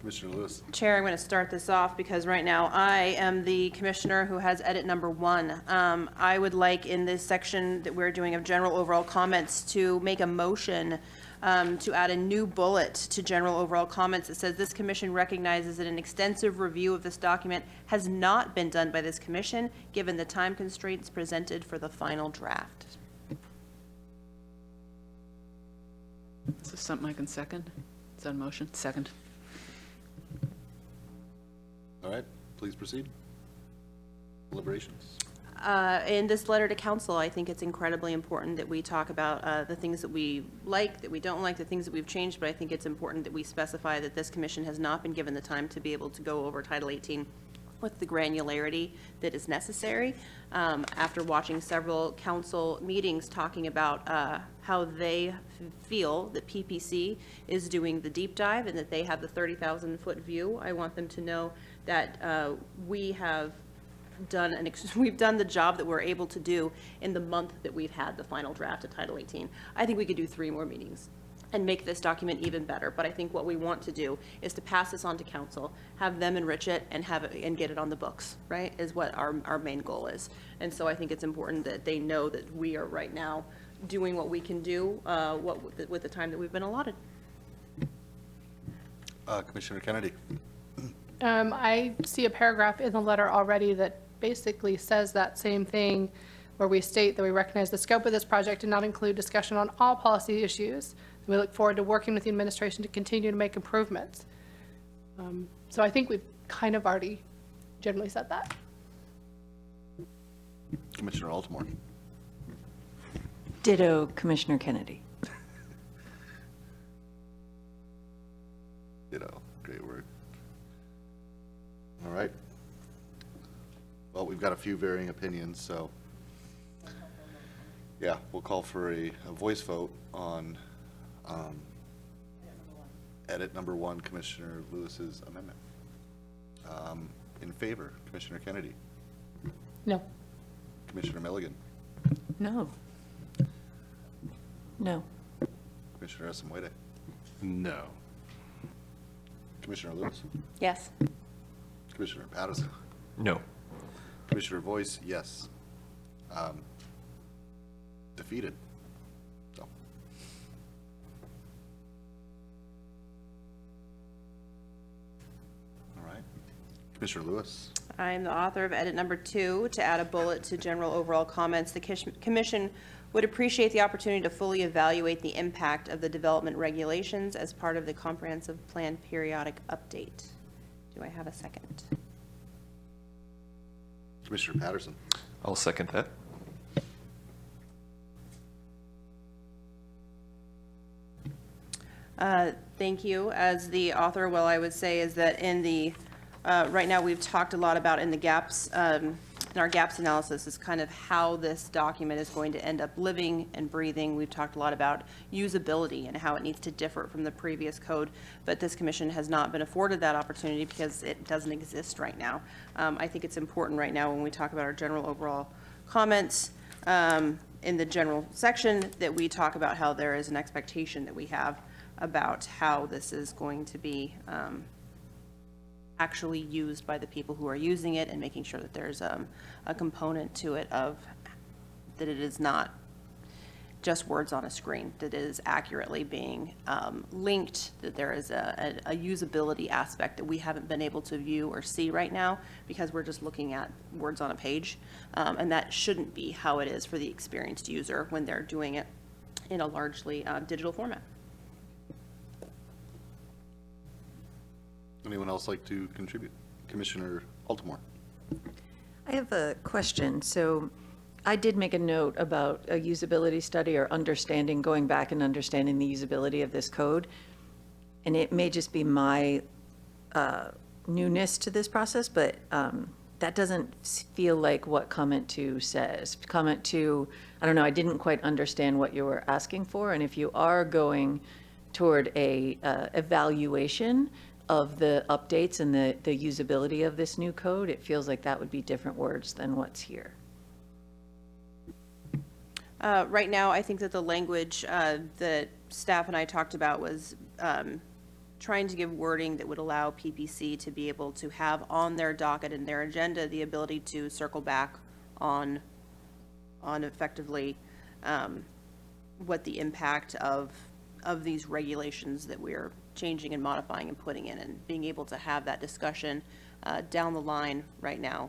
Commissioner Lewis. Chair, I'm going to start this off because right now I am the commissioner who has edit number 1. I would like in this section that we're doing of general overall comments to make a motion to add a new bullet to general overall comments that says this commission recognizes that an extensive review of this document has not been done by this commission given the time constraints presented for the final draft. Is this something I can second? Is that a motion? Second. All right, please proceed. Deliberations. In this letter to council, I think it's incredibly important that we talk about the things that we like, that we don't like, the things that we've changed, but I think it's important that we specify that this commission has not been given the time to be able to go over Title 18 with the granularity that is necessary. After watching several council meetings talking about how they feel that PPC is doing the deep dive and that they have the 30,000-foot view, I want them to know that we have we've done the job that we're able to do in the month that we've had the final draft of Title 18. I think we could do 3 more meetings and make this document even better. But I think what we want to do is to pass this on to council, have them enrich it, and have it and get it on the books, right, is what our main goal is. And so I think it's important that they know that we are right now doing what we can do with the time that we've been allotted. Commissioner Kennedy. I see a paragraph in the letter already that basically says that same thing, where we state that we recognize the scope of this project did not include discussion on all policy issues. We look forward to working with the administration to continue to make improvements. So I think we've kind of already generally said that. Commissioner Altamore. Ditto, Commissioner Kennedy. Ditto. Great work. All right. Well, we've got a few varying opinions, so yeah, we'll call for a voice vote on edit number 1, Commissioner Lewis's amendment. In favor, Commissioner Kennedy. No. Commissioner Milligan. No. No. Commissioner Esamwede. No. Commissioner Lewis. Yes. Commissioner Patterson. No. Commissioner Voice, yes. Defeated. So. All right. Commissioner Lewis. I am the author of edit number 2 to add a bullet to general overall comments. The commission would appreciate the opportunity to fully evaluate the impact of the development regulations as part of the comprehensive plan periodic update. Do I have a second? Commissioner Patterson. I'll second that. Thank you. As the author, what I would say is that in the, right now we've talked a lot about in the gaps, in our gaps analysis is kind of how this document is going to end up living and breathing. We've talked a lot about usability and how it needs to differ from the previous code, but this commission has not been afforded that opportunity because it doesn't exist right now. I think it's important right now when we talk about our general overall comments in the general section that we talk about how there is an expectation that we have about how this is going to be actually used by the people who are using it, and making sure that there's a component to it of that it is not just words on a screen, that it is accurately being linked, that there is a usability aspect that we haven't been able to view or see right now because we're just looking at words on a page, and that shouldn't be how it is for the experienced user when they're doing it in a largely digital format. Anyone else like to contribute? Commissioner Altamore. I have a question. So I did make a note about a usability study or understanding, going back and understanding the usability of this code. And it may just be my newness to this process, but that doesn't feel like what comment 2 says. Comment 2, I don't know, I didn't quite understand what you were asking for. And if you are going toward a evaluation of the updates and the usability of this new code, it feels like that would be different words than what's here. Right now, I think that the language that staff and I talked about was trying to give wording that would allow PPC to be able to have on their docket and their agenda the ability to circle back on effectively what the impact of these regulations that we're changing and modifying and putting in, and being able to have that discussion down the line right now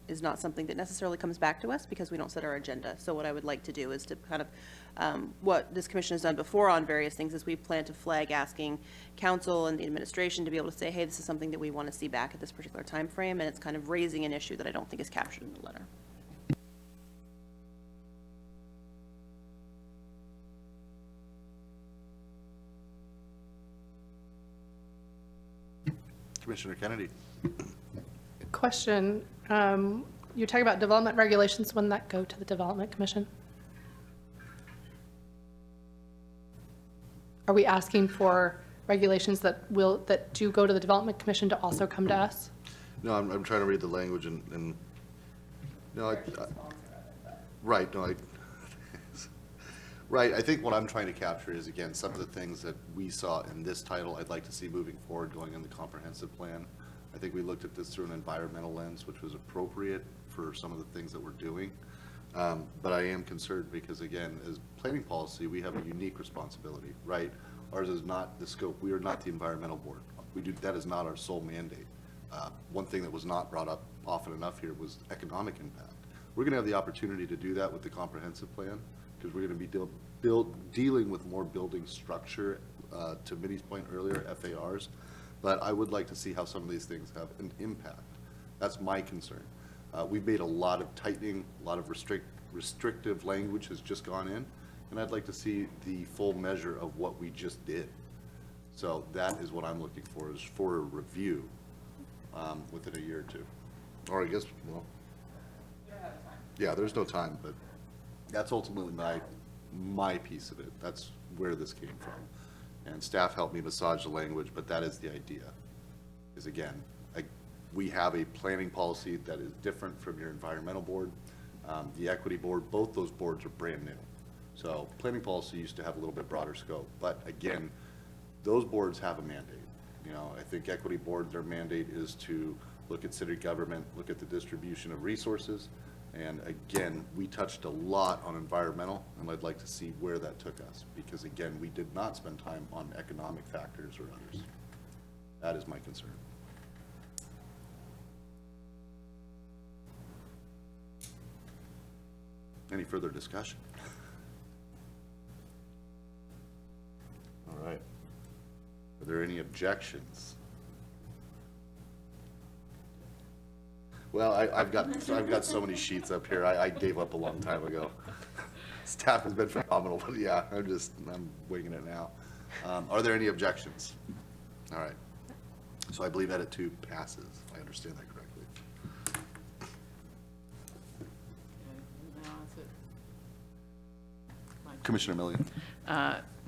is not something that necessarily comes back to us because we don't set our agenda. So what I would like to do is to kind of, what this commission has done before on various things is we plan to flag asking council and the administration to be able to say, hey, this is something that we want to see back at this particular time frame, and it's kind of raising an issue that I don't think is captured in the letter. Commissioner Kennedy. Question, you're talking about development regulations, when that go to the Development Commission? Are we asking for regulations that do go to the Development Commission to also come to us? No, I'm trying to read the language and no, right, no, right, I think what I'm trying to capture is, again, some of the things that we saw in this title I'd like to see moving forward going in the comprehensive plan. I think we looked at this through an environmental lens, which was appropriate for some of the things that we're doing. But I am concerned because, again, as planning policy, we have a unique responsibility, right? Ours is not the scope. We are not the environmental board. That is not our sole mandate. One thing that was not brought up often enough here was economic impact. We're going to have the opportunity to do that with the comprehensive plan because we're going to be dealing with more building structure, to Minnie's point earlier, FARs. But I would like to see how some of these things have an impact. That's my concern. We've made a lot of tightening, a lot of restrictive language has just gone in, and I'd like to see the full measure of what we just did. So that is what I'm looking for, is for a review within a year or two. Or I guess, well, yeah, there's no time, but that's ultimately my piece of it. That's where this came from. And staff helped me massage the language, but that is the idea. Is again, we have a planning policy that is different from your environmental board, the equity board. Both those boards are brand new. So planning policy used to have a little bit broader scope, but again, those boards have a mandate. You know, I think equity board, their mandate is to look at city government, look at the distribution of resources. And again, we touched a lot on environmental, and I'd like to see where that took us. Because again, we did not spend time on economic factors or others. That is my concern. Any further discussion? All right. Are there any objections? Well, I've got so many sheets up here. I gave up a long time ago. Staff has been phenomenal, but yeah, I'm winging it now. Are there any objections? All right. So I believe edit 2 passes, if I understand that correctly. Commissioner Millian.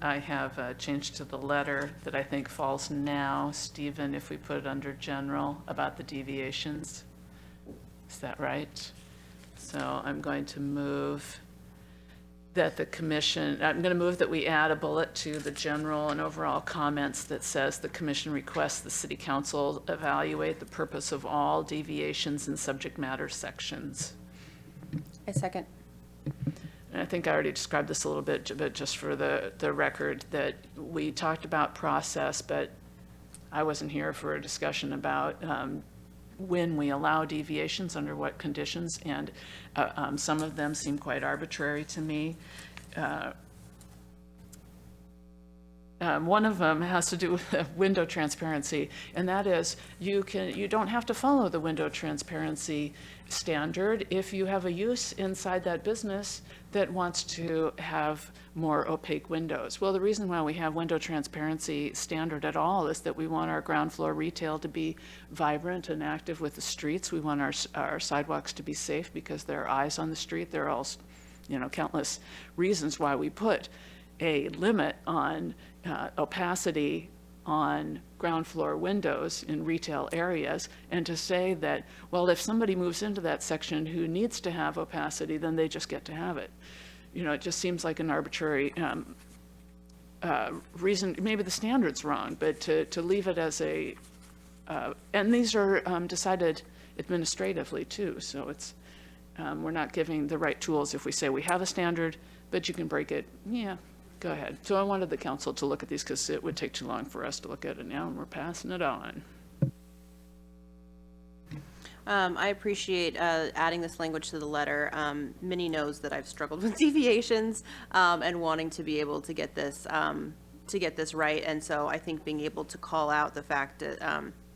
I have changed to the letter that I think falls now, Stephen, if we put it under general about the deviations. Is that right? So I'm going to move that the commission, I'm going to move that we add a bullet to the general and overall comments that says the commission requests the city council evaluate the purpose of all deviations in subject matter sections. I second. And I think I already described this a little bit, but just for the record, that we talked about process, but I wasn't here for a discussion about when we allow deviations, under what conditions, and some of them seem quite arbitrary to me. One of them has to do with window transparency, and that is you don't have to follow the window transparency standard if you have a use inside that business that wants to have more opaque windows. Well, the reason why we have window transparency standard at all is that we want our ground floor retail to be vibrant and active with the streets. We want our sidewalks to be safe because there are eyes on the street. There are also, countless reasons why we put a limit on opacity on ground floor windows in retail areas, and to say that, well, if somebody moves into that section who needs to have opacity, then they just get to have it. It just seems like an arbitrary reason. Maybe the standard's wrong, but to leave it as a, and these are decided administratively too, so it's, we're not giving the right tools if we say we have a standard, but you can break it. Yeah. Go ahead. So I wanted the council to look at these because it would take too long for us to look at it now, and we're passing it on. I appreciate adding this language to the letter. Minnie knows that I've struggled with deviations and wanting to be able to get this right. And so I think being able to call out the fact that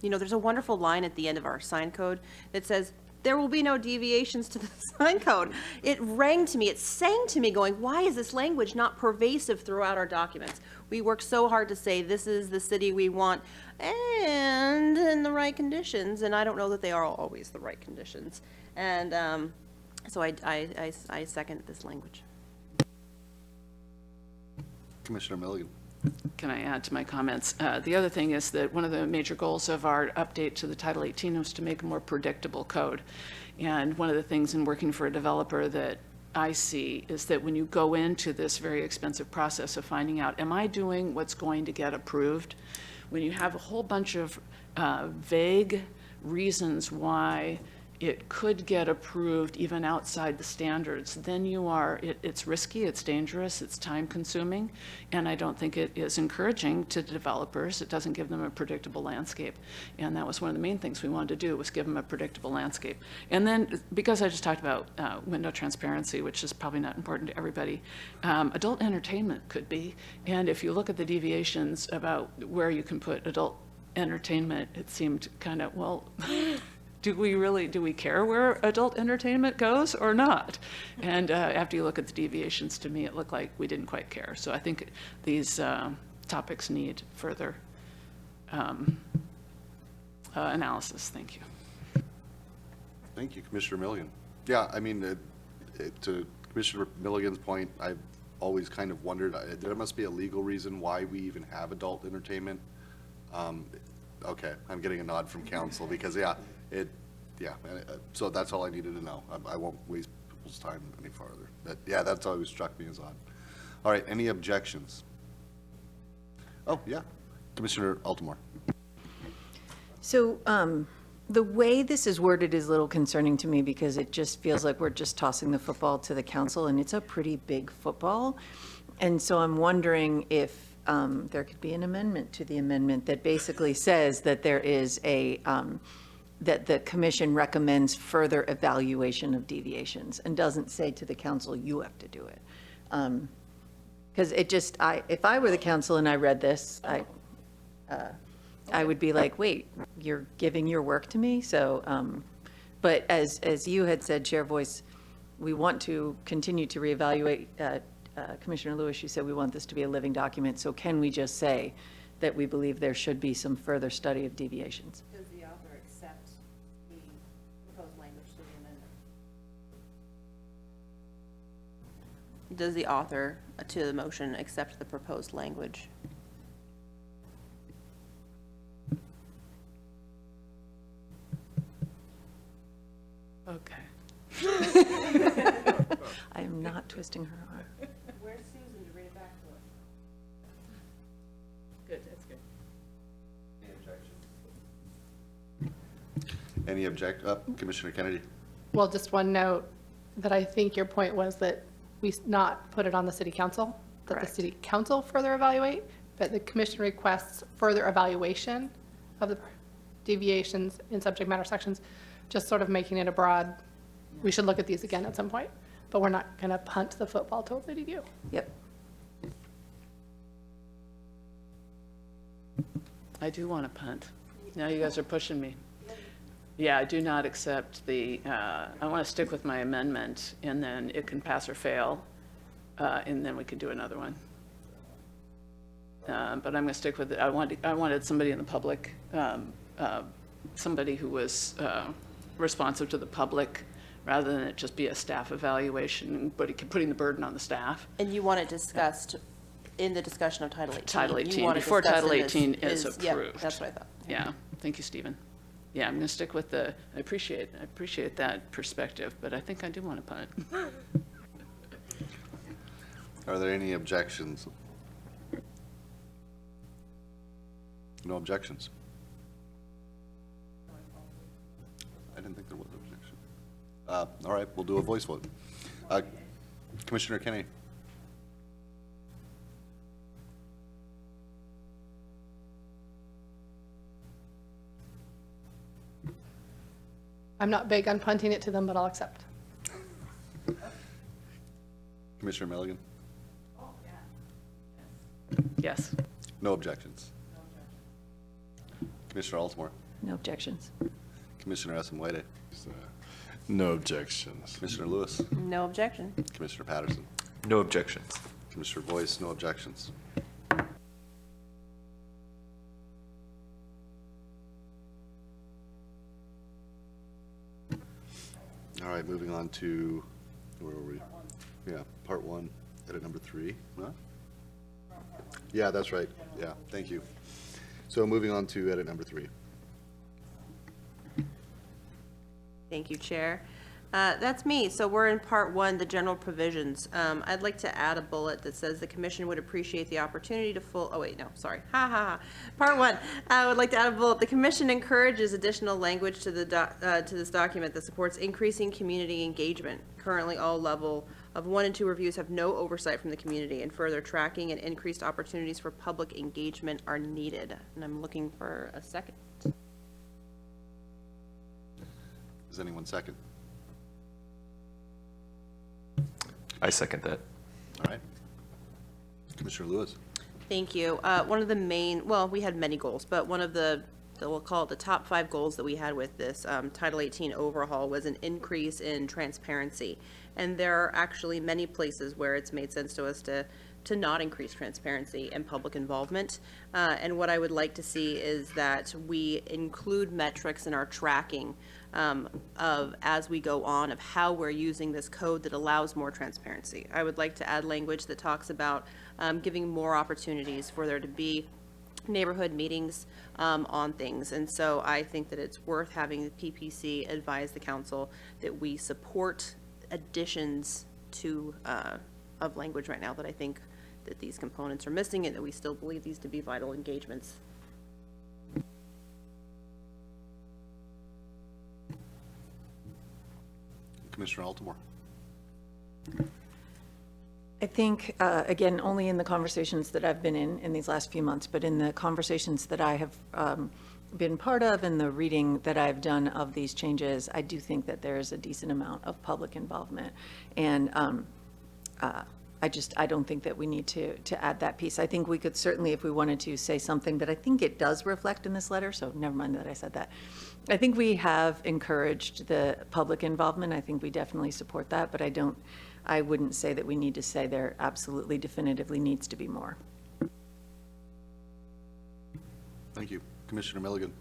there's a wonderful line at the end of our sign code that says, there will be no deviations to the sign code. It rang to me, it sang to me going, why is this language not pervasive throughout our documents? We work so hard to say, this is the city we want, and in the right conditions, and I don't know that they are always the right conditions. And so I second this language. Commissioner Milligan. Can I add to my comments? The other thing is that one of the major goals of our update to the Title 18 was to make a more predictable code. And one of the things in working for a developer that I see is that when you go into this very expensive process of finding out, am I doing what's going to get approved? When you have a whole bunch of vague reasons why it could get approved even outside the standards, then it's risky, it's dangerous, it's time consuming, and I don't think it is encouraging to developers. It doesn't give them a predictable landscape. And that was one of the main things we wanted to do, was give them a predictable landscape. And then, because I just talked about window transparency, which is probably not important to everybody, adult entertainment could be. And if you look at the deviations about where you can put adult entertainment, it seemed kind of, well, do we care where adult entertainment goes or not? And after you look at the deviations, to me, it looked like we didn't quite care. So I think these topics need further analysis. Thank you. Thank you, Commissioner Milligan. Yeah, I mean, to Commissioner Milligan's point, I've always kind of wondered, there must be a legal reason why we even have adult entertainment. Okay, I'm getting a nod from council because, so that's all I needed to know. I won't waste people's time any farther. That's always struck me as odd. All right, any objections? Oh, yeah, Commissioner Altamore. So the way this is worded is a little concerning to me because it just feels like we're just tossing the football to the council, and it's a pretty big football. And so I'm wondering if there could be an amendment to the amendment that basically says that there is that the commission recommends further evaluation of deviations and doesn't say to the council, you have to do it. Because if I were the council and I read this, I would be like, wait, you're giving your work to me? So, but as you had said, Chair Voice, we want to continue to reevaluate. Commissioner Lewis, you said we want this to be a living document. So can we just say that we believe there should be some further study of deviations? Does the author accept the proposed language to the amendment? Does the author to the motion accept the proposed language? Okay. I am not twisting her arm. Where's Susan to read it back to us? Good, that's good. Any objections? Commissioner Kennedy. Well, just one note that I think your point was that we not put it on the city council, that Correct. the city council further evaluate, but the commission requests further evaluation of the deviations in subject matter sections, just sort of making it a broad, we should look at these again at some point, but we're not going to punt the football totally to you. Yep. I do want to punt. Now you guys are pushing me. Yeah, I do not accept I want to stick with my amendment, and then it can pass or fail, and then we can do another one. But I'm going to stick with it. I wanted somebody in the public, somebody who was responsive to the public, rather than it just be a staff evaluation, but putting the burden on the staff. And you want it discussed in the discussion of Title 18? Title You 18, want it before discussed Title in this- 18 is yeah, approved. that's what I thought. Yeah, thank you, Stephen. Yeah, I'm going to stick with I appreciate that perspective, but I think I do want to punt. Are there any objections? No objections? I didn't think there was an objection. All right, we'll do a voice vote. Commissioner Kennedy. I'm not big on punting it to them, but I'll accept. Commissioner Milligan. Yes. No objections. Commissioner Altamore. No objections. Commissioner Esamwade. No objections. Commissioner Lewis. No objection. Commissioner Patterson. No objections. Commissioner Boyce, no objections. All right, moving on to, where were we? Yeah, part one, edit number 3. Huh? Yeah, that's right. Yeah, thank you. So moving on to edit number 3. Thank you, Chair. That's me. So we're in part 1, the general provisions. I'd like to add a bullet that says the commission would appreciate the opportunity to oh wait, no, sorry. Ha ha ha. Part 1, I would like to add a bullet. The commission encourages additional language to the to this document that supports increasing community engagement. Currently, all level of 1 and 2 reviews have no oversight from the community, and further tracking and increased opportunities for public engagement are needed. And I'm looking for a second. Is anyone second? I second that. All right. Commissioner Lewis. Thank you. One of the main, well, we had many goals, but one of we'll call it the top 5 goals that we had with this Title 18 overhaul was an increase in transparency. And there are actually many places where it's made sense to us to not increase transparency and public involvement. And what I would like to see is that we include metrics in our tracking of as we go on of how we're using this code that allows more transparency. I would like to add language that talks about giving more opportunities for there to be neighborhood meetings on things. And so I think that it's worth having the PPC advise the council that we support additions to of language right now that I think that these components are missing and that we still believe these to be vital engagements. Commissioner Altamore. I think, again, only in the conversations that I've been in these last few months, but in the conversations that I have been part of and the reading that I've done of these changes, I do think that there is a decent amount of public involvement. And I don't think that we need to add that piece. I think we could certainly, if we wanted to, say something that I think it does reflect in this letter, so never mind that I said that. I think we have encouraged the public involvement. I think we definitely support that, but I wouldn't say that we need to say there absolutely definitively needs to be more. Thank you. Commissioner Milligan.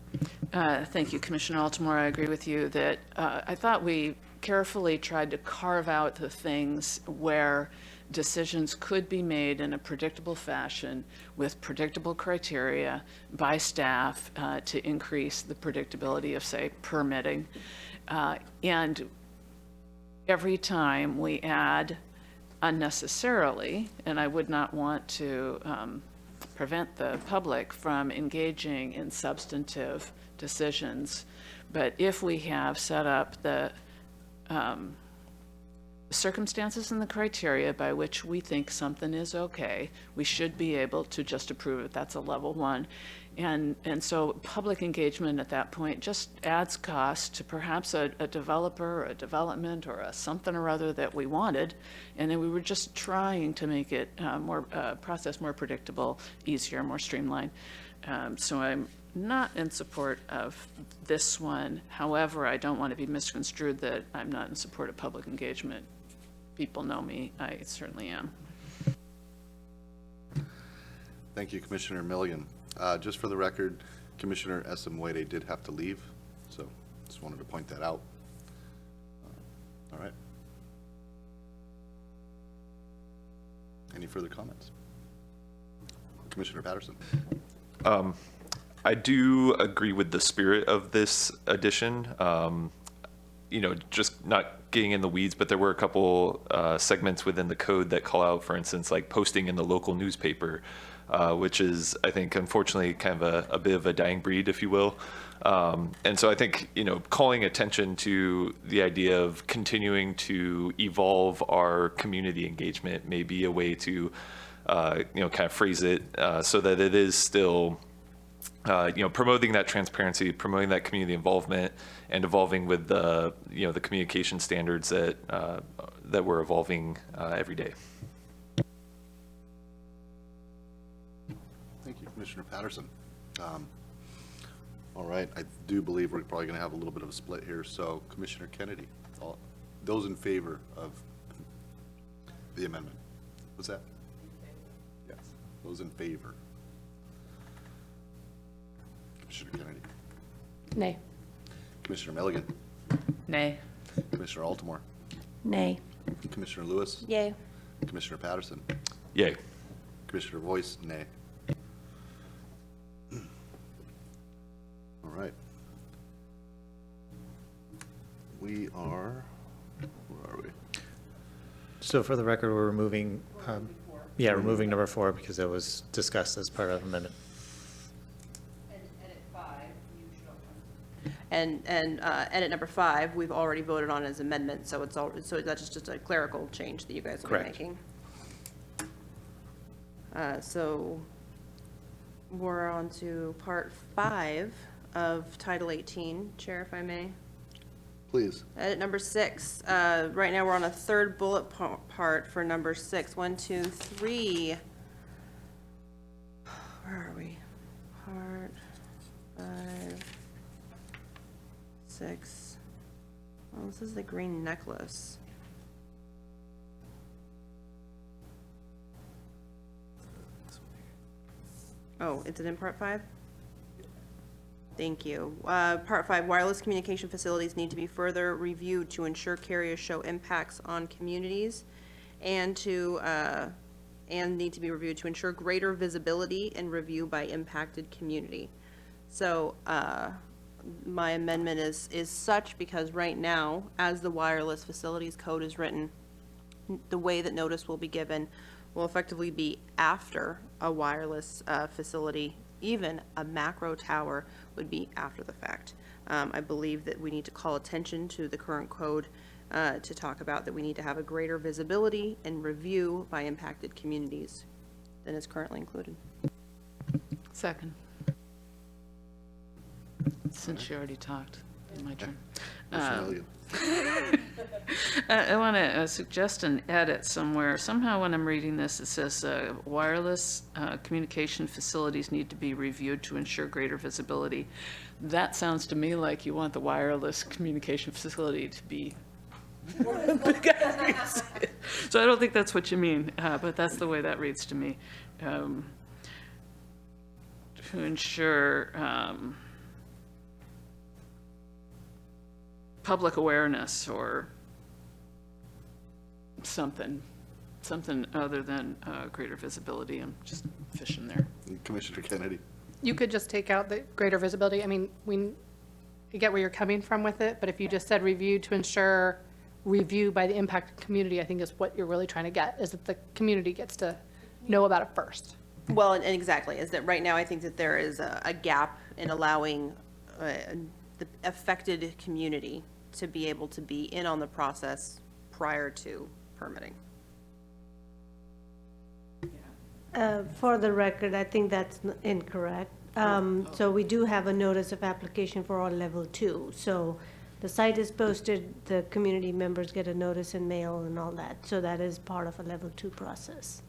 Thank you, Commissioner Altamore. I agree with you that I thought we carefully tried to carve out the things where decisions could be made in a predictable fashion with predictable criteria by staff to increase the predictability of, say, permitting. And every time we add unnecessarily, and I would not want to prevent the public from engaging in substantive decisions, but if we have set up the circumstances and the criteria by which we think something is okay, we should be able to just approve it. That's a level 1. And so public engagement at that point just adds cost to perhaps a developer, or a development, or a something or other that we wanted. And then we were just trying to make it process more predictable, easier, more streamlined. So I'm not in support of this one. However, I don't want to be misconstrued that I'm not in support of public engagement. People know me. I certainly am. Thank you, Commissioner Milligan. Just for the record, Commissioner Esamwade did have to leave, so just wanted to point that out. All right. Any further comments? Commissioner Patterson. I do agree with the spirit of this addition. Just not getting in the weeds, but there were a couple segments within the code that call out, for instance, like posting in the local newspaper, which is, I think, unfortunately, kind of a bit of a dying breed, if you will. And so I think, calling attention to the idea of continuing to evolve our community engagement may be a way to, kind of phrase it so that it is still promoting that transparency, promoting that community involvement, and evolving with the communication standards that we're evolving every day. Thank you, Commissioner Patterson. All right, I do believe we're probably going to have a little bit of a split here, so Commissioner Kennedy, those in favor of the amendment? What's that? Yes, those in favor. Commissioner Kennedy. Nay. Commissioner Milligan. Nay. Commissioner Altamore. Nay. Commissioner Lewis. Yay. Commissioner Patterson. Yay. Commissioner Voice, nay. All right. We are, where are we? So for the record, we're removing, removing number 4 because it was discussed as part of amendment. And edit number 5, we've already voted on as amendment, so it's all, so that's just a clerical change that you guys will be Correct. making. So we're on to part 5 of Title 18. Chair, if I may. Please. Edit number 6. Right now, we're on a third bullet part for number 6. 1, 2, 3. Where are we? Part 5, 6. Oh, this is the green necklace. Oh, is it in part 5? Thank you. Part 5, wireless communication facilities need to be further reviewed to ensure carriers show impacts on communities and need to be reviewed to ensure greater visibility and review by impacted community. So my amendment is such because right now, as the wireless facilities code is written, the way that notice will be given will effectively be after a wireless facility. Even a macro tower would be after the fact. I believe that we need to call attention to the current code to talk about that we need to have a greater visibility and review by impacted communities than is currently included. Second. Since you already talked, my turn. Commissioner Milligan. I want to suggest an edit somewhere. Somehow when I'm reading this, it says wireless communication facilities need to be reviewed to ensure greater visibility. That sounds to me like you want the wireless communication facility to be so I don't think that's what you mean, but that's the way that reads to me. To ensure public awareness or something other than greater visibility. I'm just fishing there. Commissioner Kennedy. You could just take out the greater visibility. I mean, I get where you're coming from with it, but if you just said review to ensure review by the impacted community, I think is what you're really trying to get, is that the community gets to know about it first. Well, and exactly, is that right now I think that there is a gap in allowing the affected community to be able to be in on the process prior to permitting. For the record, I think that's incorrect. So we do have a notice of application for all level 2. So the site is posted, the community members get a notice in mail and all that. So that is part of a level 2 process.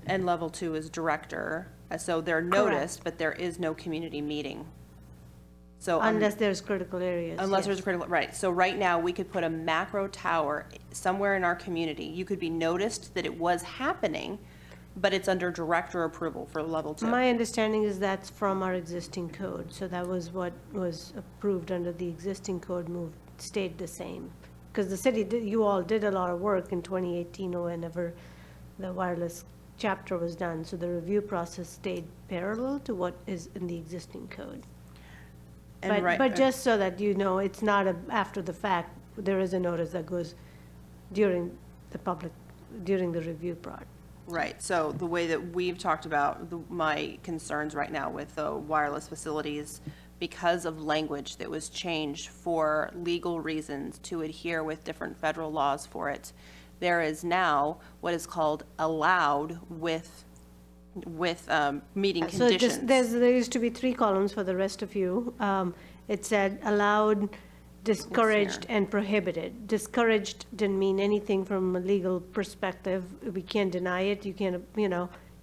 And level 2 is director, so they're noticed, but there is no community meeting. So unless there's critical areas. Unless yes. there's a critical, right. So right now, we could put a macro tower somewhere in our community. You could be noticed that it was happening, but it's under director approval for level 2. My understanding is that's from our existing code. So that was what was approved under the existing code, stayed the same. Because the city, you all did a lot of work in 2018 or whenever the wireless chapter was done. So the review process stayed parallel to what is in the existing code. And But just so that you know, it's not after the fact, there is a notice that goes during the review part. Right, so the way that we've talked about my concerns right now with the wireless facilities, because of language that was changed for legal reasons to adhere with different federal laws for it, there is now what is called allowed with meeting conditions. So there used to be 3 columns for the rest of you. It said allowed, discouraged, and prohibited. Discouraged didn't mean anything from a legal perspective. We can't deny it. You can't,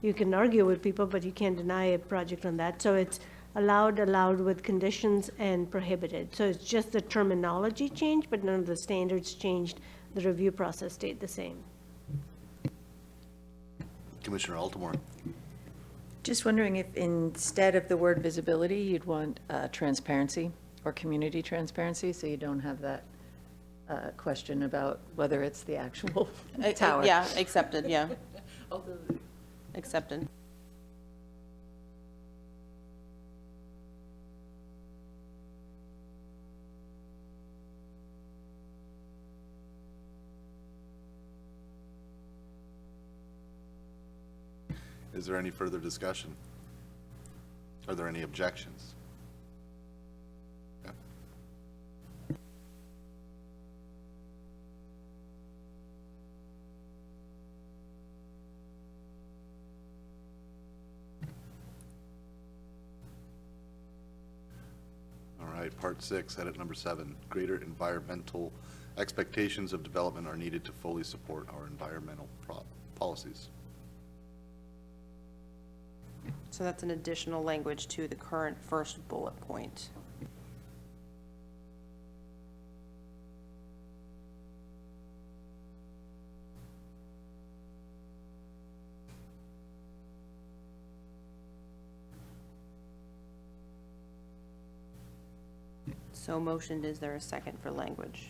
you can argue with people, but you can't deny a project on that. So it's allowed with conditions, and prohibited. So it's just the terminology changed, but none of the standards changed. The review process stayed the same. Commissioner Altamore. Just wondering if instead of the word visibility, you'd want transparency or community transparency, so you don't have that question about whether it's the actual tower. Yeah, accepted, yeah. Accepted. Is there any further discussion? Are there any objections? Okay. All right, part 6, edit number 7. Greater environmental expectations of development are needed to fully support our environmental policies. So that's an additional language to the current first bullet point. So motioned, is there a second for language?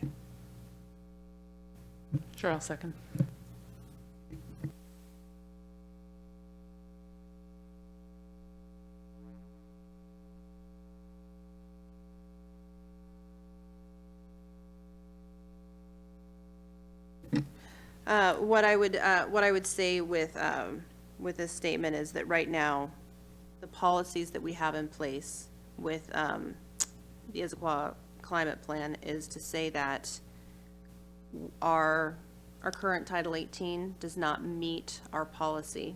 Sure, I'll second. What I would say with this statement is that right now, the policies that we have in place with the Issaquah climate plan is to say that our current Title 18 does not meet our policy.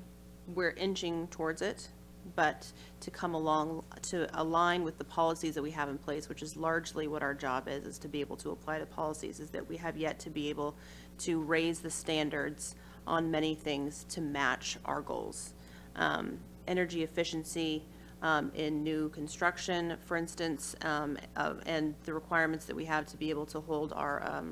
We're inching towards it, but to come along, to align with the policies that we have in place, which is largely what our job is to be able to apply the policies, is that we have yet to be able to raise the standards on many things to match our goals. Energy efficiency in new construction, for instance, and the requirements that we have to be able to hold our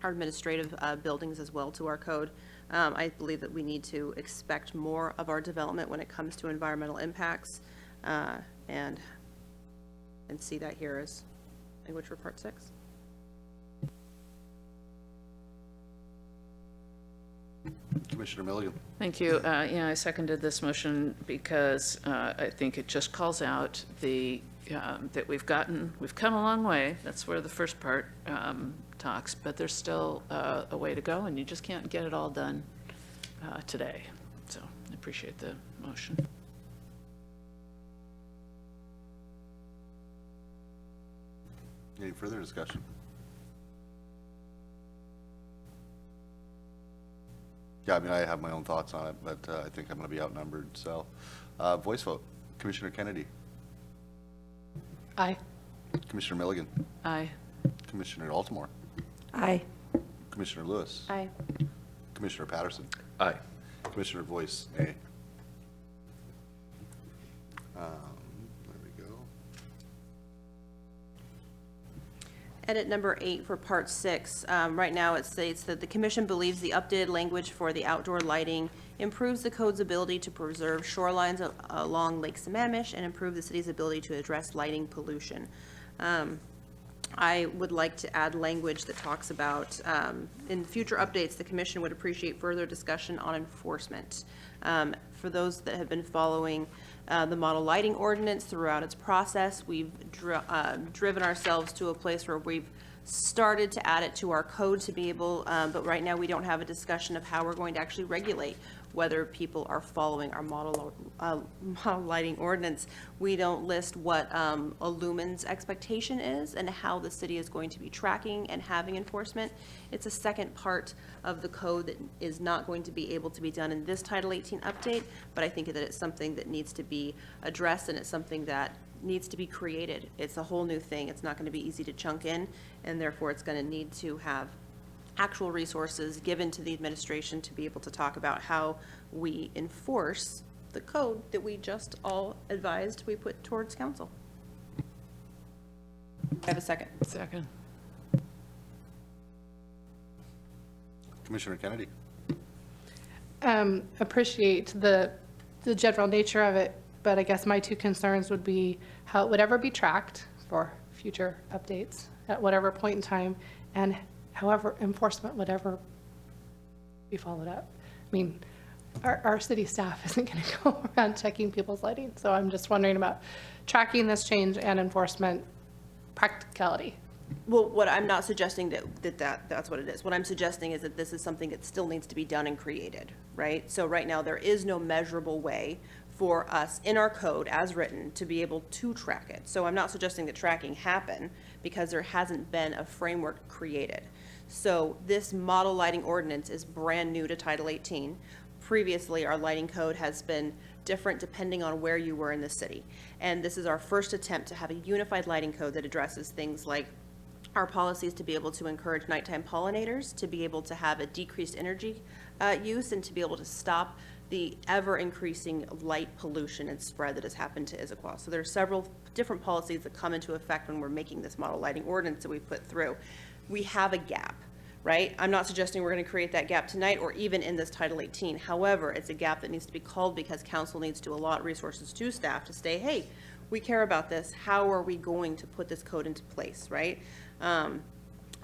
administrative buildings as well to our code. I believe that we need to expect more of our development when it comes to environmental impacts, and see that here as language for part 6. Commissioner Milligan. Thank you. Yeah, I seconded this motion because I think it just calls out the that we've come a long way. That's where the first part talks, but there's still a way to go, and you just can't get it all done today. So I appreciate the motion. Any further discussion? Yeah, I mean, I have my own thoughts on it, but I think I'm going to be outnumbered. So, voice vote. Commissioner Kennedy. Aye. Commissioner Milligan. Aye. Commissioner Altamore. Aye. Commissioner Lewis. Aye. Commissioner Patterson. Aye. Commissioner Voice, nay. There we go. Edit number 8 for part 6. Right now it states that the commission believes the updated language for the outdoor lighting improves the code's ability to preserve shorelines along Lake Sammamish and improve the city's ability to address lighting pollution. I would like to add language that talks about, in future updates, the commission would appreciate further discussion on enforcement. For those that have been following the model lighting ordinance throughout its process, we've driven ourselves to a place where we've started to add it to our code to be able, but right now we don't have a discussion of how we're going to actually regulate whether people are following our model lighting ordinance. We don't list what a lumen's expectation is and how the city is going to be tracking and having enforcement. It's a second part of the code that is not going to be able to be done in this Title 18 update, but I think that it's something that needs to be addressed, and it's something that needs to be created. It's a whole new thing. It's not going to be easy to chunk in, and therefore it's going to need to have actual resources given to the administration to be able to talk about how we enforce the code that we just all advised we put towards council. I have a second. Second. Commissioner Kennedy. Appreciate the general nature of it, but I guess my two concerns would be how it would ever be tracked for future updates at whatever point in time, and however enforcement would ever be followed up. I mean, our city staff isn't going to go around checking people's lighting, so I'm just wondering about tracking this change and enforcement practicality. Well, what I'm not suggesting that's what it is. What I'm suggesting is that this is something that still needs to be done and created, right? So right now, there is no measurable way for us in our code as written to be able to track it. So I'm not suggesting that tracking happen because there hasn't been a framework created. So this model lighting ordinance is brand new to Title 18. Previously, our lighting code has been different depending on where you were in the city. And this is our first attempt to have a unified lighting code that addresses things like our policies to be able to encourage nighttime pollinators, to be able to have a decreased energy use, and to be able to stop the ever-increasing light pollution and spread that has happened to Issaquah. So there are several different policies that come into effect when we're making this model lighting ordinance that we put through. We have a gap, right? I'm not suggesting we're going to create that gap tonight or even in this Title 18. However, it's a gap that needs to be called because council needs to allot resources to staff to say, hey, we care about this. How are we going to put this code into place, right?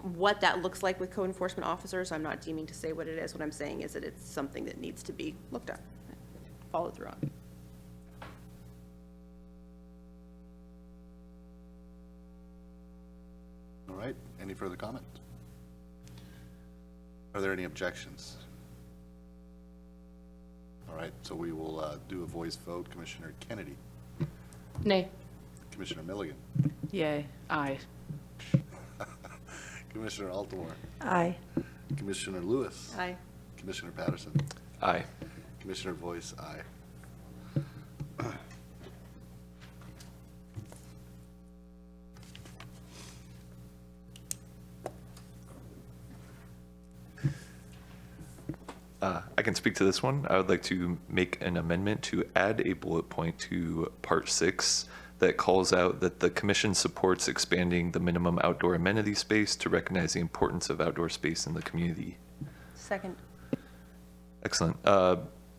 What that looks like with code enforcement officers, I'm not deeming to say what it is. What I'm saying is that it's something that needs to be looked at, followed through on. All right, any further comment? Are there any objections? All right, so we will do a voice vote. Commissioner Kennedy. Nay. Commissioner Milligan. Yay. Aye. Commissioner Altamore. Aye. Commissioner Lewis. Aye. Commissioner Patterson. Aye. Commissioner Voice, aye. I can speak to this one. I would like to make an amendment to add a bullet point to Part 6 that calls out that the commission supports expanding the minimum outdoor amenity space to recognize the importance of outdoor space in the community. Second. Excellent.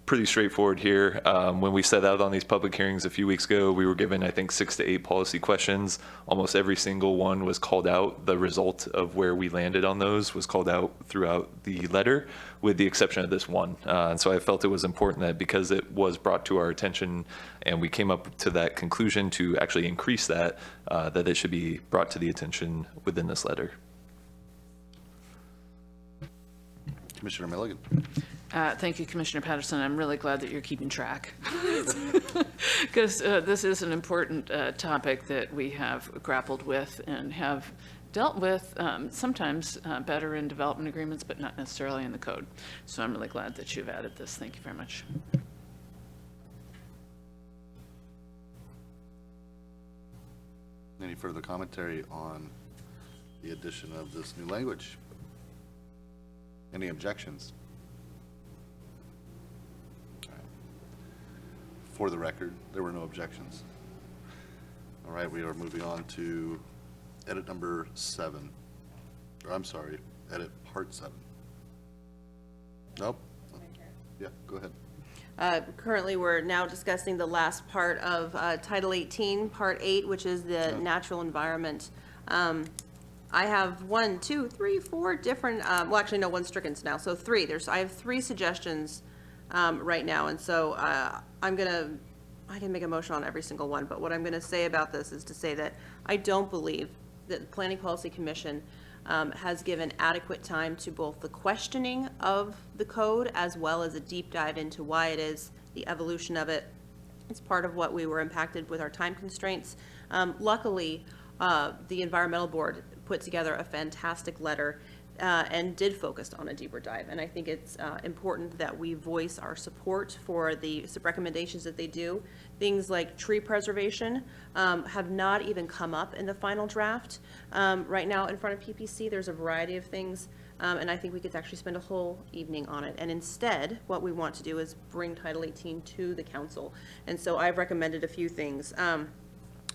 Pretty straightforward here. When we set out on these public hearings a few weeks ago, we were given, I think, 6 to 8 policy questions. Almost every single one was called out. The result of where we landed on those was called out throughout the letter, with the exception of this one. And so I felt it was important that because it was brought to our attention and we came up to that conclusion to actually increase that, that it should be brought to the attention within this letter. Commissioner Milligan. Thank you, Commissioner Patterson. I'm really glad that you're keeping track. Because this is an important topic that we have grappled with and have dealt with sometimes better in development agreements, but not necessarily in the code. So I'm really glad that you've added this. Thank you very much. Any further commentary on the addition of this new language? Any objections? For the record, there were no objections. All right, we are moving on to edit number 7. Or I'm sorry, edit part 7. Nope. Yeah, go ahead. Currently, we're now discussing the last part of Title 18, Part 8, which is the natural environment. I have 1, 2, 3, 4 different, well, actually, no, one's stricken now, so 3. I have 3 suggestions right now, and so I can make a motion on every single one, but what I'm gonna say about this is to say that I don't believe that the Planning Policy Commission has given adequate time to both the questioning of the code as well as a deep dive into why it is, the evolution of it. It's part of what we were impacted with our time constraints. Luckily, the Environmental Board put together a fantastic letter and did focus on a deeper dive. And I think it's important that we voice our support for the recommendations that they do. Things like tree preservation have not even come up in the final draft. Right now in front of PPC, there's a variety of things And I think we could actually spend a whole evening on it. And instead, what we want to do is bring Title 18 to the council. And so I've recommended a few things.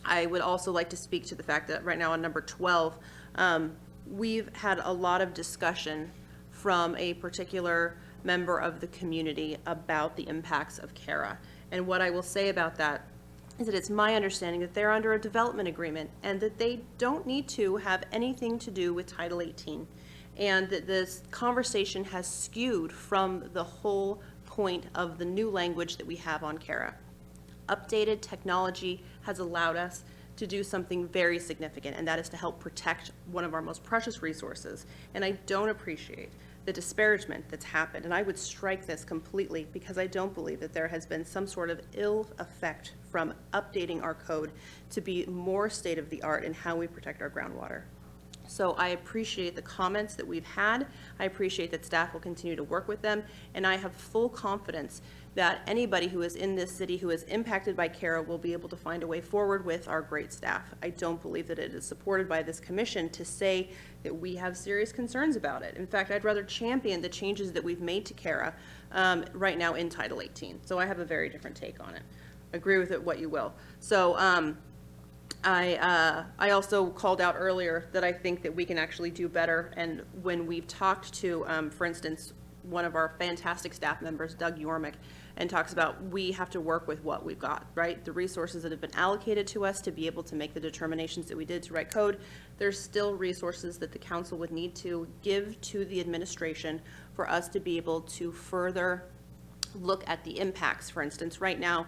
I would also like to speak to the fact that right now on number 12, we've had a lot of discussion from a particular member of the community about the impacts of CARA. And what I will say about that is that it's my understanding that they're under a development agreement and that they don't need to have anything to do with Title 18. And that this conversation has skewed from the whole point of the new language that we have on CARA. Updated technology has allowed us to do something very significant, and that is to help protect one of our most precious resources. And I don't appreciate the disparagement that's happened, and I would strike this completely because I don't believe that there has been some sort of ill effect from updating our code to be more state-of-the-art in how we protect our groundwater. So I appreciate the comments that we've had. I appreciate that staff will continue to work with them, and I have full confidence that anybody who is in this city who is impacted by CARA will be able to find a way forward with our great staff. I don't believe that it is supported by this commission to say that we have serious concerns about it. In fact, I'd rather champion the changes that we've made to CARA right now in Title 18. So I have a very different take on it. Agree with it what you will. So I also called out earlier that I think that we can actually do better. And when we've talked to, for instance, one of our fantastic staff members, Doug Yormick, and talks about we have to work with what we've got, right? The resources that have been allocated to us to be able to make the determinations that we did to write code, there's still resources that the council would need to give to the administration for us to be able to further look at the impacts. For instance, right now,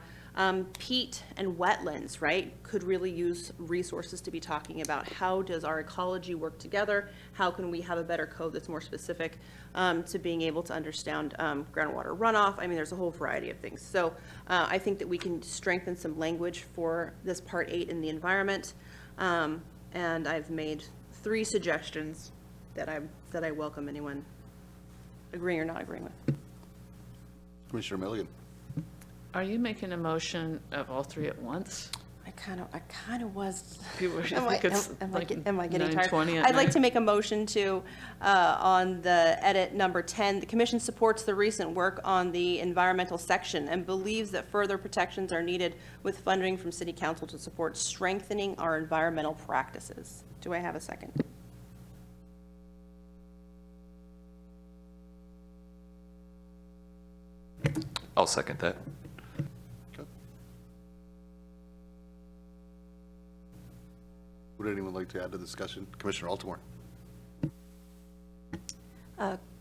peat and wetlands, right, could really use resources to be talking about how does our ecology work together, how can we have a better code that's more specific to being able to understand groundwater runoff. I mean, there's a whole variety of things. So I think that we can strengthen some language for this Part 8 in the environment, and I've made 3 suggestions that I welcome anyone agreeing or not agreeing with. Commissioner Milligan. Are you making a motion of all 3 at once? I kind of was. Am I getting tired? 9:20 at I'd like night? to make a motion to, on the edit number 10, the commission supports the recent work on the environmental section and believes that further protections are needed with funding from City Council to support strengthening our environmental practices. Do I have a second? I'll second that. Would anyone like to add to the discussion? Commissioner Altamore.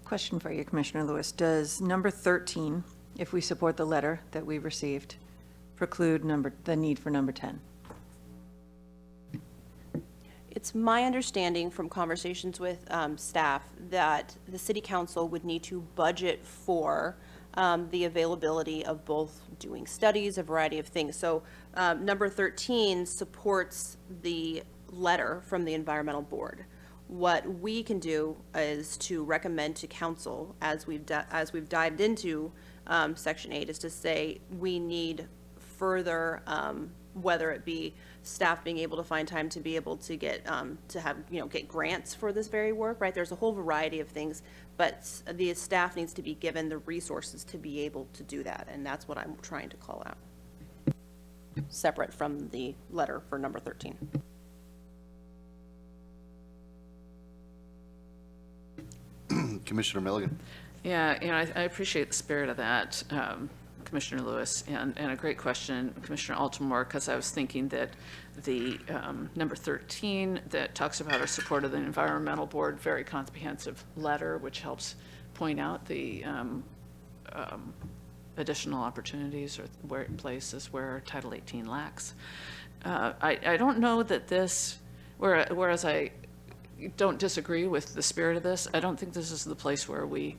Question for you, Commissioner Lewis. Does number 13, if we support the letter that we received, preclude the need for number 10? It's my understanding from conversations with staff that the City Council would need to budget for the availability of both doing studies, a variety of things. So number 13 supports the letter from the Environmental Board. What we can do is to recommend to council, as we've dived into Section 8, is to say we need further, whether it be staff being able to find time to be able to get get grants for this very work, right? There's a whole variety of things, but the staff needs to be given the resources to be able to do that, and that's what I'm trying to call out, separate from the letter for number 13. Commissioner Milligan. Yeah, I appreciate the spirit of that, Commissioner Lewis, and a great question, Commissioner Altamore, because I was thinking that the number 13 that talks about our support of the Environmental Board, very comprehensive letter, which helps point out the additional opportunities or places where Title 18 lacks. I don't know that this, whereas I don't disagree with the spirit of this, I don't think this is the place where we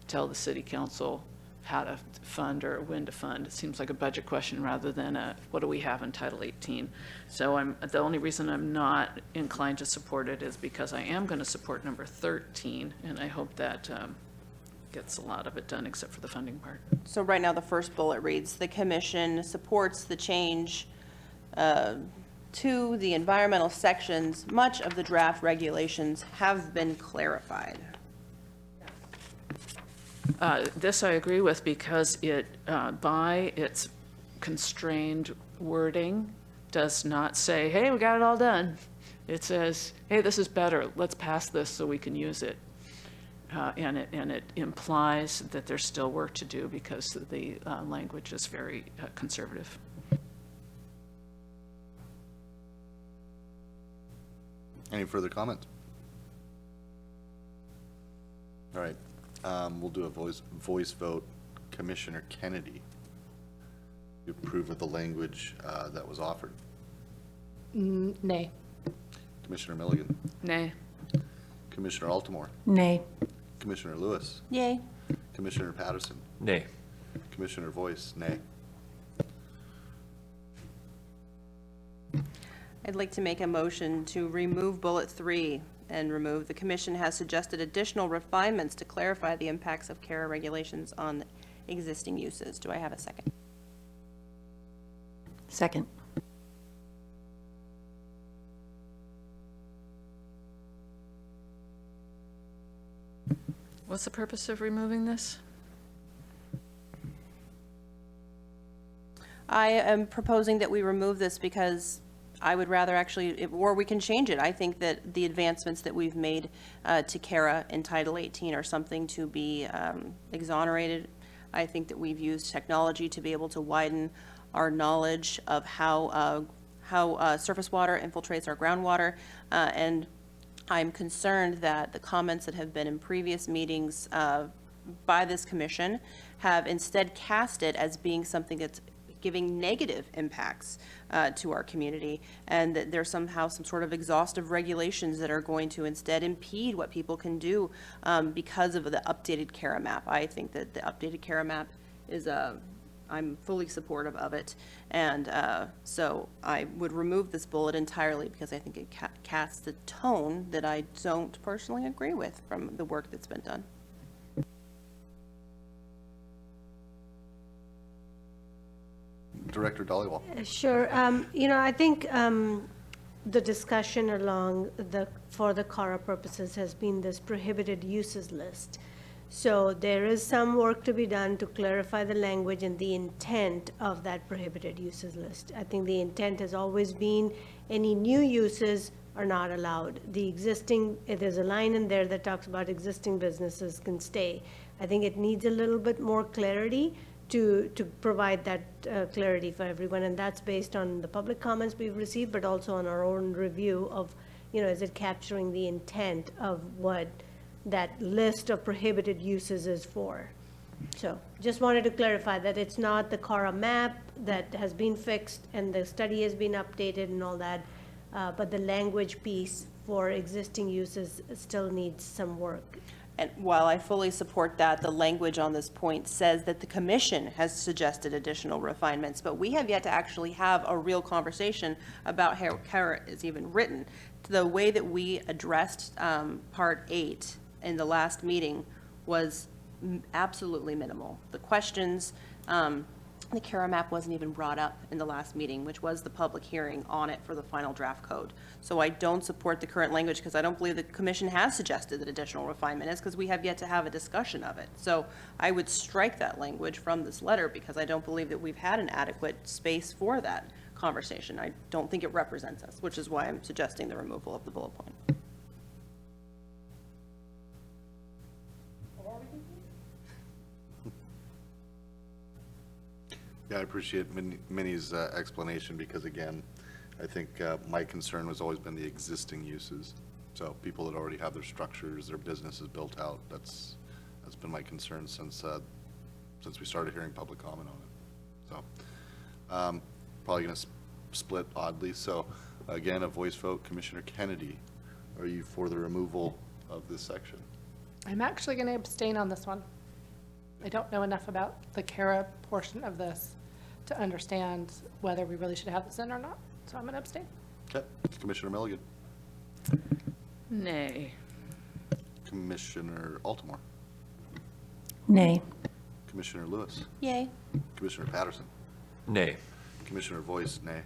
tell the City Council how to fund or when to fund. It seems like a budget question rather than what do we have in Title 18. So the only reason I'm not inclined to support it is because I am going to support number 13, and I hope that gets a lot of it done except for the funding part. So right now the first bullet reads, the commission supports the change to the environmental sections. Much of the draft regulations have been clarified. This I agree with because it, by its constrained wording, does not say, hey, we got it all done. It says, hey, this is better. Let's pass this so we can use it. And it implies that there's still work to do because the language is very conservative. Any further comment? All right, we'll do a voice vote. Commissioner Kennedy, you approve of the language that was offered? Nay. Commissioner Milligan? Nay. Commissioner Altamore? Nay. Commissioner Lewis? Yay. Commissioner Patterson? Nay. Commissioner Voice? Nay. I'd like to make a motion to remove bullet 3 and remove the commission has suggested additional refinements to clarify the impacts of CARA regulations on existing uses. Do I have a second? Second. What's the purpose of removing this? I am proposing that we remove this because I would rather actually, or we can change it. I think that the advancements that we've made to CARA in Title 18 are something to be exonerated. I think that we've used technology to be able to widen our knowledge of how surface water infiltrates our groundwater, and I'm concerned that the comments that have been in previous meetings by this commission have instead cast it as being something that's giving negative impacts to our community, and that there's somehow some sort of exhaustive regulations that are going to instead impede what people can do because of the updated CARA map. I think that the updated CARA map is I'm fully supportive of it, and so I would remove this bullet entirely because I think it casts a tone that I don't personally agree with from the work that's been done. Director Dhaliwal. Sure. I think the discussion for the CARA purposes has been this prohibited uses list. So there is some work to be done to clarify the language and the intent of that prohibited uses list. I think the intent has always been any new uses are not allowed. There's a line in there that talks about existing businesses can stay. I think it needs a little bit more clarity to provide that clarity for everyone, and that's based on the public comments we've received, but also on our own review of, is it capturing the intent of what that list of prohibited uses is for. So just wanted to clarify that it's not the CARA map that has been fixed and the study has been updated and all that, but the language piece for existing uses still needs some work. And while I fully support that, the language on this point says that the commission has suggested additional refinements, but we have yet to actually have a real conversation about how CARA is even written. The way that we addressed Part 8 in the last meeting was absolutely minimal. The questions, the CARA map wasn't even brought up in the last meeting, which was the public hearing on it for the final draft code. So I don't support the current language because I don't believe the commission has suggested that additional refinement is, because we have yet to have a discussion of it. So I would strike that language from this letter because I don't believe that we've had an adequate space for that conversation. I don't think it represents us, which is why I'm suggesting the removal of the bullet point. Yeah, I appreciate Minnie's explanation because, again, I think my concern has always been the existing uses. So people that already have their structures, their businesses built out, that's been my concern since we started hearing public comment on it. So probably going to split oddly. So again, a voice vote. Commissioner Kennedy, are you for the removal of this section? I'm actually going to abstain on this one. I don't know enough about the CARA portion of this to understand whether we really should have this in or not. So I'm going to abstain. Okay. Commissioner Milligan. Nay. Commissioner Altamore. Nay. Commissioner Lewis. Yay. Commissioner Patterson. Nay. Commissioner Voice, nay.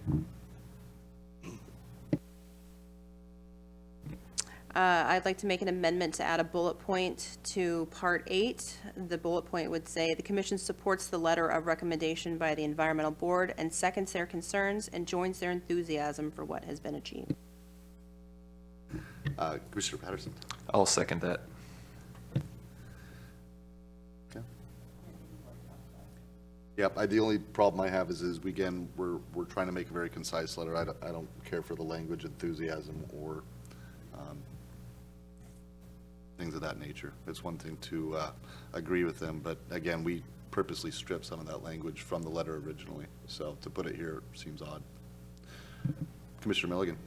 I'd like to make an amendment to add a bullet point to Part 8. The bullet point would say, "The Commission supports the letter of recommendation by the Environmental Board and seconds their concerns and joins their enthusiasm for what has been achieved." Commissioner Patterson? I'll second that. Okay. Yep, the only problem I have is again, we're trying to make a very concise letter. I don't care for the language enthusiasm or things of that nature. It's one thing to agree with them, but again, we purposely stripped some of that language from the letter originally. So to put it here seems odd. Commissioner Milligan.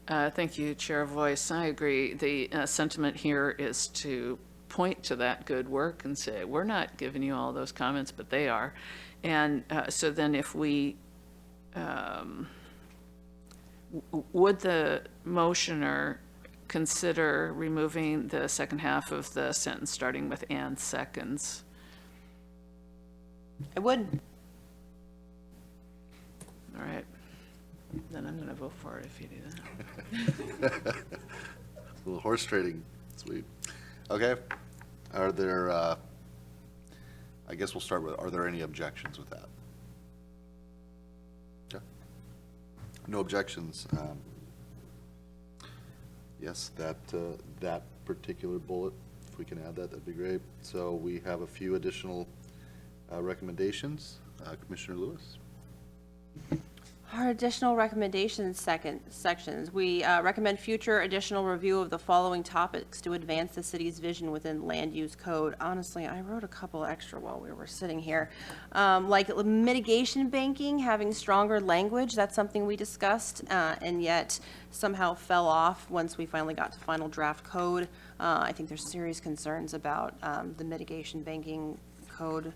Thank you, Chair Voice. I agree. The sentiment here is to point to that good work and say, we're not giving you all those comments, but they are. And so then if we, would the motioner consider removing the second half of the sentence starting with "and seconds"? I would. All right. Then I'm going to vote for it if you do that. A little horse trading, sweet. Okay, are there, I guess we'll start with, are there any objections with that? Okay. No objections. Yes, that particular bullet, if we can add that, that'd be great. So we have a few additional recommendations. Commissioner Lewis? Our additional recommendations sections. We recommend future additional review of the following topics to advance the city's vision within land use code. Honestly, I wrote a couple extra while we were sitting here. Like mitigation banking, having stronger language, that's something we discussed and yet somehow fell off once we finally got to final draft code. I think there's serious concerns about the mitigation banking code.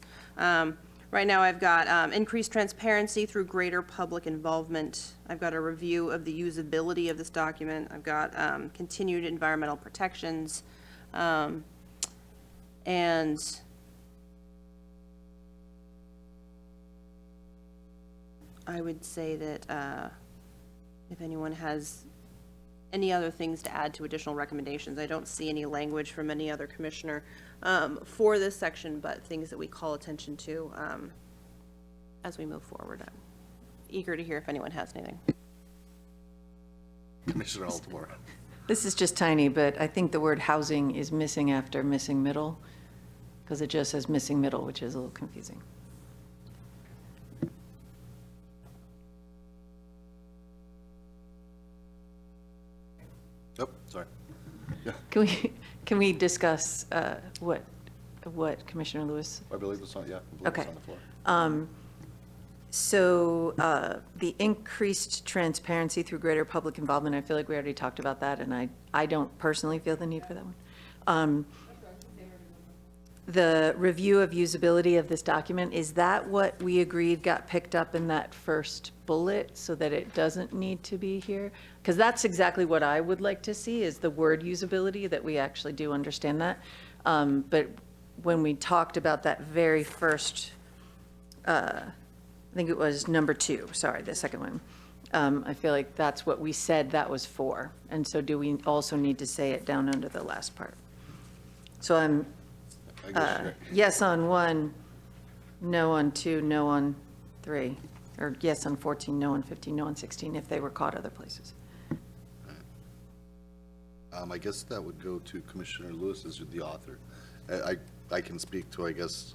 Right now, I've got increased transparency through greater public involvement. I've got a review of the usability of this document. I've got continued environmental protections. And I would say that if anyone has any other things to add to additional recommendations, I don't see any language from any other commissioner for this section, but things that we call attention to as we move forward. I'm eager to hear if anyone has anything. Commissioner Altamore. This is just tiny, but I think the word housing is missing after missing middle, because it just says missing middle, which is a little confusing. Oh, sorry. Yeah. Can we discuss what Commissioner Lewis? I believe it's on, yeah. I believe Okay. it's on the floor. So the increased transparency through greater public involvement, I feel like we already talked about that, and I don't personally feel the need for that one. The review of usability of this document, is that what we agreed got picked up in that first bullet so that it doesn't need to be here? Because that's exactly what I would like to see, is the word usability, that we actually do understand that. But when we talked about that very first, I think it was number 2, sorry, the second one. I feel like that's what we said that was for. And so do we also need to say it down under the last part? So I'm yes on 1, no on 2, no on 3, or yes on 14, no on 15, no on 16, if they were caught other places. I guess that would go to Commissioner Lewis as the author. I can speak to, I guess,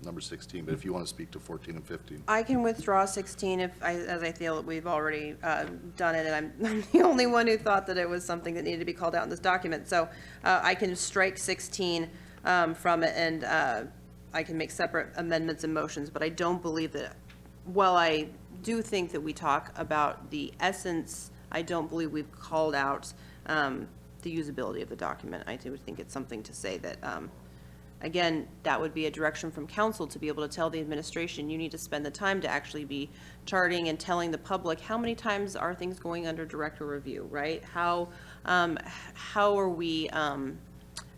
number 16, but if you want to speak to 14 and 15. I can withdraw 16 as I feel that we've already done it, and I'm the only one who thought that it was something that needed to be called out in this document. So I can strike 16 from it, and I can make separate amendments and motions, but I don't believe that, while I do think that we talk about the essence, I don't believe we've called out the usability of the document. I do think it's something to say that, again, that would be a direction from council to be able to tell the administration, you need to spend the time to actually be charting and telling the public how many times are things going under director review, right? How are we,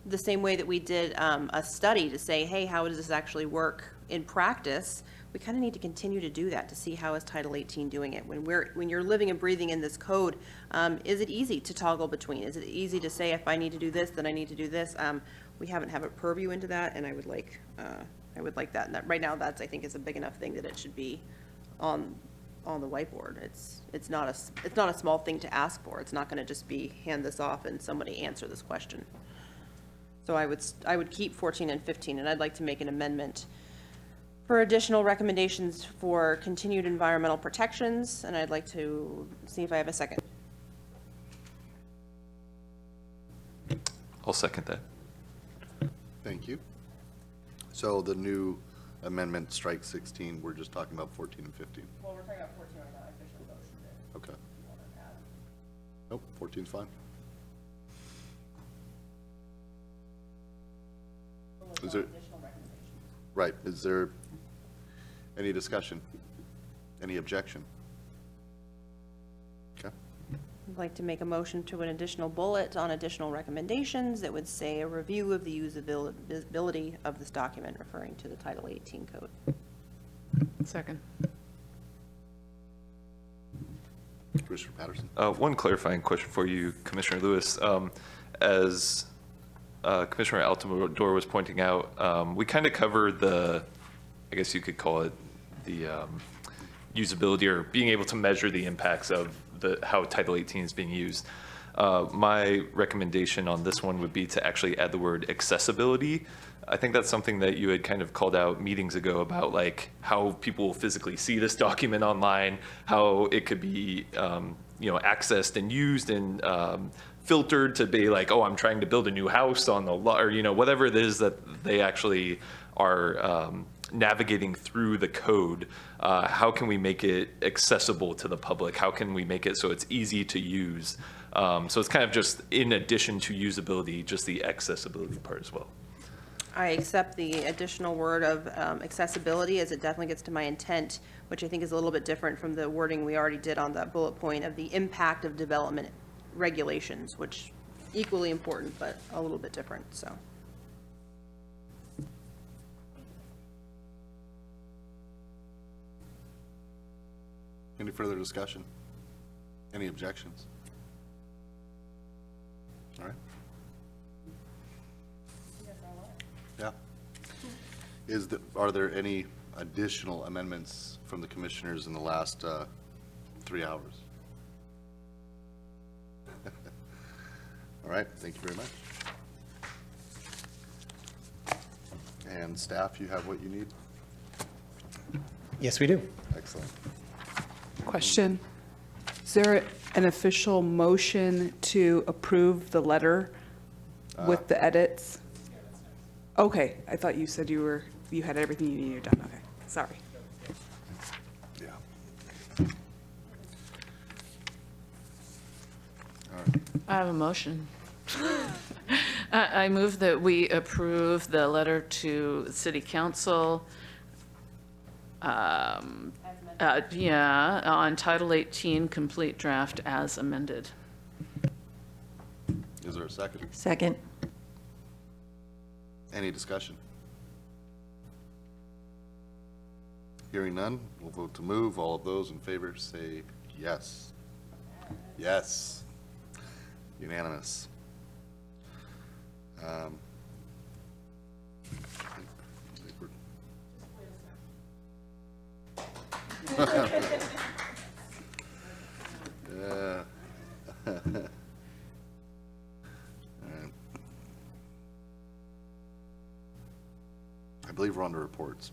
the same way that we did a study to say, hey, how does this actually work in practice? we kind of need to continue to do that to see how is Title 18 doing it. When you're living and breathing in this code, is it easy to toggle between? Is it easy to say if I need to do this, then I need to do this? We haven't have a purview into that, and I would like that. And that right now, that's I think is a big enough thing that it should be on the whiteboard. It's not a small thing to ask for. It's not going to just be hand this off and somebody answer this question. So I would keep 14 and 15, and I'd like to make an amendment for additional recommendations for continued environmental protections, and I'd like to see if I have a second. I'll second that. Thank you. So the new amendment strikes 16, we're just talking about 14 and 15. Well, we're talking about 14 right now. I officially motioned it. Okay. Nope, 14's fine. Is there, right, is there any discussion? Any objection? Okay. I'd like to make a motion to an additional bullet on additional recommendations that would say a review of the usability of this document referring to the Title 18 code. Second. Commissioner Patterson. One clarifying question for you, Commissioner Lewis. As Commissioner Altidore was pointing out, we kind of cover the, I guess you could call it the usability or being able to measure the impacts of how Title 18 is being used. My recommendation on this one would be to actually add the word accessibility. I think that's something that you had kind of called out meetings ago about like how people will physically see this document online, how it could be accessed and used and filtered to be like, oh, I'm trying to build a new house on the lot, or whatever it is that they actually are navigating through the code. How can we make it accessible to the public? How can we make it so it's easy to use? So it's kind of just in addition to usability, just the accessibility part as well. I accept the additional word of accessibility, as it definitely gets to my intent, which I think is a little bit different from the wording we already did on that bullet point of the impact of development regulations, which equally important, but a little bit different, so. Any further discussion? Any objections? All right. Yeah. Are there any additional amendments from the commissioners in the last 3 hours? All right, thank you very much. And staff, you have what you need? Yes, we do. Excellent. Question. Is there an official motion to approve the letter with the edits? Okay, I thought you said you had everything you needed done. Okay, sorry. Yeah. All right. I have a motion. I move that we approve the letter to City Council, on Title 18 complete draft as amended. Is there a second? Second. Any discussion? Hearing none, we'll vote to move. All of those in favor say yes. Yes. Unanimous. I think we're- Yeah. All right. I believe we're on to reports.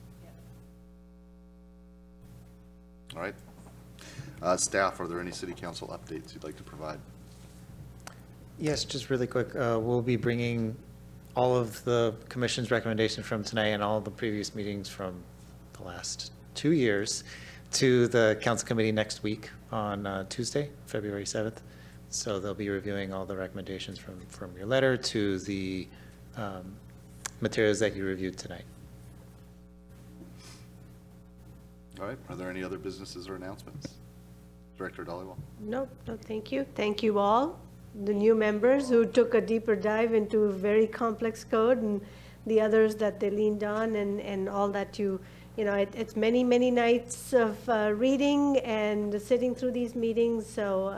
All right. Staff, are there any city council updates you'd like to provide? Yes, just really quick, we'll be bringing all of the commission's recommendations from tonight and all the previous meetings from the last 2 years to the council committee next week on Tuesday, February 7th. So they'll be reviewing all the recommendations from your letter to the materials that you reviewed tonight. All right. Are there any other businesses or announcements? Director Dhaliwal. Nope, no, thank you. Thank you all, the new members who took a deeper dive into very complex code, and the others that they leaned on, and all that you it's many, many nights of reading and sitting through these meetings. So,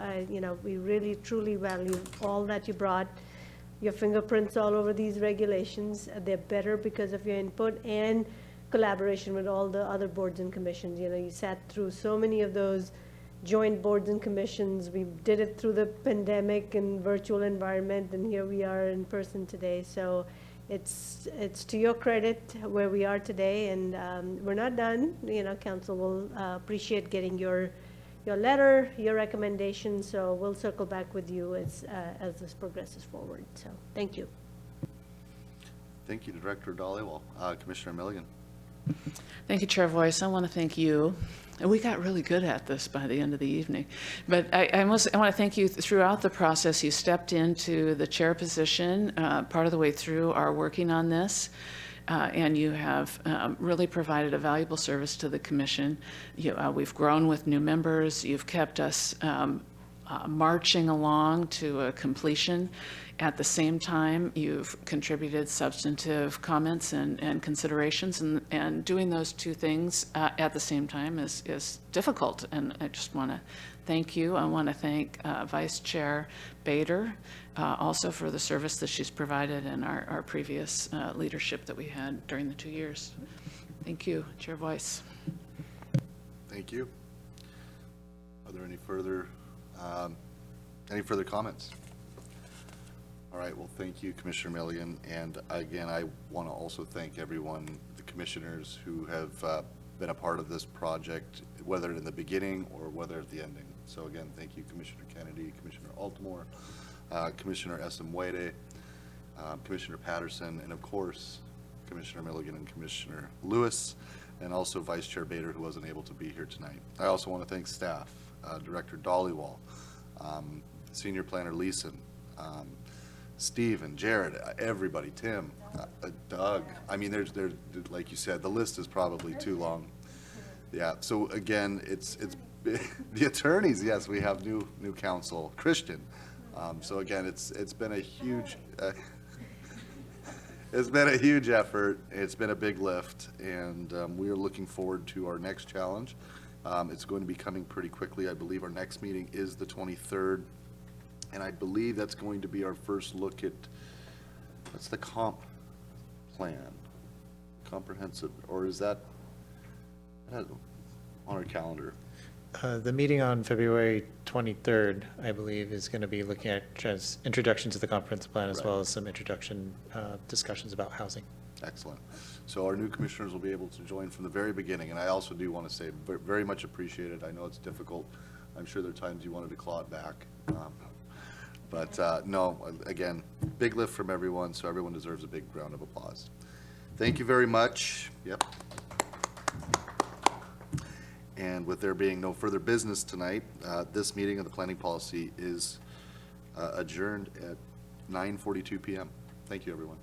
we really, truly value all that you brought, your fingerprints all over these regulations. They're better because of your input and collaboration with all the other boards and commissions. You sat through so many of those joint boards and commissions. We did it through the pandemic and virtual environment, and here we are in person today. So it's to your credit where we are today, and we're not done. Council will appreciate getting your letter, your recommendation. So we'll circle back with you as this progresses forward. So thank you. Thank you, Director Dhaliwal. Commissioner Milligan. Thank you, Chair Voice. I want to thank you. And we got really good at this by the end of the evening. But I want to thank you throughout the process. You stepped into the chair position part of the way through our working on this. And you have really provided a valuable service to the commission. We've grown with new members. You've kept us marching along to a completion. At the same time, you've contributed substantive comments and considerations, and doing those two things at the same time is difficult. And I just want to thank you. I want to thank Vice Chair Bader also for the service that she's provided and our previous leadership that we had during the 2 years. Thank you, Chair Voice. Thank you. Are there any further comments? All right, well, thank you, Commissioner Milligan. And again, I want to also thank everyone, the commissioners who have been a part of this project, whether in the beginning or whether at the ending. So again, thank you, Commissioner Kennedy, Commissioner Altamore, Commissioner Esamwede, Commissioner Patterson, and of course, Commissioner Milligan and Commissioner Lewis, and also Vice Chair Bader, who wasn't able to be here tonight. I also want to thank staff, Director Dhaliwal, Senior Planner Leeson, Steve and Jared, everybody, Tim, Doug. I mean, there's like you said, the list is probably too long. Yeah. So again, it's the attorneys. Yes, we have new counsel, Christian. So again, it's been a huge it's been a huge effort. It's been a big lift, and we are looking forward to our next challenge. It's going to be coming pretty quickly. I believe our next meeting is the 23rd. And I believe that's going to be our first look at, what's the comp plan? Comprehensive, or is that on our calendar? The meeting on February 23rd, I believe, is going to be looking at introduction to the comprehensive plan, as well as some introduction discussions about housing. Excellent. So our new commissioners will be able to join from the very beginning. And I also do want to say, very much appreciated. I know it's difficult. I'm sure there are times you wanted to claw it back. But no, again, big lift from everyone, so everyone deserves a big round of applause. Thank you very much. Yep. And with there being no further business tonight, this meeting of the Planning Policy is adjourned at 9:42 p.m. Thank you, everyone.